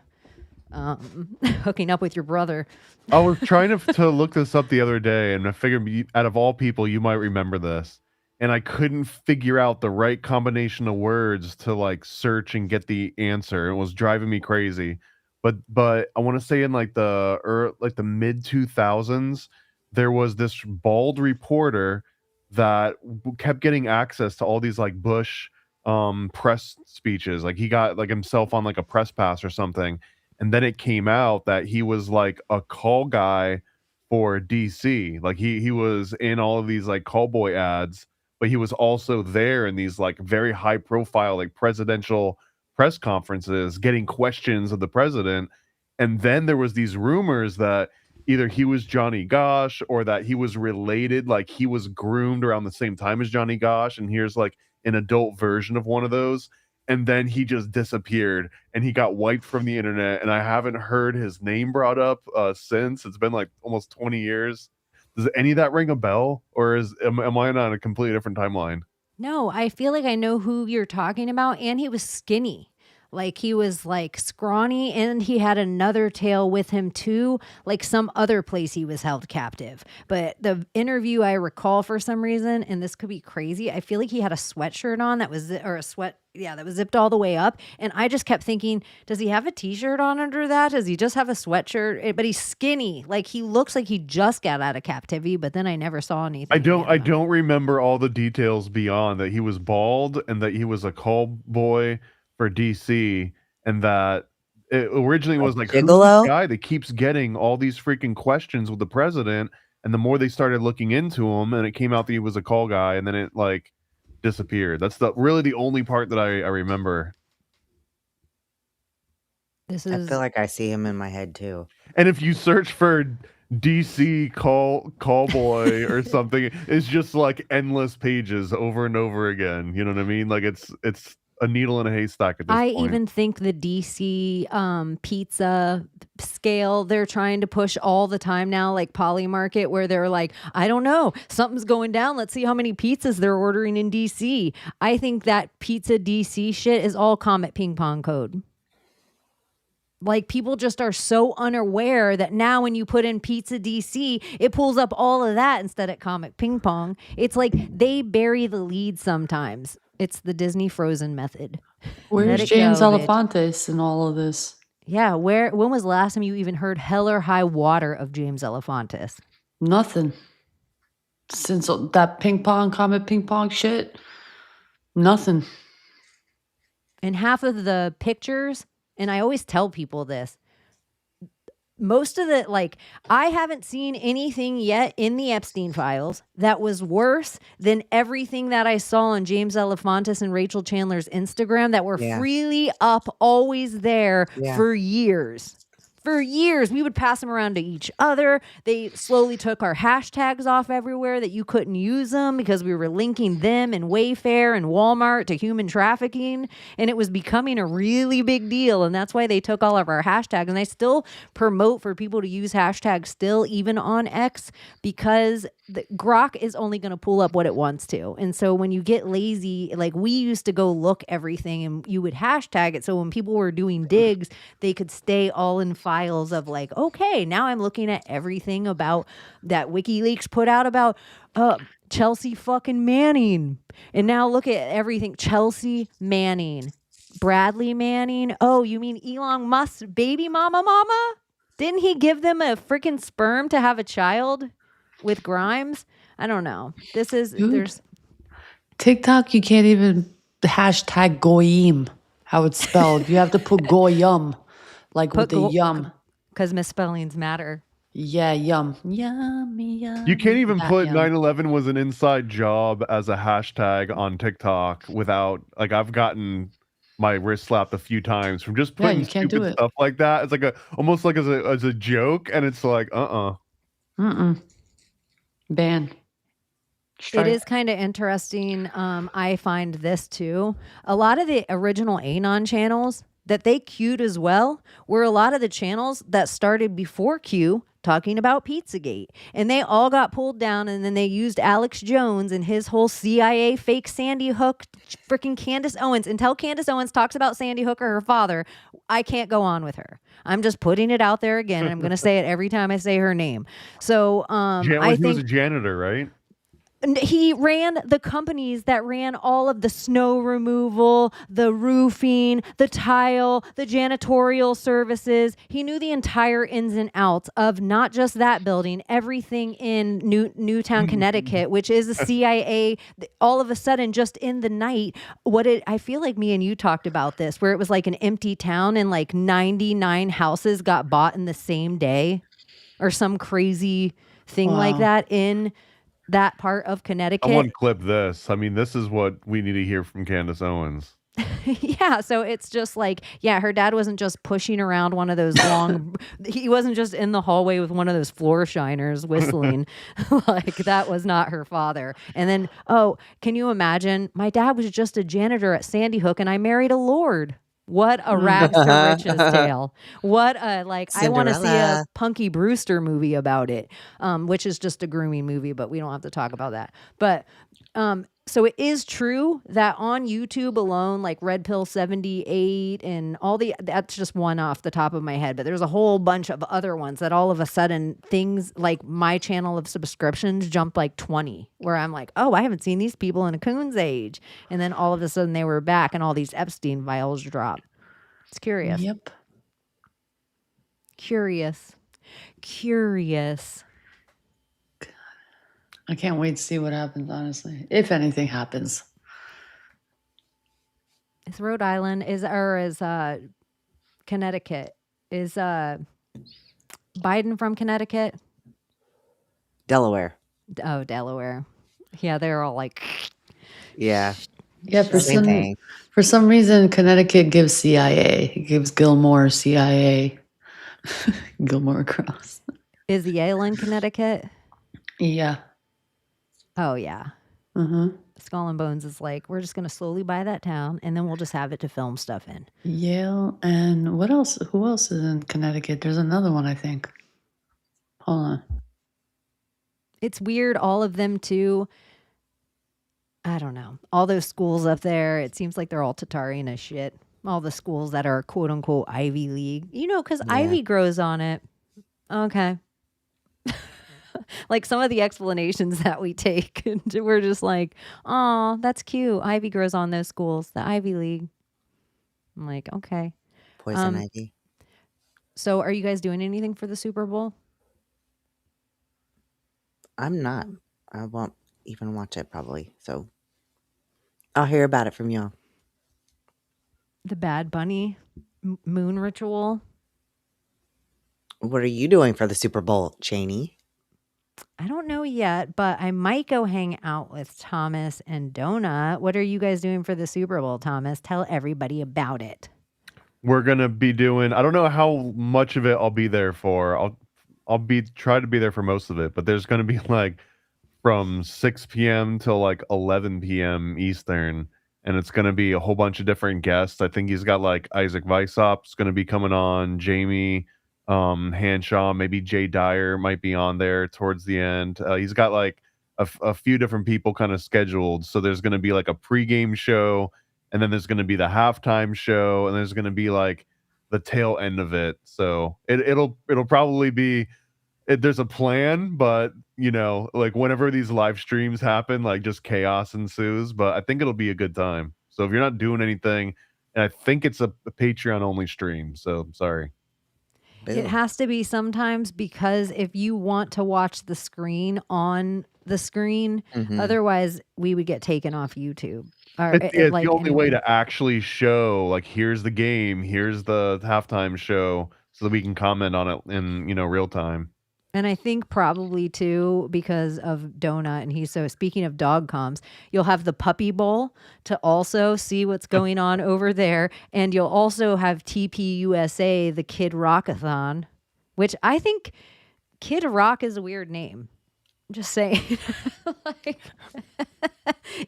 hooking up with your brother. I was trying to look this up the other day, and I figured out of all people, you might remember this. And I couldn't figure out the right combination of words to like search and get the answer. It was driving me crazy. But I want to say in like the mid 2000s, there was this bald reporter that kept getting access to all these like Bush press speeches. Like he got like himself on like a press pass or something. And then it came out that he was like a call guy for DC. Like he was in all of these like callboy ads, but he was also there in these like very high profile like presidential press conferences getting questions of the president. And then there was these rumors that either he was Johnny Gosh or that he was related, like he was groomed around the same time as Johnny Gosh, and here's like an adult version of one of those. And then he just disappeared and he got wiped from the internet, and I haven't heard his name brought up since. It's been like almost 20 years. Does any of that ring a bell, or am I on a completely different timeline? No, I feel like I know who you're talking about. And he was skinny. Like he was like scrawny, and he had another tail with him too, like some other place he was held captive. But the interview I recall for some reason, and this could be crazy, I feel like he had a sweatshirt on that was that was zipped all the way up. And I just kept thinking, does he have a t-shirt on under that? Does he just have a sweatshirt? But he's skinny. Like he looks like he just got out of captivity, but then I never saw anything. I don't remember all the details beyond that he was bald and that he was a call boy for DC, and that it originally was like, who's this guy that keeps getting all these freaking questions with the president? And the more they started looking into him, and it came out that he was a call guy, and then it like disappeared. That's really the only part that I remember. This I is feel like I see him in my head too. And if you search for DC callboy or something, it's just like endless pages over and over again. You know what I mean? Like it's a needle in a haystack at this I point. even think the DC pizza scale they're trying to push all the time now, like Poly Market, where they're like, I don't know, something's going down. Let's see how many pizzas they're ordering in DC. I think that pizza DC shit is all Comet Ping Pong code. Like people just are so unaware that now when you put in pizza DC, it pulls up all of that instead of Comet Ping Pong. It's like they bury the lead sometimes. It's the Disney Frozen method. Where's James Elefantis in all of this? Yeah, when was the last time you even heard hell or high water of James Elefantis? Nothing. Since that Comet Ping Pong shit, nothing. And half of the pictures, and I always tell people this, most of the, like, I haven't seen anything yet in the Epstein files that was worse than everything that I saw on James Elefantis and Rachel Chandler's Instagram that were freely up, always there for years. For years, we would pass them around to each other. They slowly took our hashtags off everywhere that you couldn't use them because we were linking them and Wayfair and Walmart to human trafficking. And it was becoming a really big deal. And that's why they took all of our hashtags. And I still promote for people to use hashtags still, even on X, because Grok is only going to pull up what it wants to. And so when you get lazy, like we used to go look everything and you would hashtag it. So when people were doing digs, they could stay all in files of like, okay, now I'm looking at everything about that WikiLeaks put out about Chelsea fucking Manning. And now look at everything. Chelsea Manning, Bradley Manning. Oh, you mean Elon Musk's baby mama? Didn't he give them a freaking sperm to have a child with Grimes? I don't know. This is, there's TikTok, you can't even hashtag Goyim, how it's spelled. You have to put Goyim, like with the yum. Because misspellings matter. Yeah, yum. Yummy, yum. You can't even put 9/11 was an inside job as a hashtag on TikTok without, like, I've gotten my wrist slapped a few times from just putting stupid stuff like that. It's like almost like as a joke, and it's like, ban. It is kind of interesting. I find this too. A lot of the original Anon channels that they queued as well were a lot of the channels that started before Q talking about Pizzagate. And they all got pulled down, and then they used Alex Jones and his whole CIA fake Sandy Hook freaking Candace Owens. Until Candace Owens talks about Sandy Hook or her father, I can't go on with her. I'm just putting it out there again. And I'm going to say it every time I say her name. So I think he was a janitor, right? He ran the companies that ran all of the snow removal, the roofing, the tile, the janitorial services. He knew the entire ins and outs of not just that building, everything in Newtown, Connecticut, which is the CIA. All of a sudden, just in the night, I feel like me and you talked about this, where it was like an empty town and like 99 houses got bought in the same day or some crazy thing like that in that part of Connecticut. I want to clip this. I mean, this is what we need to hear from Candace Owens. Yeah, so it's just like, yeah, her dad wasn't just pushing around one of those long, he wasn't just in the hallway with one of those floor shiners whistling. Like, that was not her father. And then, can you imagine? My dad was just a janitor at Sandy Hook and I married a lord. What a rags to riches tale. What a, like, Cinderella. I want to see a Punky Brewster movie about it, which is just a grooming movie, but we don't have to talk about that. But so it is true that on YouTube alone, like Red Pill 78 and that's just one off the top of my head, but there's a whole bunch of other ones that all of a sudden things like my channel of subscriptions jumped like 20, where I'm like, oh, I haven't seen these people in a coon's age. And then all of a sudden they were back and all these Epstein files dropped. It's curious. Yep. Curious. I can't wait to see what happens, honestly. If anything happens. Is Rhode Island, is Connecticut? Is Biden from Connecticut? Delaware. Oh, Delaware. Yeah, they're all like... Yeah. Yeah, Same thing. for some reason, Connecticut gives CIA. It gives Gilmore CIA. Gilmore Cross. Is Yale in Connecticut? Yeah. Oh, yeah. Skull and Bones is like, we're just going to slowly buy that town and then we'll just have it to film stuff in. Yale and what else? Who else is in Connecticut? There's another one, I think. Hold on. It's weird, all of them too. I don't know. All those schools up there, it seems like they're all Tatarian as shit. All the schools that are quote unquote Ivy League. You know, because Ivy grows on it. Okay. Like some of the explanations that we take, we're just like, oh, that's cute. Ivy grows on those schools, the Ivy League. I'm like, okay. Poison ivy. So are you guys doing anything for the Super Bowl? I'm not. I won't even watch it probably. So I'll hear about it from y'all. The Bad Bunny moon ritual. What are you doing for the Super Bowl, Chaney? I don't know yet, but I might go hang out with Thomas and Donut. What are you guys doing for the Super Bowl, Thomas? Tell everybody about it. We're gonna be doing. I don't know how much of it I'll be there for. I'll try to be there for most of it, but there's gonna be like from 6 p.m. till like 11 p.m. Eastern, and it's gonna be a whole bunch of different guests. I think he's got like Isaac Weissop's gonna be coming on, Jamie Hanshaw, maybe Jay Dyer might be on there towards the end. He's got like a few different people kind of scheduled. So there's going to be like a pregame show, and then there's going to be the halftime show, and there's going to be like the tail end of it. So it'll probably be. There's a plan, but you know, like whenever these live streams happen, like just chaos ensues. But I think it'll be a good time. So if you're not doing anything, and I think it's a Patreon only stream, so sorry. It has to be sometimes, because if you want to watch the screen on the screen, otherwise we would get taken off YouTube. It's like the only way to actually show, like, here's the game, here's the halftime show, so that we can comment on it in, you know, real time. And I think probably too, because of Donut, and he's so, speaking of dog comms, you'll have the puppy bowl to also see what's going on over there. And you'll also have TPUSA, the Kid Rockathon, which I think Kid Rock is a weird name. I'm just saying. Like,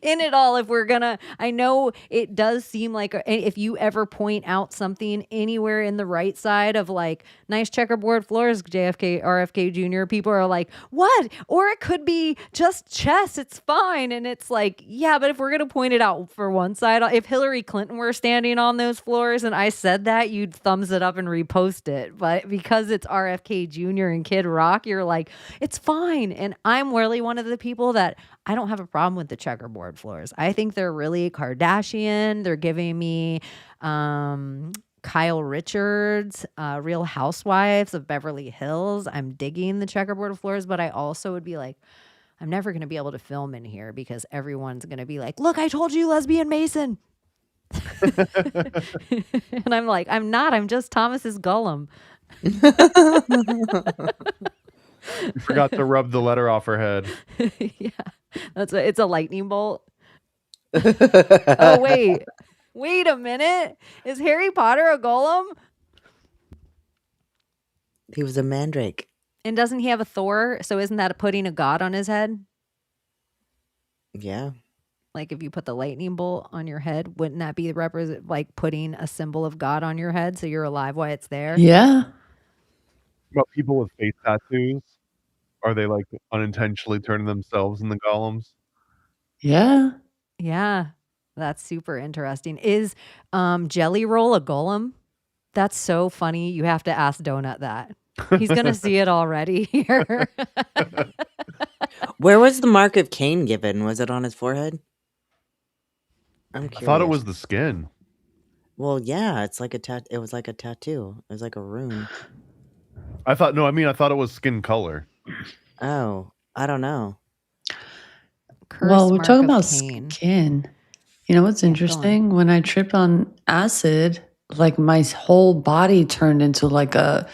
in it all, if we're gonna, I know it does seem like if you ever point out something anywhere in the right side of like nice checkerboard floors, JFK, RFK Jr., people are like, what? Or it could be just chess. It's fine. And it's like, yeah, but if we're gonna point it out for one side, if Hillary Clinton were standing on those floors and I said that, you'd thumbs it up and repost it. But because it's RFK Jr. and Kid Rock, you're like, it's fine. And I'm really one of the people that I don't have a problem with the checkerboard floors. I think they're really Kardashian. They're giving me Kyle Richards, Real Housewives of Beverly Hills. I'm digging the checkerboard floors, but I also would be like, I'm never going to be able to film in here because everyone's going to be like, look, I told you, lesbian Mason. And I'm like, I'm not. I'm just Thomas's Gollum. You forgot to rub the letter off her head. Yeah, it's a lightning bolt. Oh wait a minute! Is Harry Potter a golem? He was a mandrake. And doesn't he have a Thor? So isn't that putting a god on his head? Yeah. Like if you put the lightning bolt on your head, wouldn't that be like putting a symbol of God on your head so you're alive while it's there? Yeah. About people with face tattoos, are they like unintentionally turning themselves into golems? Yeah. Yeah, that's super interesting. Is Jelly Roll a golem? That's so funny. You have to ask Donut that. He's gonna see it already here. Where was the mark of Cain given? Was it on his forehead? I'm curious. I thought it was the skin. Well, yeah, it's like it was like a tattoo. It was like a rune. I thought it was skin color. Oh, I don't know. Well, we're talking about skin. You know what's interesting? When I tripped on acid, like my whole body turned into like a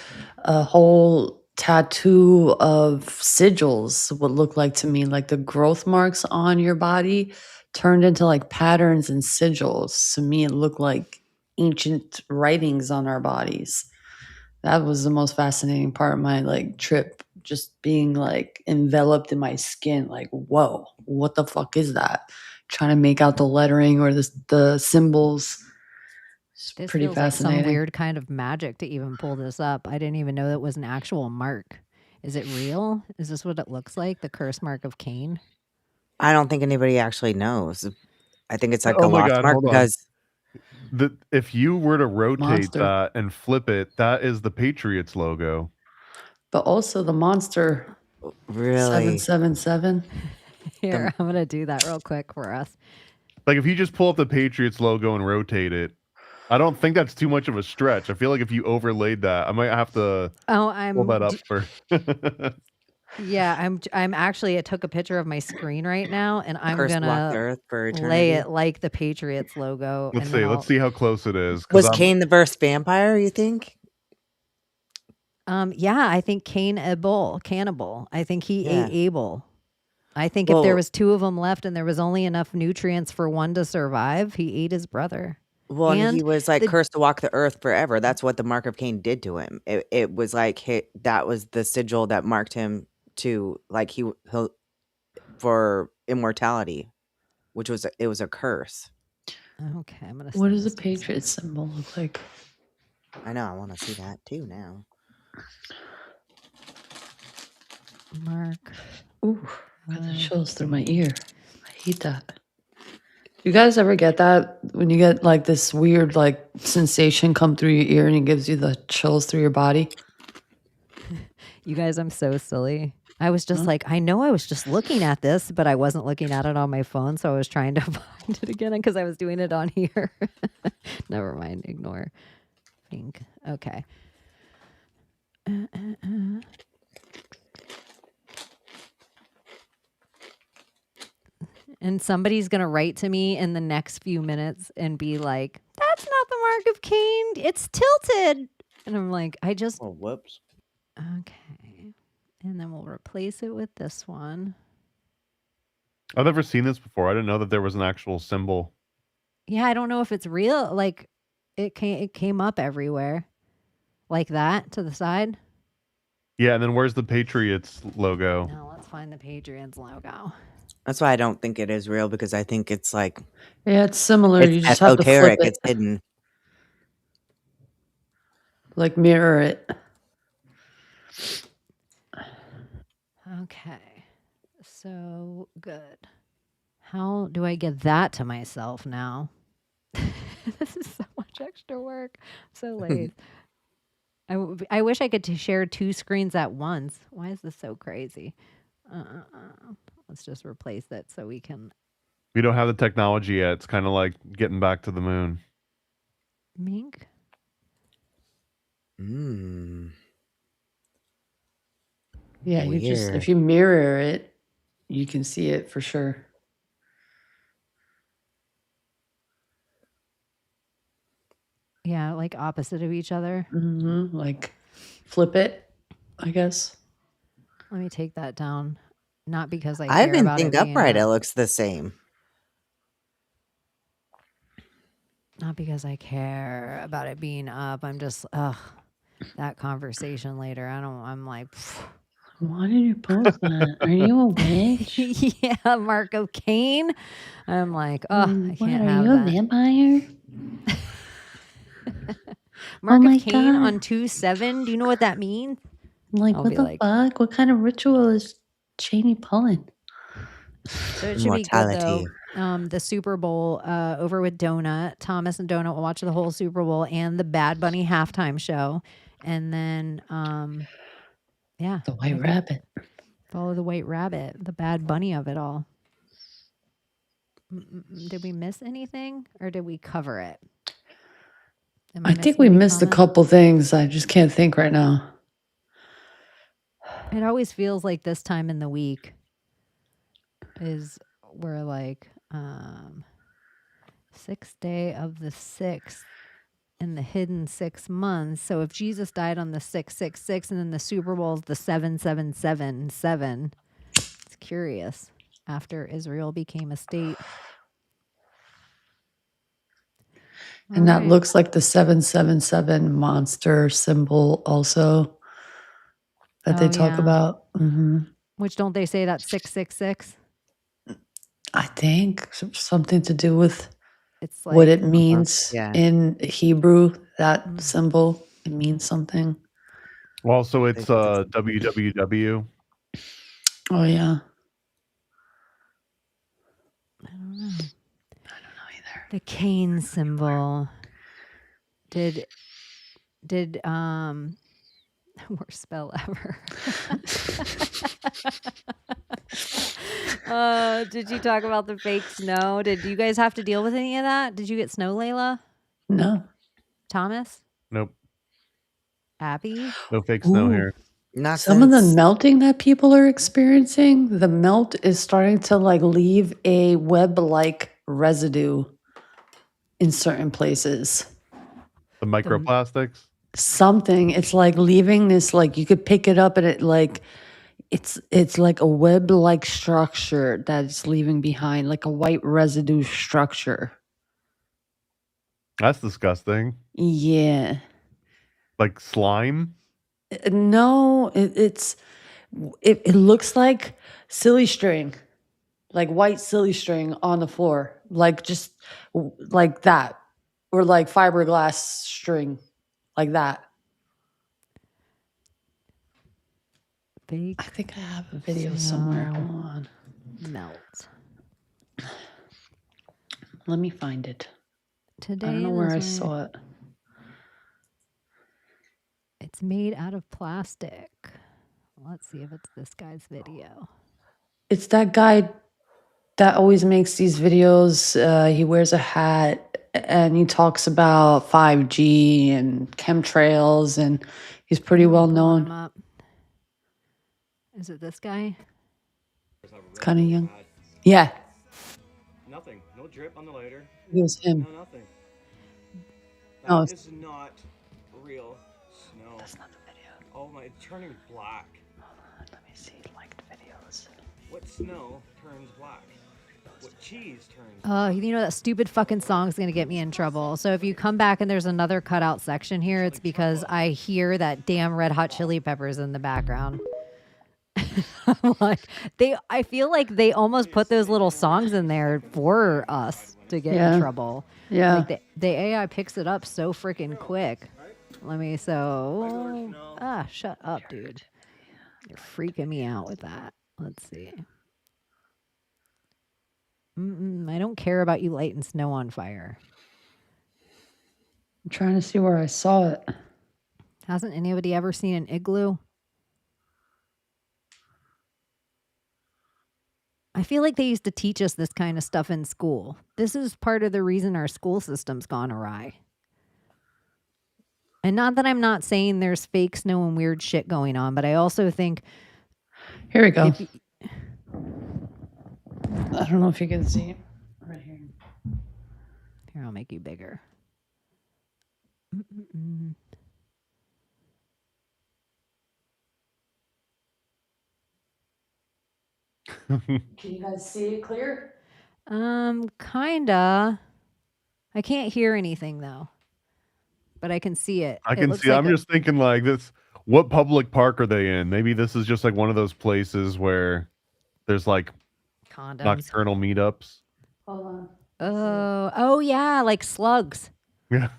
whole tattoo of sigils, would look like to me, like the growth marks on your body turned into like patterns and sigils. To me, it looked like ancient writings on our bodies. That was the most fascinating part of my like trip, just being like enveloped in my skin. Like, whoa, what the fuck is that? Trying to make out the lettering or the symbols. It's This pretty feels like some fascinating. weird kind of magic to even pull this up. I didn't even know that was an actual mark. Is it real? Is this what it looks like? The curse mark of Cain? I don't think anybody actually knows. I think it's like a Oh my lost God, mark hold on. because If you were to rotate Monster. that and flip it, that is the Patriots logo. But also the monster really 777. Here, I'm going to do that real quick for us. Like if you just pull up the Patriots logo and rotate it, I don't think that's too much of a stretch. I feel like if you overlaid that, I might have to pull that up for. Yeah, I'm actually, I took a picture of my screen right now, and I'm cursed to walk the gonna earth for lay eternity. it like the Patriots logo. Let's and see. then Let's see how close it is. Was Cain the first vampire, you think? Yeah, I think cannibal. I think he Yeah. ate Abel. I think if there Well- was two of them left and there was only enough nutrients for one to survive, he ate his brother. Well, and he And was like the- cursed to walk the earth forever. That's what the mark of Cain did to him. It was like that was the sigil that marked him to like he'll for immortality, which was it was a curse. Okay, I'm gonna. What does the Patriot symbol look like? I know. I want to see that too now. Mark. Ooh, got the chills through my ear. I hate that. You guys ever get that when you get like this weird like sensation come through your ear and it gives you the chills through your body? You guys, I'm so silly. I was just like, I know I was just looking at this, but I wasn't looking at it on my phone, so I was trying to find it again because I was doing it on here. Never mind, ignore. Pink. Okay. And somebody's going to write to me in the next few minutes and be like, that's not the mark of Cain. It's tilted. And I'm like, Oh, whoops. Okay. And then we'll replace it with this one. I've never seen this before. I didn't know that there was an actual symbol. Yeah, I don't know if it's real. Like, it came up everywhere. Like that to the side. Yeah, and then where's the Patriots logo? Now let's find the Patriots logo. That's why I don't think it is real because I think it's like Yeah, it's similar. it's You just have to flip esoteric. it. It's hidden. Like mirror it. Okay. So good. How do I get that to myself now? This is so much extra work. I'm so late. I wish I could share two screens at once. Why is this so crazy? Let's just replace it so we can. We don't have the technology yet. It's kind of like getting back to the moon. Mink. Yeah, you just Weird. if you mirror it, you can see it for sure. Yeah, like opposite of each other. Like flip it, I guess. Let me take that down. Not because I I care even about think it being upright up. it looks the same. Not because I care about it being up. I'm just that conversation later. I'm like, pfft. Why did you post that? Are you a witch? Yeah, Mark of Cain. I'm like, I What, can't are have you a that. vampire? Mark my of Cain God. on 2/7. Do you know what that means? Like, I'll what be the like- fuck? What kind of ritual is Chaney pulling? So it should be good though. Immortality. The Super Bowl over with Donut. Thomas and Donut will watch the whole Super Bowl and the Bad Bunny halftime show. And then yeah. The White Rabbit. Follow the White Rabbit, the Bad Bunny of it all. Did we miss anything or did we cover it? Am I think missing we any missed a comment? couple things. I just can't think right now. It always feels like this time in the week is we're like 6th day of the 6th in the hidden 6 months. So if Jesus died on the 666 and then the Super Bowl is the 7777, it's curious. After Israel became a state, And that looks like the 777 monster symbol also that they talk about. Which don't they say that's 666? I think something to do with It's what like it means Yeah. in Hebrew, that symbol. It means something. Also, it's WWW. Oh, yeah. I don't know either. The Cain symbol. Did worst spell ever. Did you talk about the fake snow? Did you guys have to deal with any of that? Did you get snow, Layla? No. Thomas? Nope. Abbie? No fake snow here. Not Some of the since melting that people are experiencing, the melt is starting to like leave a web-like residue in certain places. The microplastics. Something, it's like leaving this, like you could pick it up and it like it's like a web-like structure that's leaving behind, like a white residue structure. That's disgusting. Yeah. Like slime. No, it looks like silly string, like white silly string on the floor, like just like that, or like fiberglass string, like that. Fake. I think I have a video somewhere. Hold on. Melt. Let me find it. Today, I don't know where I saw it. It's made out of plastic. Let's see if it's this guy's video. It's that guy that always makes these videos. He wears a hat and he talks about 5G and chemtrails, and he's pretty well known. Is it this guy? It's kind of young. Yeah. Nothing. No drip on the lighter. It was him. No, nothing. No, That is not real snow. That's not the video. Oh my, it's turning black. Hold on, let me see liked videos. What snow turns black? What cheese turns You know that stupid fucking song's gonna get me in trouble. So if you come back and there's another cutout section here, it's because I hear that damn Red Hot Chili Peppers in the background. Like I feel like they almost put those little songs in there for us to get in trouble. Yeah. Like the AI picks it up so freaking quick. Let me shut up, dude. You're freaking me out with that. Let's see. I don't care about you lighting snow on fire. I'm trying to see where I saw it. Hasn't anybody ever seen an igloo? I feel like they used to teach us this kind of stuff in school. This is part of the reason our school system's gone awry. And not that I'm not saying there's fake snow and weird shit going on, but I also think... Here we go. I don't know if you can see it right here. Here, I'll make you bigger. Can you guys see it clear? Kinda. I can't hear anything though, but I can see it. I can see. I'm just thinking like this. What public park are they in? Maybe this is just like one of those places where there's like condoms, nocturnal meetups. Hold on. Oh yeah, like slugs. Yeah,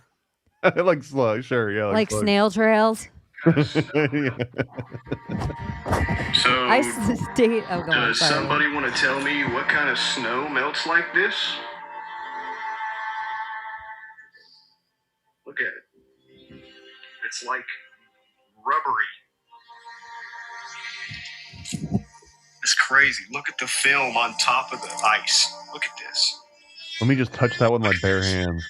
like slugs. Sure, yeah, like slugs. snail trails. So, I stayed. Oh, go on, does sorry. somebody want to tell me what kind of snow melts like this? Look at it. It's like rubbery. It's crazy. Look at the film on top of the ice. Look at this. Let me just touch that with my bare hands.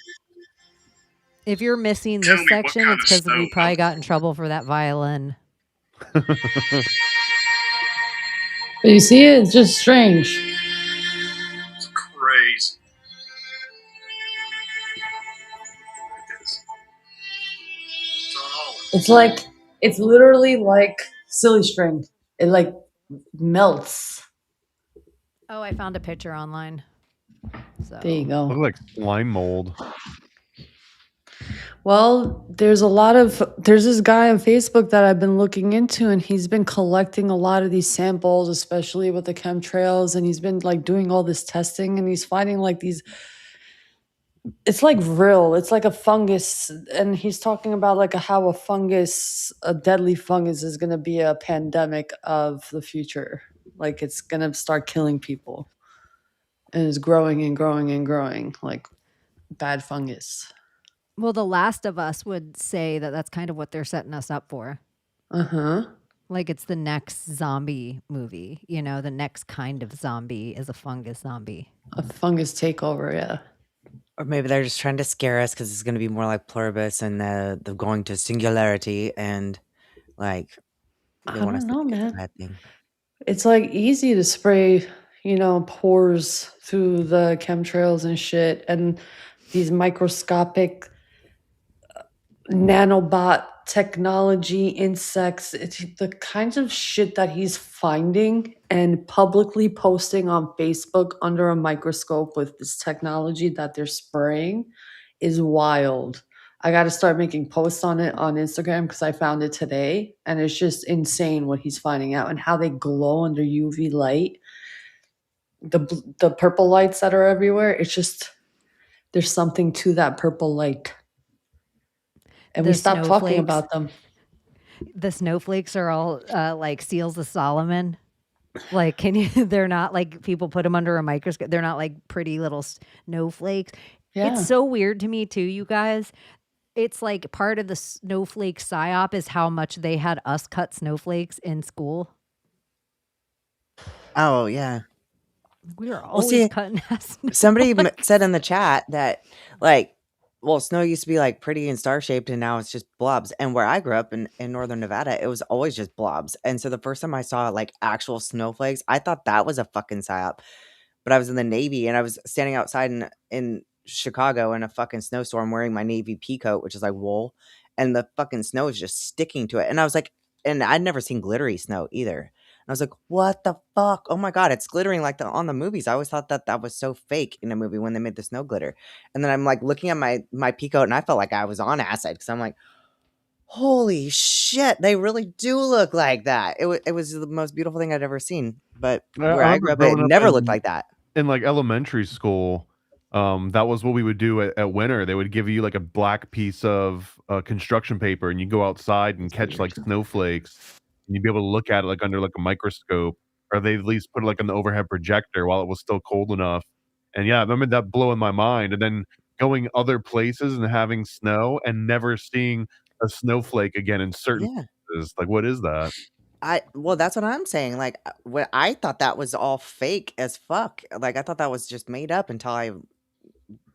If you're missing this section, it's because we probably got in trouble for that violin. But you see it? It's just strange. It's crazy. Look at this. It's on all of it. It's like, it's literally like silly string. It like melts. Oh, I found a picture online. So there you go. Looks like slime mold. Well, there's this guy on Facebook that I've been looking into, and he's been collecting a lot of these samples, especially with the chemtrails, and he's been like doing all this testing, and he's finding like these. It's like real. It's like a fungus, and he's talking about like how a deadly fungus, is going to be a pandemic of the future. Like it's going to start killing people, and it's growing and growing and growing, like bad fungus. Well, The Last of Us would say that that's kind of what they're setting us up for. Uh-huh. Like it's the next zombie movie. You know, the next kind of zombie is a fungus zombie. A fungus takeover, yeah. Or maybe they're just trying to scare us because it's going to be more like pluribus and the going to singularity and like I they want us don't to know, think it's a man. bad thing. It's like easy to spray, pores through the chemtrails and shit, and these microscopic nanobot technology insects. It's the kinds of shit that he's finding and publicly posting on Facebook under a microscope with this technology that they're spraying is wild. I got to start making posts on it on Instagram because I found it today, and it's just insane what he's finding out and how they glow under UV light. The purple lights that are everywhere, it's just there's something to that purple light. And we stopped talking about them. The snowflakes are all like seals of Solomon. Like, they're not like people put them under a microscope. They're not like pretty little snowflakes. Yeah. It's so weird to me too, you guys. It's like part of the snowflake psyop is how much they had us cut snowflakes in school. Oh, yeah. We were always cutting ass. Somebody said in the chat that like, well, snow used to be like pretty and star shaped and now it's just blobs. And where I grew up in northern Nevada, it was always just blobs. And so the first time I saw like actual snowflakes, I thought that was a fucking psyop. But I was in the Navy and I was standing outside in Chicago in a fucking snowstorm wearing my Navy pea coat, which is like wool, and the fucking snow is just sticking to it. And I was like, and I'd never seen glittery snow either. I was like, what the fuck? Oh my God, it's glittering like on the movies. I always thought that was so fake in a movie when they made the snow glitter. And then I'm like looking at my pea coat and I felt like I was on acid because I'm like, holy shit, they really do look like that. It was the most beautiful thing I'd ever seen. But where I grew up, it never looked like that. In like elementary school, that was what we would do at winter. They would give you like a black piece of construction paper and you go outside and catch like snowflakes. And you'd be able to look at it like under like a microscope, or they at least put it like an overhead projector while it was still cold enough. And yeah, I remember that blowing my mind. And then going other places and having snow and never seeing a snowflake again in certain places. Like, what is that? Well, that's what I'm saying. Like, what I thought that was all fake as fuck. Like, I thought that was just made up until I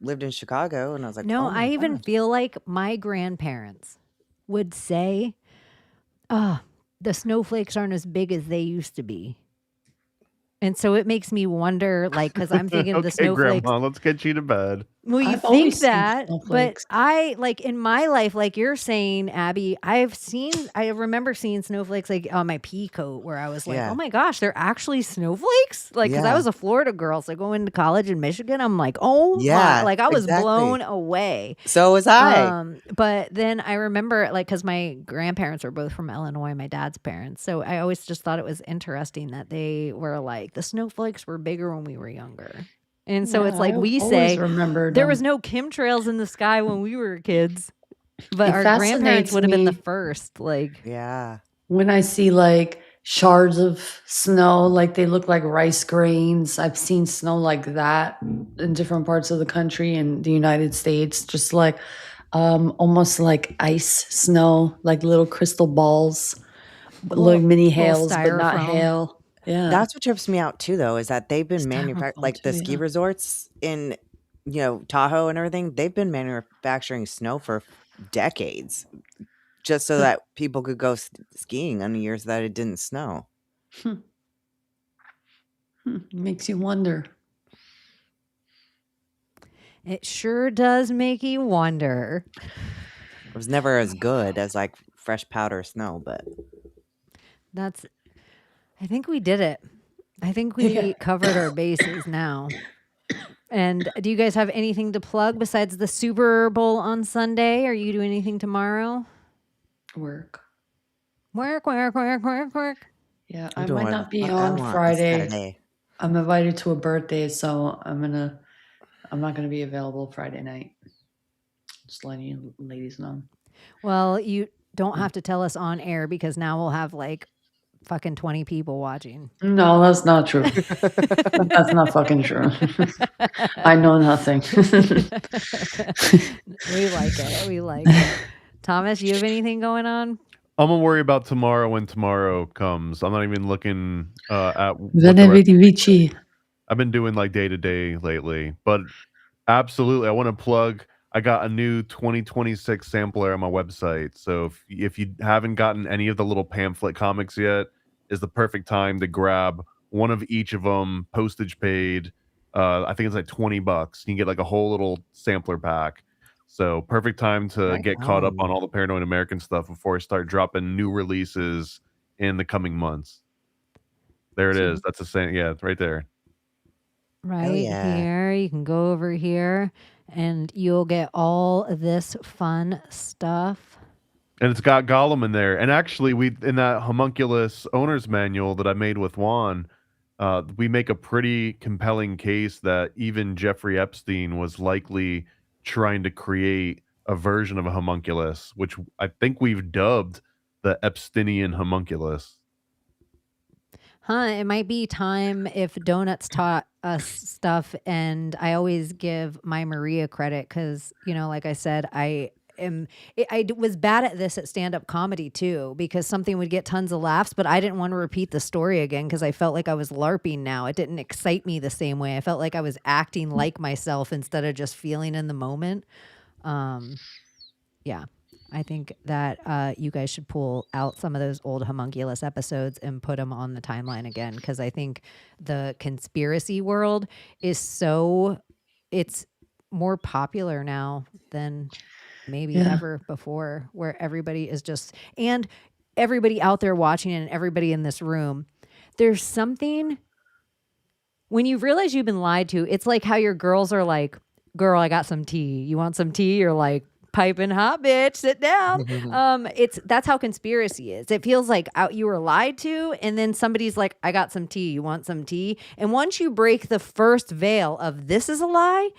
lived in Chicago, and I was like, no, oh my I even gosh. feel like my grandparents would say, the snowflakes aren't as big as they used to be. And so it makes me wonder, like, because I'm thinking of the Okay, snowflakes. Grandma, let's get you to bed. Well, you I've think always seen that, but snowflakes. I like in my life, like you're saying, Abby, I remember seeing snowflakes like on my pea coat where I was like, Yeah. oh my gosh, they're actually snowflakes? Like, because I Yeah. was a Florida girl, so going to college in Michigan, I'm like, oh my, Yeah, like I was exactly. blown away. So was I. But then I remember, like, because my grandparents were both from Illinois, my dad's parents, so I always just thought it was interesting that they were like, the snowflakes were bigger when we were younger. And so it's like I we always say remembered there was them. no chemtrails in the sky when we were kids, but It our grandparents fascinates would have been the me first. Like, Yeah. when I see like shards of snow, like they look like rice grains. I've seen snow like that in different parts of the country in the United States, just like almost like ice snow, like little crystal balls, but like mini hails, but not styrofoam. hail. Yeah. That's what trips me out too, though, is that they've been manufacturing, Styrofoam like the too, ski yeah. resorts in, Tahoe and everything. They've been manufacturing snow for decades, just so that people could go skiing on the years that it didn't snow. Makes you wonder. It sure does make you wonder. It was never as good as like fresh powder snow, but I think we did it. I think we covered our bases now. And do you guys have anything to plug besides the Super Bowl on Sunday? Are you doing anything tomorrow? Work. Work. Yeah, I'm I doing might what not be the fuck I on want Friday. Saturday. I'm invited to a birthday, so I'm not gonna be available Friday night. Just letting you ladies know. Well, you don't have to tell us on air because now we'll have like fucking 20 people watching. No, that's not true. That's not fucking true. I know nothing. We like it. We like it. Thomas, you have anything going on? I'm gonna worry about tomorrow when tomorrow comes. I'm not even looking at what the Vene rest. vidi vici. I've been doing like day to day lately, but absolutely, I want to plug. I got a new 2026 sampler on my website. So if you haven't gotten any of the little pamphlet comics yet, is the perfect time to grab one of each of them, postage paid. I think it's like $20. You can get like a whole little sampler pack. So perfect time to Right get caught up on on. all the Paranoid American stuff before I start dropping new releases in the coming months. There it is. That's the same. Yeah, it's right there. Right yeah. here. You can go over here and you'll get all of this fun stuff. And it's got Gollum in there. And actually, we in that homunculus owner's manual that I made with Juan, we make a pretty compelling case that even Jeffrey Epstein was likely trying to create a version of a homunculus, which I think we've dubbed the Epsteinian homunculus. It might be time if Donuts taught us stuff, and I always give my Maria credit because, like I said, I was bad at this at stand-up comedy too, because something would get tons of laughs, but I didn't want to repeat the story again because I felt like I was LARPing now. It didn't excite me the same way. I felt like I was acting like myself instead of just feeling in the moment. Yeah. I think that you guys should pull out some of those old homunculus episodes and put them on the timeline again, because I think the conspiracy world is it's more popular now than maybe ever before, where everybody is just, and everybody out there watching and everybody in this room, there's something, when you realize you've been lied to, it's like how your girls are like, girl, I got some tea. You want some tea? You're like, piping hot, bitch, sit down. That's how conspiracy is. It feels like you were lied to, and then somebody's like, I got some tea. You want some tea? And once you break the first veil of this is a lie,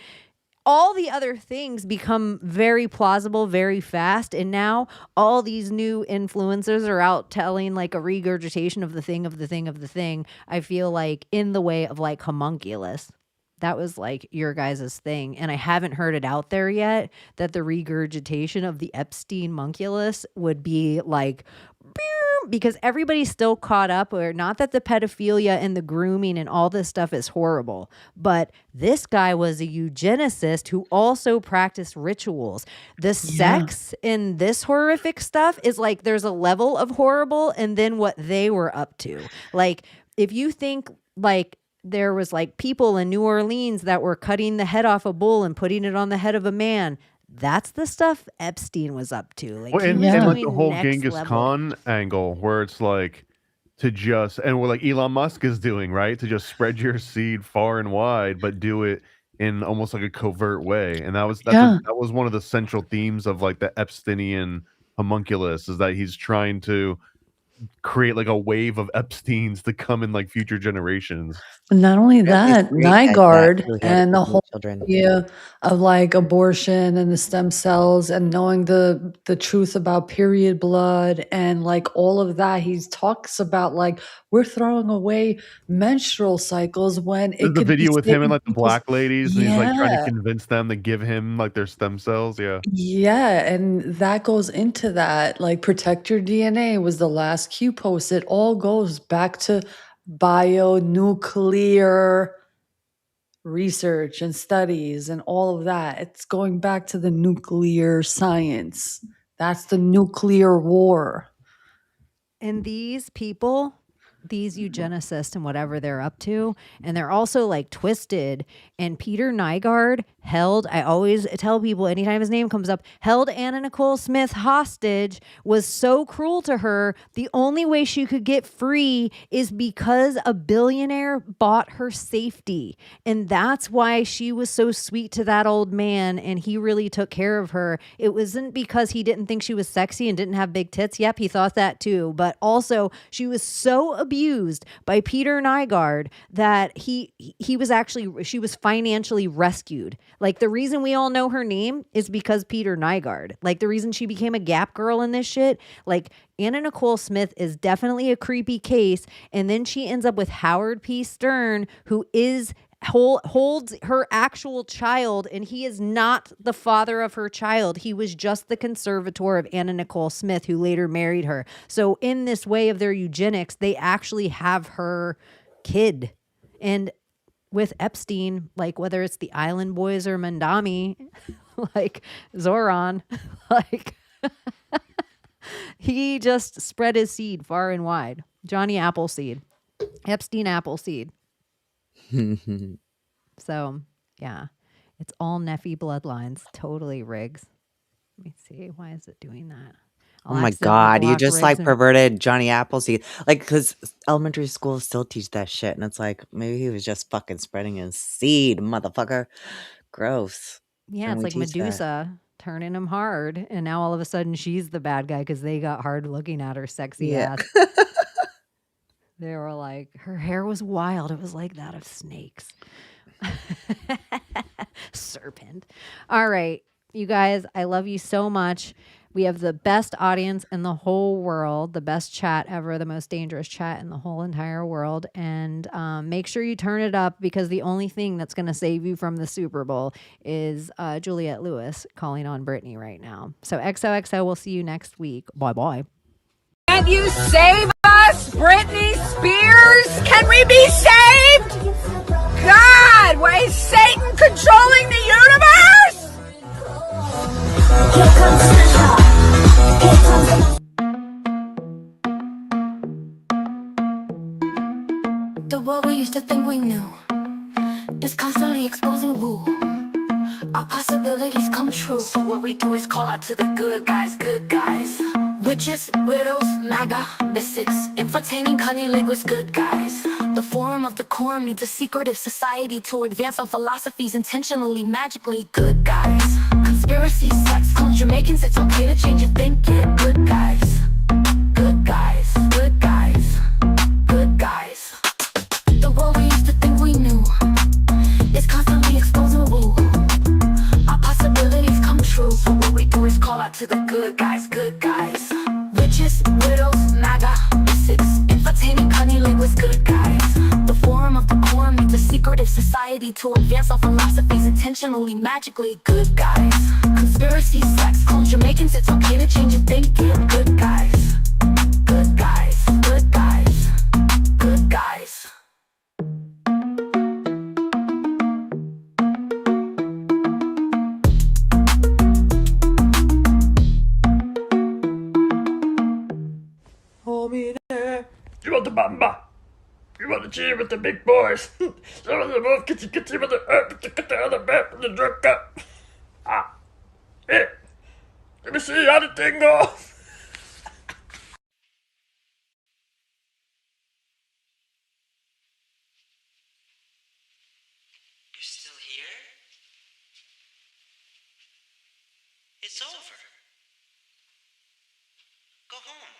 all the other things become very plausible very fast. And now all these new influencers are out telling like a regurgitation of the thing of the thing of the thing. I feel like in the way of like homunculus. That was like your guys' thing. And I haven't heard it out there yet that the regurgitation of the Epstein munculus would be like, because everybody's still caught up, or not that the pedophilia and the grooming and all this stuff is horrible, but this guy was a eugenicist who also practiced rituals. The sex in this horrific stuff is like, there's a level of horrible and then what they were up to. Like, if you think like, there was like people in New Orleans that were cutting the head off a bull and putting it on the head of a man. That's the stuff Epstein was up to. Like, well, and like the whole Genghis Khan angle, where it's like to just, and what like Elon Musk is doing, right? To just spread your seed far and wide, but do it in almost like a covert way. And that was one of the central themes of like the Epsteinian homunculus, is that he's trying to create like a wave of Epsteins to come in like future generations. Not only that, Nygaard and the whole idea of like abortion and the stem cells and knowing the truth about period blood and like all of that. He talks about like, we're throwing away menstrual cycles when it There's the could video be with him and saving like the people's- black ladies, and he's like trying to Yeah. convince them to give him like their stem cells. Yeah, and that goes into that. Like, protect your DNA was the last Q post. It all goes back to bionuclear research and studies and all of that. It's going back to the nuclear science. That's the nuclear war. And these people these eugenicists and whatever they're up to, and they're also like twisted. And Peter Nygaard I always tell people anytime his name comes up, held Anna Nicole Smith hostage, was so cruel to her. The only way she could get free is because a billionaire bought her safety. And that's why she was so sweet to that old man, and he really took care of her. It wasn't because he didn't think she was sexy and didn't have big tits. Yep, he thought that too. But also she was so abused by Peter Nygaard that she was financially rescued. Like, the reason we all know her name is because Peter Nygaard. Like, the reason she became a Gap girl in this shit, like, Anna Nicole Smith is definitely a creepy case. And then she ends up with Howard P. Stern, who holds her actual child, and he is not the father of her child. He was just the conservator of Anna Nicole Smith, who later married her. So in this way of their eugenics, they actually have her kid. And with Epstein, like, whether it's the Island Boys or Mandami, like Zoran, like he just spread his seed far and wide. Johnny Appleseed, Epstein Appleseed. So yeah, it's all Neffy bloodlines. Totally Riggs. Let me see. Why is it doing that? Oh my God, you just like perverted Johnny Appleseed. Like, because elementary schools still teach that shit. And it's like, maybe he was just fucking spreading his seed, motherfucker. Gross. Yeah, And it's we like teach that. Medusa turning him hard. And now all of a sudden she's the bad guy because they got hard looking at her sexy ass. They were like, her hair was wild. It was like that of snakes. Serpent. All right, you guys, I love you so much. We have the best audience in the whole world, the best chat ever, the most dangerous chat in the whole entire world. And make sure you turn it up, because the only thing that's going to save you from the Super Bowl is Juliette Lewis calling on Britney right now. So XOXO, we'll see you next week. Bye-bye. Can you save us, Britney Spears? Can we be saved? God, why is Satan controlling the universe? The world we used to think we knew is constantly exposing who our possibilities come true. So what we do is call out to the good guys, good guys. Witches, widows, MAGA, mystics, entertaining cunnilinguist good guys. The forum of the quorum needs a secretive society to advance our philosophies intentionally, magically good guys. Conspiracy, sex, culture, Jamaicans, it's okay to change your thinking. Good guys, good guys, good guys, good guys. The world we used to think we knew is constantly exposing who our possibilities come true. So what we do is call out to the good guys, good guys. Witches, widows, MAGA, mystics, entertaining cunnilinguist good guys. The forum of the quorum needs a secretive society to advance our philosophies intentionally, magically good guys. Conspiracy, sex, culture, Jamaicans, it's okay to change your thinking. Good guys, good guys, good guys, good guys. You want the bamba? You want to cheer with the big boys? Some of the wolf kitty kitty with the herb to cut the other map and the drug cup. Ah, here. Let me see how the thing goes. You're still here? It's over. Go home.